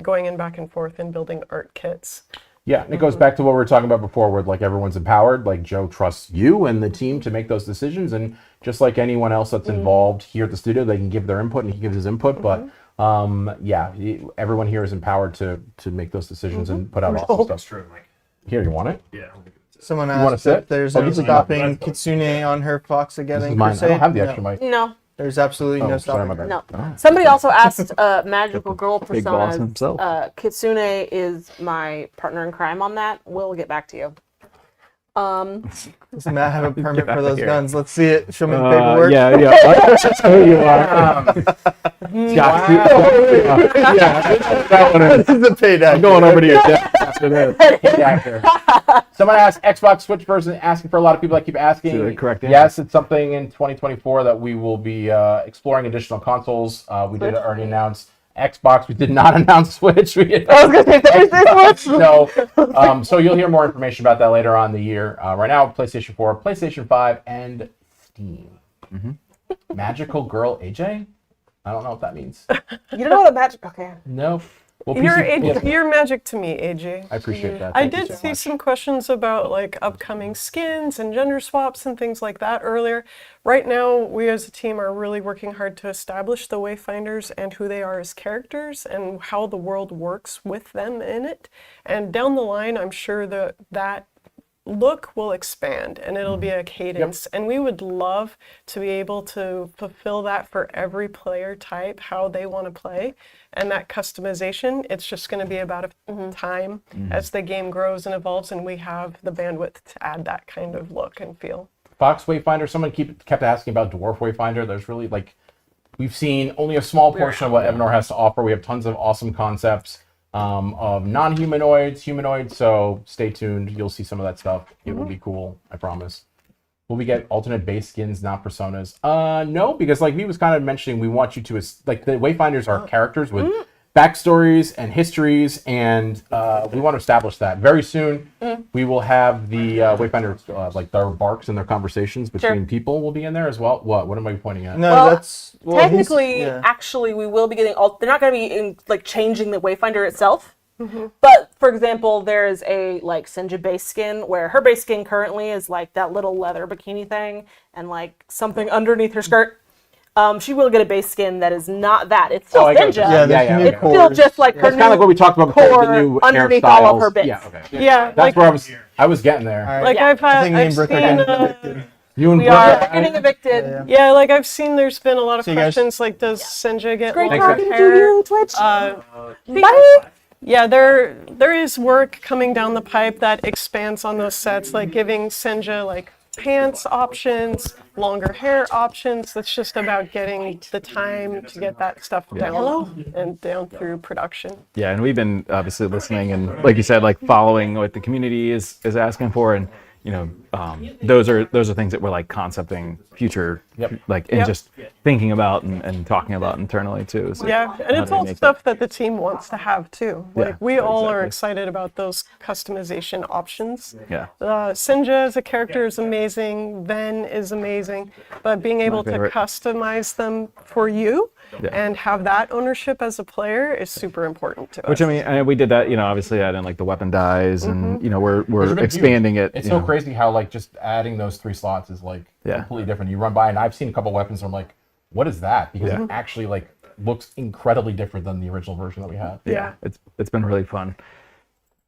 going in back and forth and building art kits. Yeah, and it goes back to what we were talking about before, where like everyone's empowered. Like Joe trusts you and the team to make those decisions, and just like anyone else that's involved here at the studio, they can give their input and he gives his input. But everyone here is empowered to make those decisions and put out awesome stuff. True, Mike. Here, you want it? Yeah. Someone wanna asked sit? if there's Oh, no this is stopping mine. Kitsune on her Fox This Again is mine. I Crusade. don't have the extra mic. No, There's absolutely no Oh, sorry, stopping. my bad. no. Oh. Somebody also asked magical girl Big boss personas. himself. Kitsune is my partner in crime on that. We'll get back to you. Does Matt have a permit Get for out those here. guns? Let's see it. Show me the paperwork. Yeah. Here you are. That one is. This is a payday. I'm going over to your desk after this. Someone asked Xbox Switch person asking for a lot of people that keep asking. Is it the correct answer? Yes, it's something in 2024 that we will be exploring additional consoles. We did already announce Xbox. We did not announce Switch. I was going to say Thursday Switch. No. So you'll hear more information about that later on in the year. Right now, PlayStation 4, PlayStation 5, and Steam. Magical Girl AJ? I don't know what that means. You don't know what a magic? Okay. No. Well, You're magic to me, AJ. I appreciate that. I Thank you did so see much. some questions about like upcoming skins and gender swaps and things like that earlier. Right now, we as a team are really working hard to establish the Wayfinders and who they are as characters and how the world works with them in it. And down the line, I'm sure that look will expand and it'll be a cadence. And we would love to be able to fulfill that for every player type, how they want to play. And that customization, it's just going to be about a time as the game grows and evolves and we have the bandwidth to add that kind of look and feel. Fox Wayfinder, someone kept asking about Dwarf Wayfinder. There's really we've seen only a small portion of what Evanor has to offer. We have tons of awesome concepts of non-humanoids, humanoids, so stay tuned. You'll see some of that stuff. It will be cool, I promise. Will we get alternate base skins, not personas? No, because like we was kind of mentioning, we want you to, like the Wayfinders are characters with backstories and histories, and we want to establish that. Very soon, we will have the Wayfinders, like their barks and their conversations between people will be in there as well. What am I pointing at? No, Well, that's Technically, actually, we will be getting they're not going to be changing the Wayfinder itself. But for example, there's a like Senja base skin where her base skin currently is like that little leather bikini thing and like something underneath her skirt. She will get a base skin that is not that. It's still Senja. Yeah, It's still just like her It's kind of like what we talked about before, the core new underneath hairstyles. all of her bits. Yeah, okay. Yeah, That's where I was getting there. All right. like Yeah. I think me and I've Brooke are seen, getting evicted. You and We Brooke are are- getting evicted. yeah, like I've seen there's been a lot of See you guys. questions like does Senja get Great longer talking to hair? you, Twitch. Bye. Yeah, there is work coming down the pipe that expands on those sets, like giving Senja like pants options, longer hair options. That's just about getting the time to get that stuff down and down through production. Yeah, and we've been obviously listening and, like you said, like following what the community is asking for, and you know, those are things that we're like concepting future, like and just thinking about and talking about internally too. So Yeah, and how it's do we all make stuff that the team wants to have too. Like we all are exactly. excited about those customization options. Yeah. Senja as a character is amazing. Ven is amazing, but being able to favorite. customize them for you and have that ownership as a player is super important to us. Which I mean, we did that. You know, obviously adding like the weapon dies, and you know, we're been expanding huge. it. It's you so know. crazy how like just adding those 3 slots is like completely different. You run by and I've seen a couple weapons where I'm like, what is that? Because it actually like looks incredibly different than the original version that we had. Yeah. It's been really fun.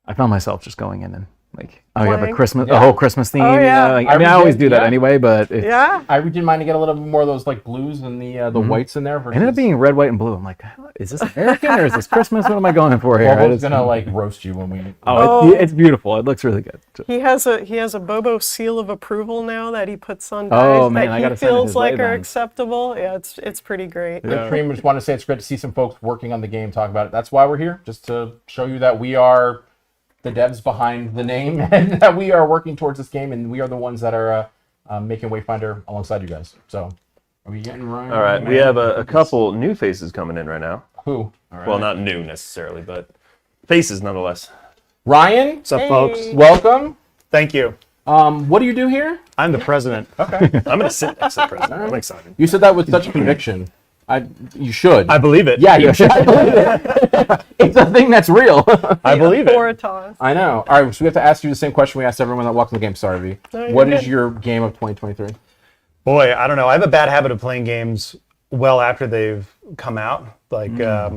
I found myself just going in and like, oh, you have a Playing. Christmas, Yeah. a whole Christmas theme. Oh, you yeah. know, like, I mean, I always do that Yeah. anyway, but it Yeah. I didn't mind to get a little bit more of those like blues and the whites in there. Versus ended up being red, white, and blue. I'm like, is this American or is this Christmas? What am I going for here? Bobo's gonna like roast you when we. It's beautiful. It looks really good. He has a Bobo seal of approval now that he puts on Oh, dice man, I that gotta he send it feels his way like are then. acceptable. Yeah, it's pretty great. The stream just want to say it's great to see some folks working on the game, talk about it. That's why we're here, just to show you that we are the devs behind the name and that we are working towards this game, and we are the ones that are making Wayfinder alongside you guys. So, are we getting Ryan? All right, we have a couple new faces coming in right now. Who? Well, not new necessarily, but faces nonetheless. Ryan. What's up, folks? Welcome. Thank you. What do you do here? I'm the president. Okay. I'm gonna sit next to the president. I'm excited. You said that with such conviction. You should. I believe it. Yeah, you should. I believe it. It's a thing that's real. I believe it. Authoritas. I know. All right, so we have to ask you the same question we asked everyone that walked in the game. Sorry, V. No, you're What is good. your game of 2023? Boy, I don't know. I have a bad habit of playing games well after they've come out. Like,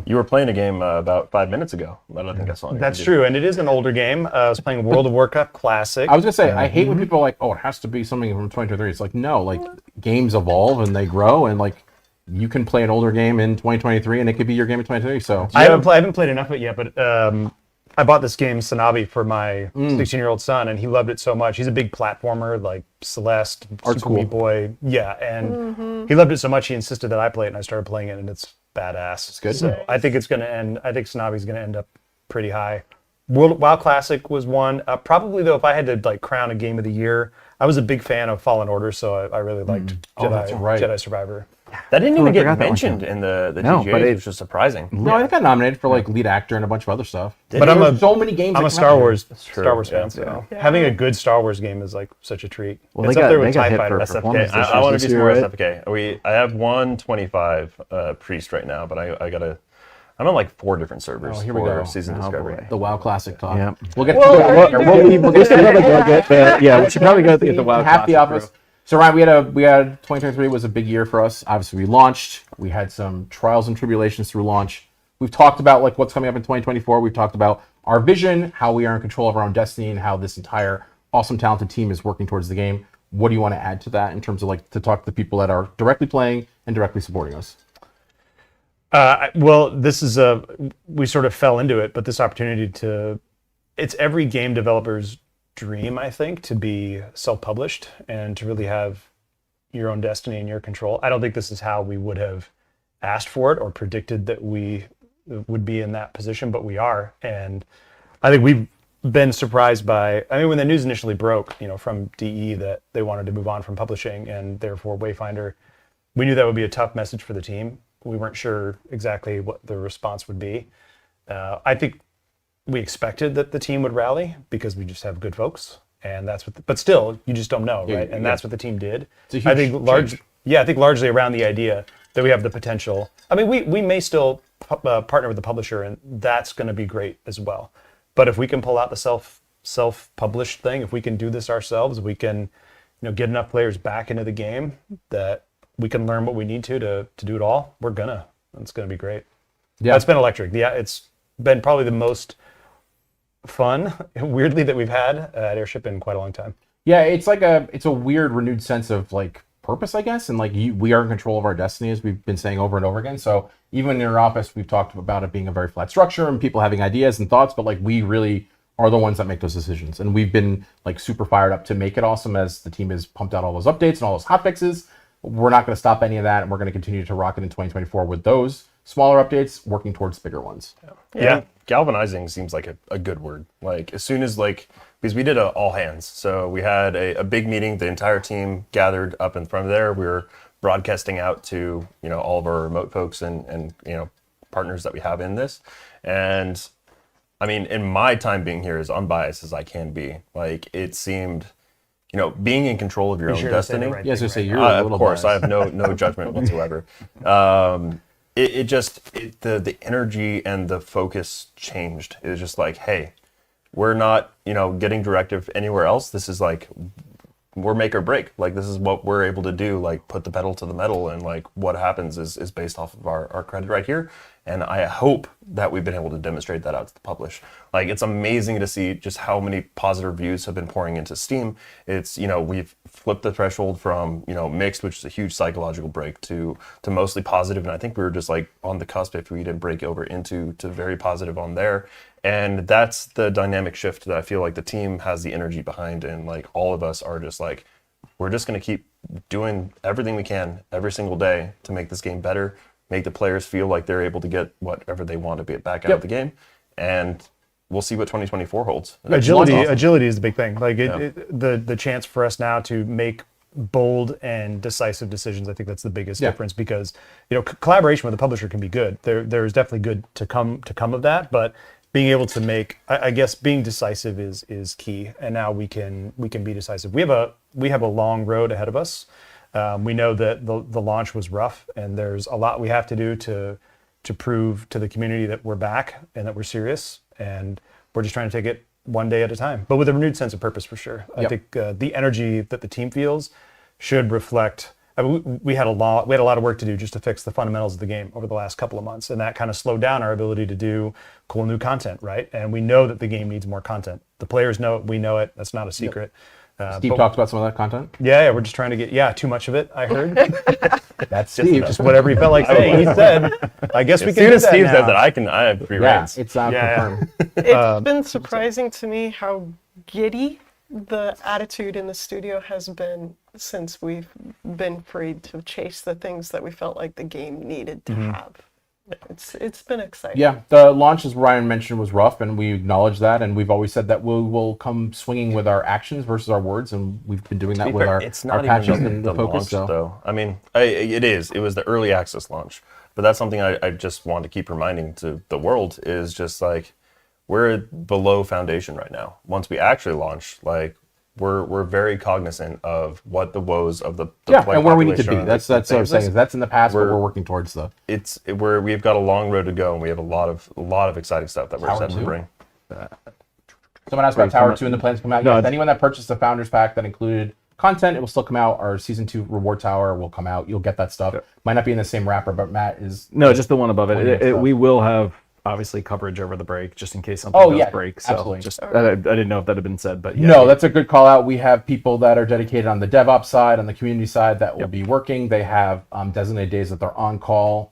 You were playing a game about 5 minutes ago. I don't think I saw it. that's true, and it is an older game. I was playing World of Warcraft Classic. I was gonna say I hate when people are like, "Oh, it has to be something from 2023." It's like, no, like games evolve and they grow, and like you can play an older game in 2023, and it could be your game in 2023. So I haven't played enough of it yet, but I bought this game Sanabi for my 16-year-old son, and he loved it so much. He's a big platformer, like Celeste, Art's Super cool. Meat Boy, yeah, and he loved it so much he insisted that I play it, and I started playing it, and it's badass. It's good. So I think it's going to end. I think Sanabi's going to end up pretty high. WoW Classic was one. Probably though, if I had to like crown a game of the year, I was a big fan of Fallen Order, so I really liked that's right. Jedi Survivor. That didn't even I get forgot that one mentioned in the No, TGA, but which was surprising. no, I think I got nominated for like lead actor and a bunch of other stuff. But I'm There's a so many games. I'm that a come Star out. Wars true, Star Wars yeah. fan, so having a good Star Wars game is like such a treat. Well, It's they up got- there they with got TIE hit Fighter. for SFK. performance I issues want to this do year, some more right? SFK. I have 125 priest right now, but I gotta. I'm on like 4 different servers here we for go. Season Oh, Discovery. boy. The WoW Classic talk. Yep. We'll get. We should probably go get the. Yeah, we should probably go get the WoW Half the Classic office. Crew. So Ryan, we had 2023 was a big year for us. Obviously, we launched. We had some trials and tribulations through launch. We've talked about like what's coming up in 2024. We've talked about our vision, how we are in control of our own destiny, and how this entire awesome, talented team is working towards the game. What do you want to add to that in terms of like to talk to the people that are directly playing and directly supporting us? Well, this is we sort of fell into it, but this opportunity it's every game developer's dream, I think, to be self-published and to really have your own destiny in your control. I don't think this is how we would have asked for it or predicted that we would be in that position, but we are. And I think we've been surprised by, when the news initially broke, from DE that they wanted to move on from publishing and therefore Wayfinder, we knew that would be a tough message for the team. We weren't sure exactly what the response would be. I think we expected that the team would rally because we just have good folks, and that's what. But still, you just don't know, right? And that's what the team did. It's a I huge think change. I think largely around the idea that we have the potential. We may still partner with the publisher, and that's going to be great as well. But if we can pull out the self-published thing, if we can do this ourselves, we can, get enough players back into the game that we can learn what we need to do it all. We're gonna. It's gonna be great. Yeah, It's been electric. Yeah, it's been probably the most fun, weirdly, that we've had at Airship in quite a long time. Yeah, it's like it's a weird renewed sense of like purpose, I guess, and like we are in control of our destiny, as we've been saying over and over again. So even in our office, we've talked about it being a very flat structure and people having ideas and thoughts, but like we really are the ones that make those decisions, and we've been like super fired up to make it awesome as the team has pumped out all those updates and all those hotfixes. We're not going to stop any of that, and we're going to continue to rock it in 2024 with those smaller updates, working towards bigger ones. Yeah, galvanizing seems like a good word. Like as soon as because we did a all hands, so we had a big meeting. The entire team gathered up in front of there. We were broadcasting out to all of our remote folks and partners that we have in this. And in my time being here, as unbiased as I can be, like it seemed, being in control of your own sure to say the destiny. right Yeah, I was thing, going to say right? you're a little Of course, biased. I have no judgment whatsoever. The energy and the focus changed. It was just like, hey, we're not getting directive anywhere else. This is like we're make or break. Like this is what we're able to do. Like put the pedal to the metal, and like what happens is based off of our credit right here. And I hope that we've been able to demonstrate that out to the publish. Like it's amazing to see just how many positive reviews have been pouring into Steam. It's we've flipped the threshold from mixed, which is a huge psychological break, to mostly positive. And I think we were just like on the cusp if we didn't break over to very positive on there. And that's the dynamic shift that I feel like the team has the energy behind, and like all of us are just like, we're just going to keep doing everything we can every single day to make this game better, make the players feel like they're able to get whatever they want to be back out of the game, and we'll see what 2024 holds. Agility is the big thing. Like the chance for us now to make bold and decisive decisions. I think that's the biggest difference, because collaboration with the publisher can be good. There's definitely good to come of that, but being able to make, I guess, being decisive is key. And now we can be decisive. We have a long road ahead of us. We know that the launch was rough, and there's a lot we have to do to prove to the community that we're back and that we're serious, and we're just trying to take it one day at a time, but with a renewed sense of purpose for sure. I think the energy that the team feels should reflect. I mean, we had a lot of work to do just to fix the fundamentals of the game over the last couple of months, and that kind of slowed down our ability to do cool new content, right? And we know that the game needs more content. The players know it, we know it. That's not a secret. Steve talked about some of that content. Yeah, we're just trying to get too much of it. I heard. That's Steve. Just whatever he felt like saying. He said, "I guess we As can soon do as that Steve now." says that, I have free reigns. It's confirmed. It's been surprising to me how giddy the attitude in the studio has been since we've been free to chase the things that we felt like the game needed to have. It's been exciting. Yeah, the launch, as Ryan mentioned, was rough, and we acknowledge that, and we've always said that we will come swinging with our actions versus our words, and we've been doing that with our patches and the focus. Though. I mean, it was the early access launch, but that's something I just want to keep reminding to the world is just like we're below foundation right now. Once we actually launch, like we're very cognizant of what the woes of the play and where we need to be. population That's what I'm saying. That's in the past, but we're working towards the. We've got a long road to go, and we have a lot of exciting stuff that we're excited to bring. Someone asked about Tower 2 and the plans to come out. Yes, anyone that purchased the Founders Pack that included content, it will still come out. Our Season 2 Reward Tower will come out. You'll get that stuff. Might not be in the same wrapper, but Matt is... No, just the one above it. We will have, obviously, coverage over the break, just in case something does break. So absolutely. Just, I didn't know if that had been said, but yeah. No, that's a good call out. We have people that are dedicated on the DevOps side, on the community side that will be working. They have designated days that they're on call.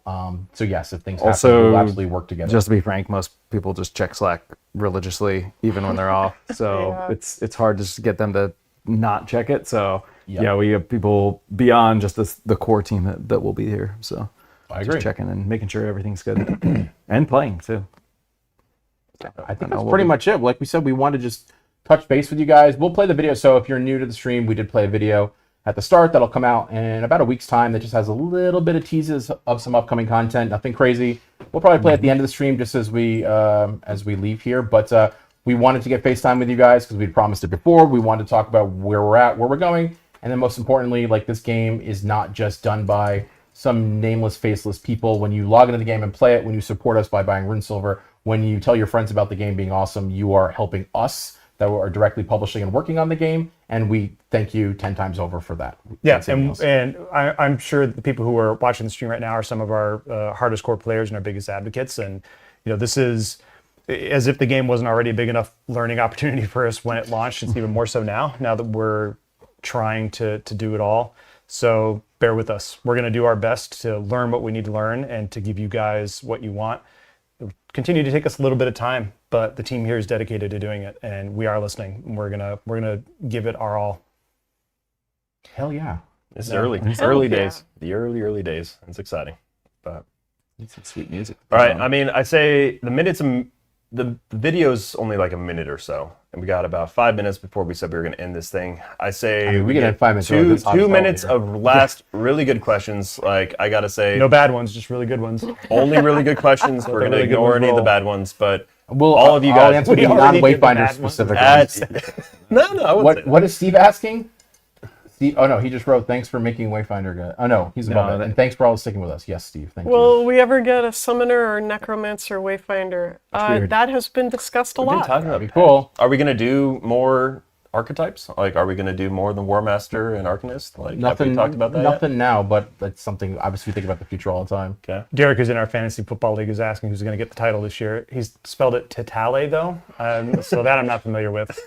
So yes, if things happen, we'll absolutely work together. Just to be frank, most people just check Slack religiously, even when they're off. So it's hard to just get them to not check it. So yeah, we have people beyond just the core team that will be here. So I agree. Just checking and making sure everything's good and playing too. I think that's pretty much it. Like we said, we want to just touch base with you guys. We'll play the video. So if you're new to the stream, we did play a video at the start that'll come out in about a week's time that just has a little bit of teases of some upcoming content. Nothing crazy. We'll probably play at the end of the stream just as we leave here. But we wanted to get FaceTime with you guys because we'd promised it before. We wanted to talk about where we're at, where we're going, and then most importantly, like this game is not just done by some nameless, faceless people. When you log into the game and play it, when you support us by buying Rune Silver, when you tell your friends about the game being awesome, you are helping us that are directly publishing and working on the game, and we thank you 10 times over for that. Yeah, and I'm sure the people who are watching the stream right now are some of our hardest core players and our biggest advocates, and this is as if the game wasn't already a big enough learning opportunity for us when it launched. It's even more so now that we're trying to do it all. So bear with us. We're going to do our best to learn what we need to learn and to give you guys what you want. It'll continue to take us a little bit of time, but the team here is dedicated to doing it, and we are listening. We're gonna give it our all. Hell yeah! This is early days. The early days. It's exciting, but it's some sweet music. All right. I mean, I say the video's only like a minute or so, and we got about 5 minutes before we said we were going to end this thing. I say we can have 5 minutes. Two minutes of last really good questions. Like I gotta say, no bad ones, just really good ones. Only really good questions. We're going to ignore any of the bad ones, but all of you guys answer the non-Wayfinder specific ones. No. What is Steve asking? Oh no, he just wrote, thanks for making Wayfinder good. Oh no, he's above it. And thanks for always sticking with us. Yes, Steve, thank you. Will we ever get a Summoner or Necromancer Wayfinder? That has been discussed a lot. That'd be cool. Are we going to do more archetypes? Like, are we going to do more than War Master and Arcanist? Like, have we talked about that Nothing yet? That's something, that's something, obviously we think about the future all the time. Okay. Derek, who's in our fantasy football league, is asking who's going to get the title this year. He's spelled it Titale, though, so that I'm not familiar with.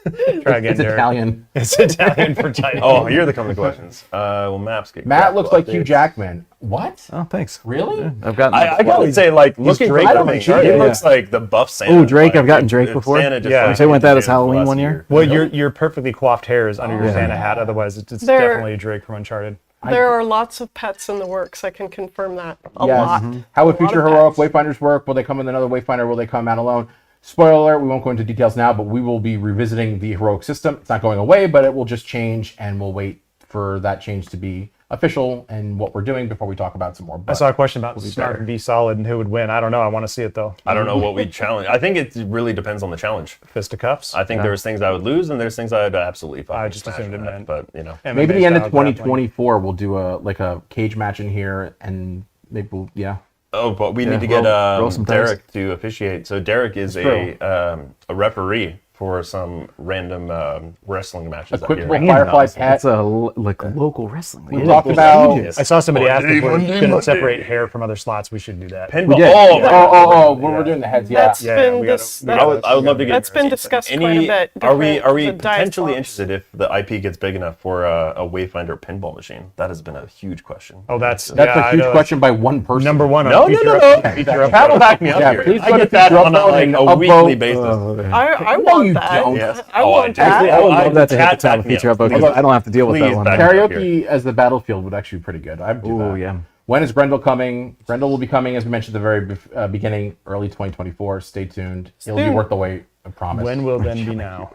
Try again, it's Derek. Italian. It's Italian for title. Oh, here are the coming questions. Well, Matt looks like Hugh Jackman. What? Oh, thanks. Really? Yeah, I've gotten. I gotta say, like, looking Drake for Drake, he looks like the buff Santa. Oh, Drake! Like, I've gotten Drake before. Santa just Yeah. like, I went that as Halloween one year. Well, your perfectly coiffed hair is under your Santa hat. Otherwise, it's definitely a Drake from Uncharted. There are lots of pets in the works. I can confirm that. A Yes. lot. How would A lot future of heroic pets. Wayfinders work? Will they come with another Wayfinder? Will they come out alone? Spoiler alert, we won't go into details now, but we will be revisiting the heroic system. It's not going away, but it will just change, and we'll wait for that change to be official and what we're doing before we talk about some more. I But saw a question about Snark v Solid and who would win. I don't know. I want to see it though. I don't know what we challenge. I think it really depends on the challenge. Fisticuffs. I think there's things I would lose and there's things I'd absolutely fucking I just smash assumed it at, meant. but you know. maybe the end of MMA style grappling. 2024 we'll do a cage match in here, and maybe we'll Oh, but we need to get roll some dice. Derek to officiate. So Derek is a referee for some random wrestling matches. a quick that little year. Firefly pet. It's a local wrestling. We talked about I saw somebody ask if we're Monday. going to separate hair from other slots. We should do that. Pinball. did. Oh, when we're doing the heads. That's Yeah, been we gotta- this. we that- gotta- I would love to get. That's been discussed quite a Any- bit. Are we different- the dice potentially slots. interested if the IP gets big enough for a Wayfinder pinball machine? That has been a huge question. Oh, that's a huge question by one person. Number one. No, on no, feature no, up- no. feature up- Chat will back me up Yeah, here. please I go to get that feature on a, upload like and a upvote. weekly basis. I No, want you that. don't. Yes. I Oh, want do. that. I would love that to hit Chat the top back me feature up. up because I don't have to deal with Please that one. back me up here. Karaoke as the battlefield would actually be pretty good. I'd do Oh that. yeah. When is Grendel coming? Grendel will be coming, as we mentioned at the very beginning, early 2024. Stay tuned. It'll be worth the wait. I promise. When will then be now?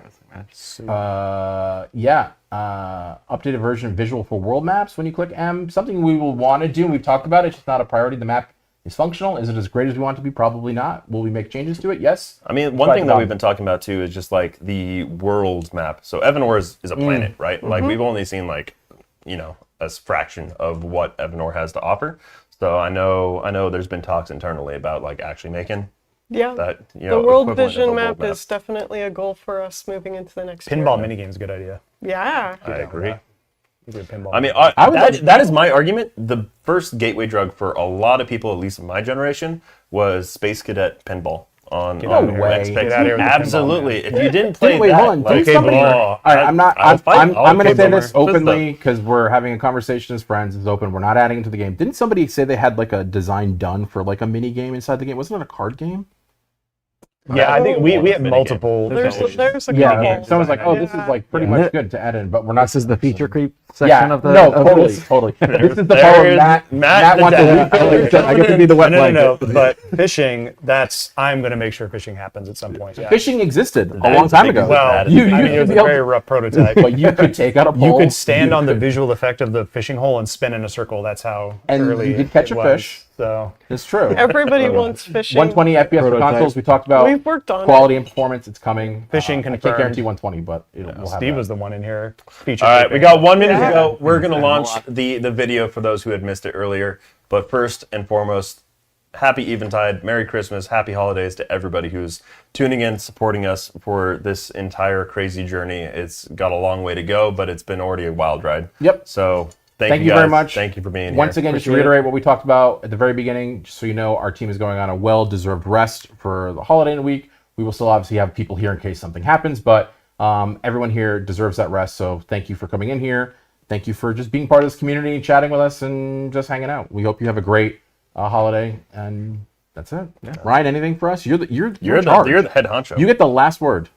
Updated version of visual for world maps. When you click M, something we will want to do. We've talked about it. It's just not a priority. The map is functional. Is it as great as we want it to be? Probably not. Will we make changes to it? Yes. I mean, one But, thing that we've been talking about too is just like the world map. So Evanor is a planet, right? Like we've only seen like, a fraction of what Evanor has to offer. So I know there's been talks internally about like actually making Yeah. that, The world equivalent of a vision world map is definitely a goal for us moving into the next Pinball year. minigame's a good idea. Yeah. I agree. Good pinball. I mean, minigame. that is my argument. The first gateway drug for a lot of people, at least in my generation, was Space Cadet Pinball on No way. XPEX. Get out of here with the Absolutely. If you didn't play Wait, that, hold on. like, Did somebody- all All right, I'm not. I'll fight. I'm going to Okay, say boomer. this openly because we're having a conversation as friends. It's open. We're not adding it to the game. Didn't somebody say they had like a design done for like a mini game inside the game? Wasn't it a card game? Yeah, I think we had Minigame. multiple. There's a Yeah. couple. Someone's like, "Oh, this is like pretty much good to add in," but we're not. This is the feature creep section Yeah. of the. No, of totally, this. totally. This is the There part where is Matt Matt wants the to dad. refill it. I get to be the wet No. blanket. But fishing, I'm going to make sure fishing happens at some point. Yeah. Fishing existed a That long is time big ago. as Well, that. you I mean, used it to was be a able very rough prototype. but you could take out a pole. You could stand on the could- visual effect of the fishing hole and spin in a circle. That's how And early you could catch it a was. fish. So It's true. Everybody wants fishing. 120 FPS for Prototype. consoles. We talked about We've worked on quality and performance. It's coming. Fishing I can't confirmed. guarantee 120, but we'll have Steve that. was the one in here. Feature All right, creeping. we got 1 minute to go. We're going to launch the video for those who had missed it earlier. But first and foremost, happy Eventide, Merry Christmas, Happy Holidays to everybody who's tuning in, supporting us for this entire crazy journey. It's got a long way to go, but it's been already a wild ride. Yep. So Thank you you guys. very much. Thank you for being Once here. again, just to Appreciate it. reiterate what we talked about at the very beginning, just so you know, our team is going on a well-deserved rest for the holiday week. We will still obviously have people here in case something happens, but everyone here deserves that rest. So thank you for coming in here. Thank you for just being part of this community, chatting with us, and just hanging out. We hope you have a great holiday, and that's it. Yeah. Ryan, anything for us? You're You're in charge. the head honcho. You get the last word.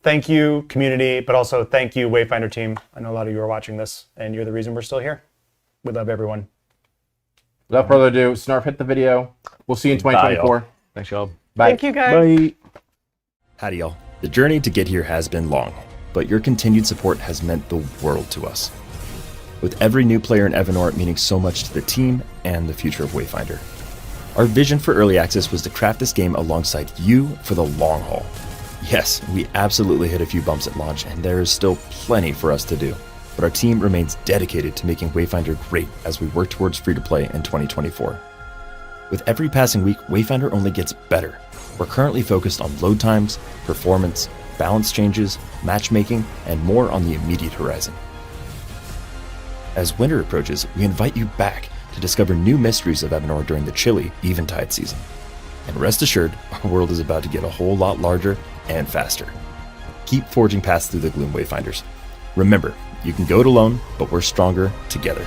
Thank you, community, but also thank you, Wayfinder team. I know a lot of you are watching this, and you're the reason we're still here. We love everyone. Without further ado, Snarf, hit the video. We'll see you in 2024. Thanks, y'all. Bye. Thank you, guys. Bye. Howdy, y'all. The journey to get here has been long, but your continued support has meant the world to us. With every new player in Evanor meaning so much to the team and the future of Wayfinder. Our vision for early access was to craft this game alongside you for the long haul. Yes, we absolutely hit a few bumps at launch, and there is still plenty for us to do. But our team remains dedicated to making Wayfinder great as we work towards free-to-play in 2024. With every passing week, Wayfinder only gets better. We're currently focused on load times, performance, balance changes, matchmaking, and more on the immediate horizon. As winter approaches, we invite you back to discover new mysteries of Evanor during the chilly Eventide season. And rest assured, our world is about to get a whole lot larger and faster. Keep forging paths through the gloom, Wayfinders. Remember, you can go it alone, but we're stronger together.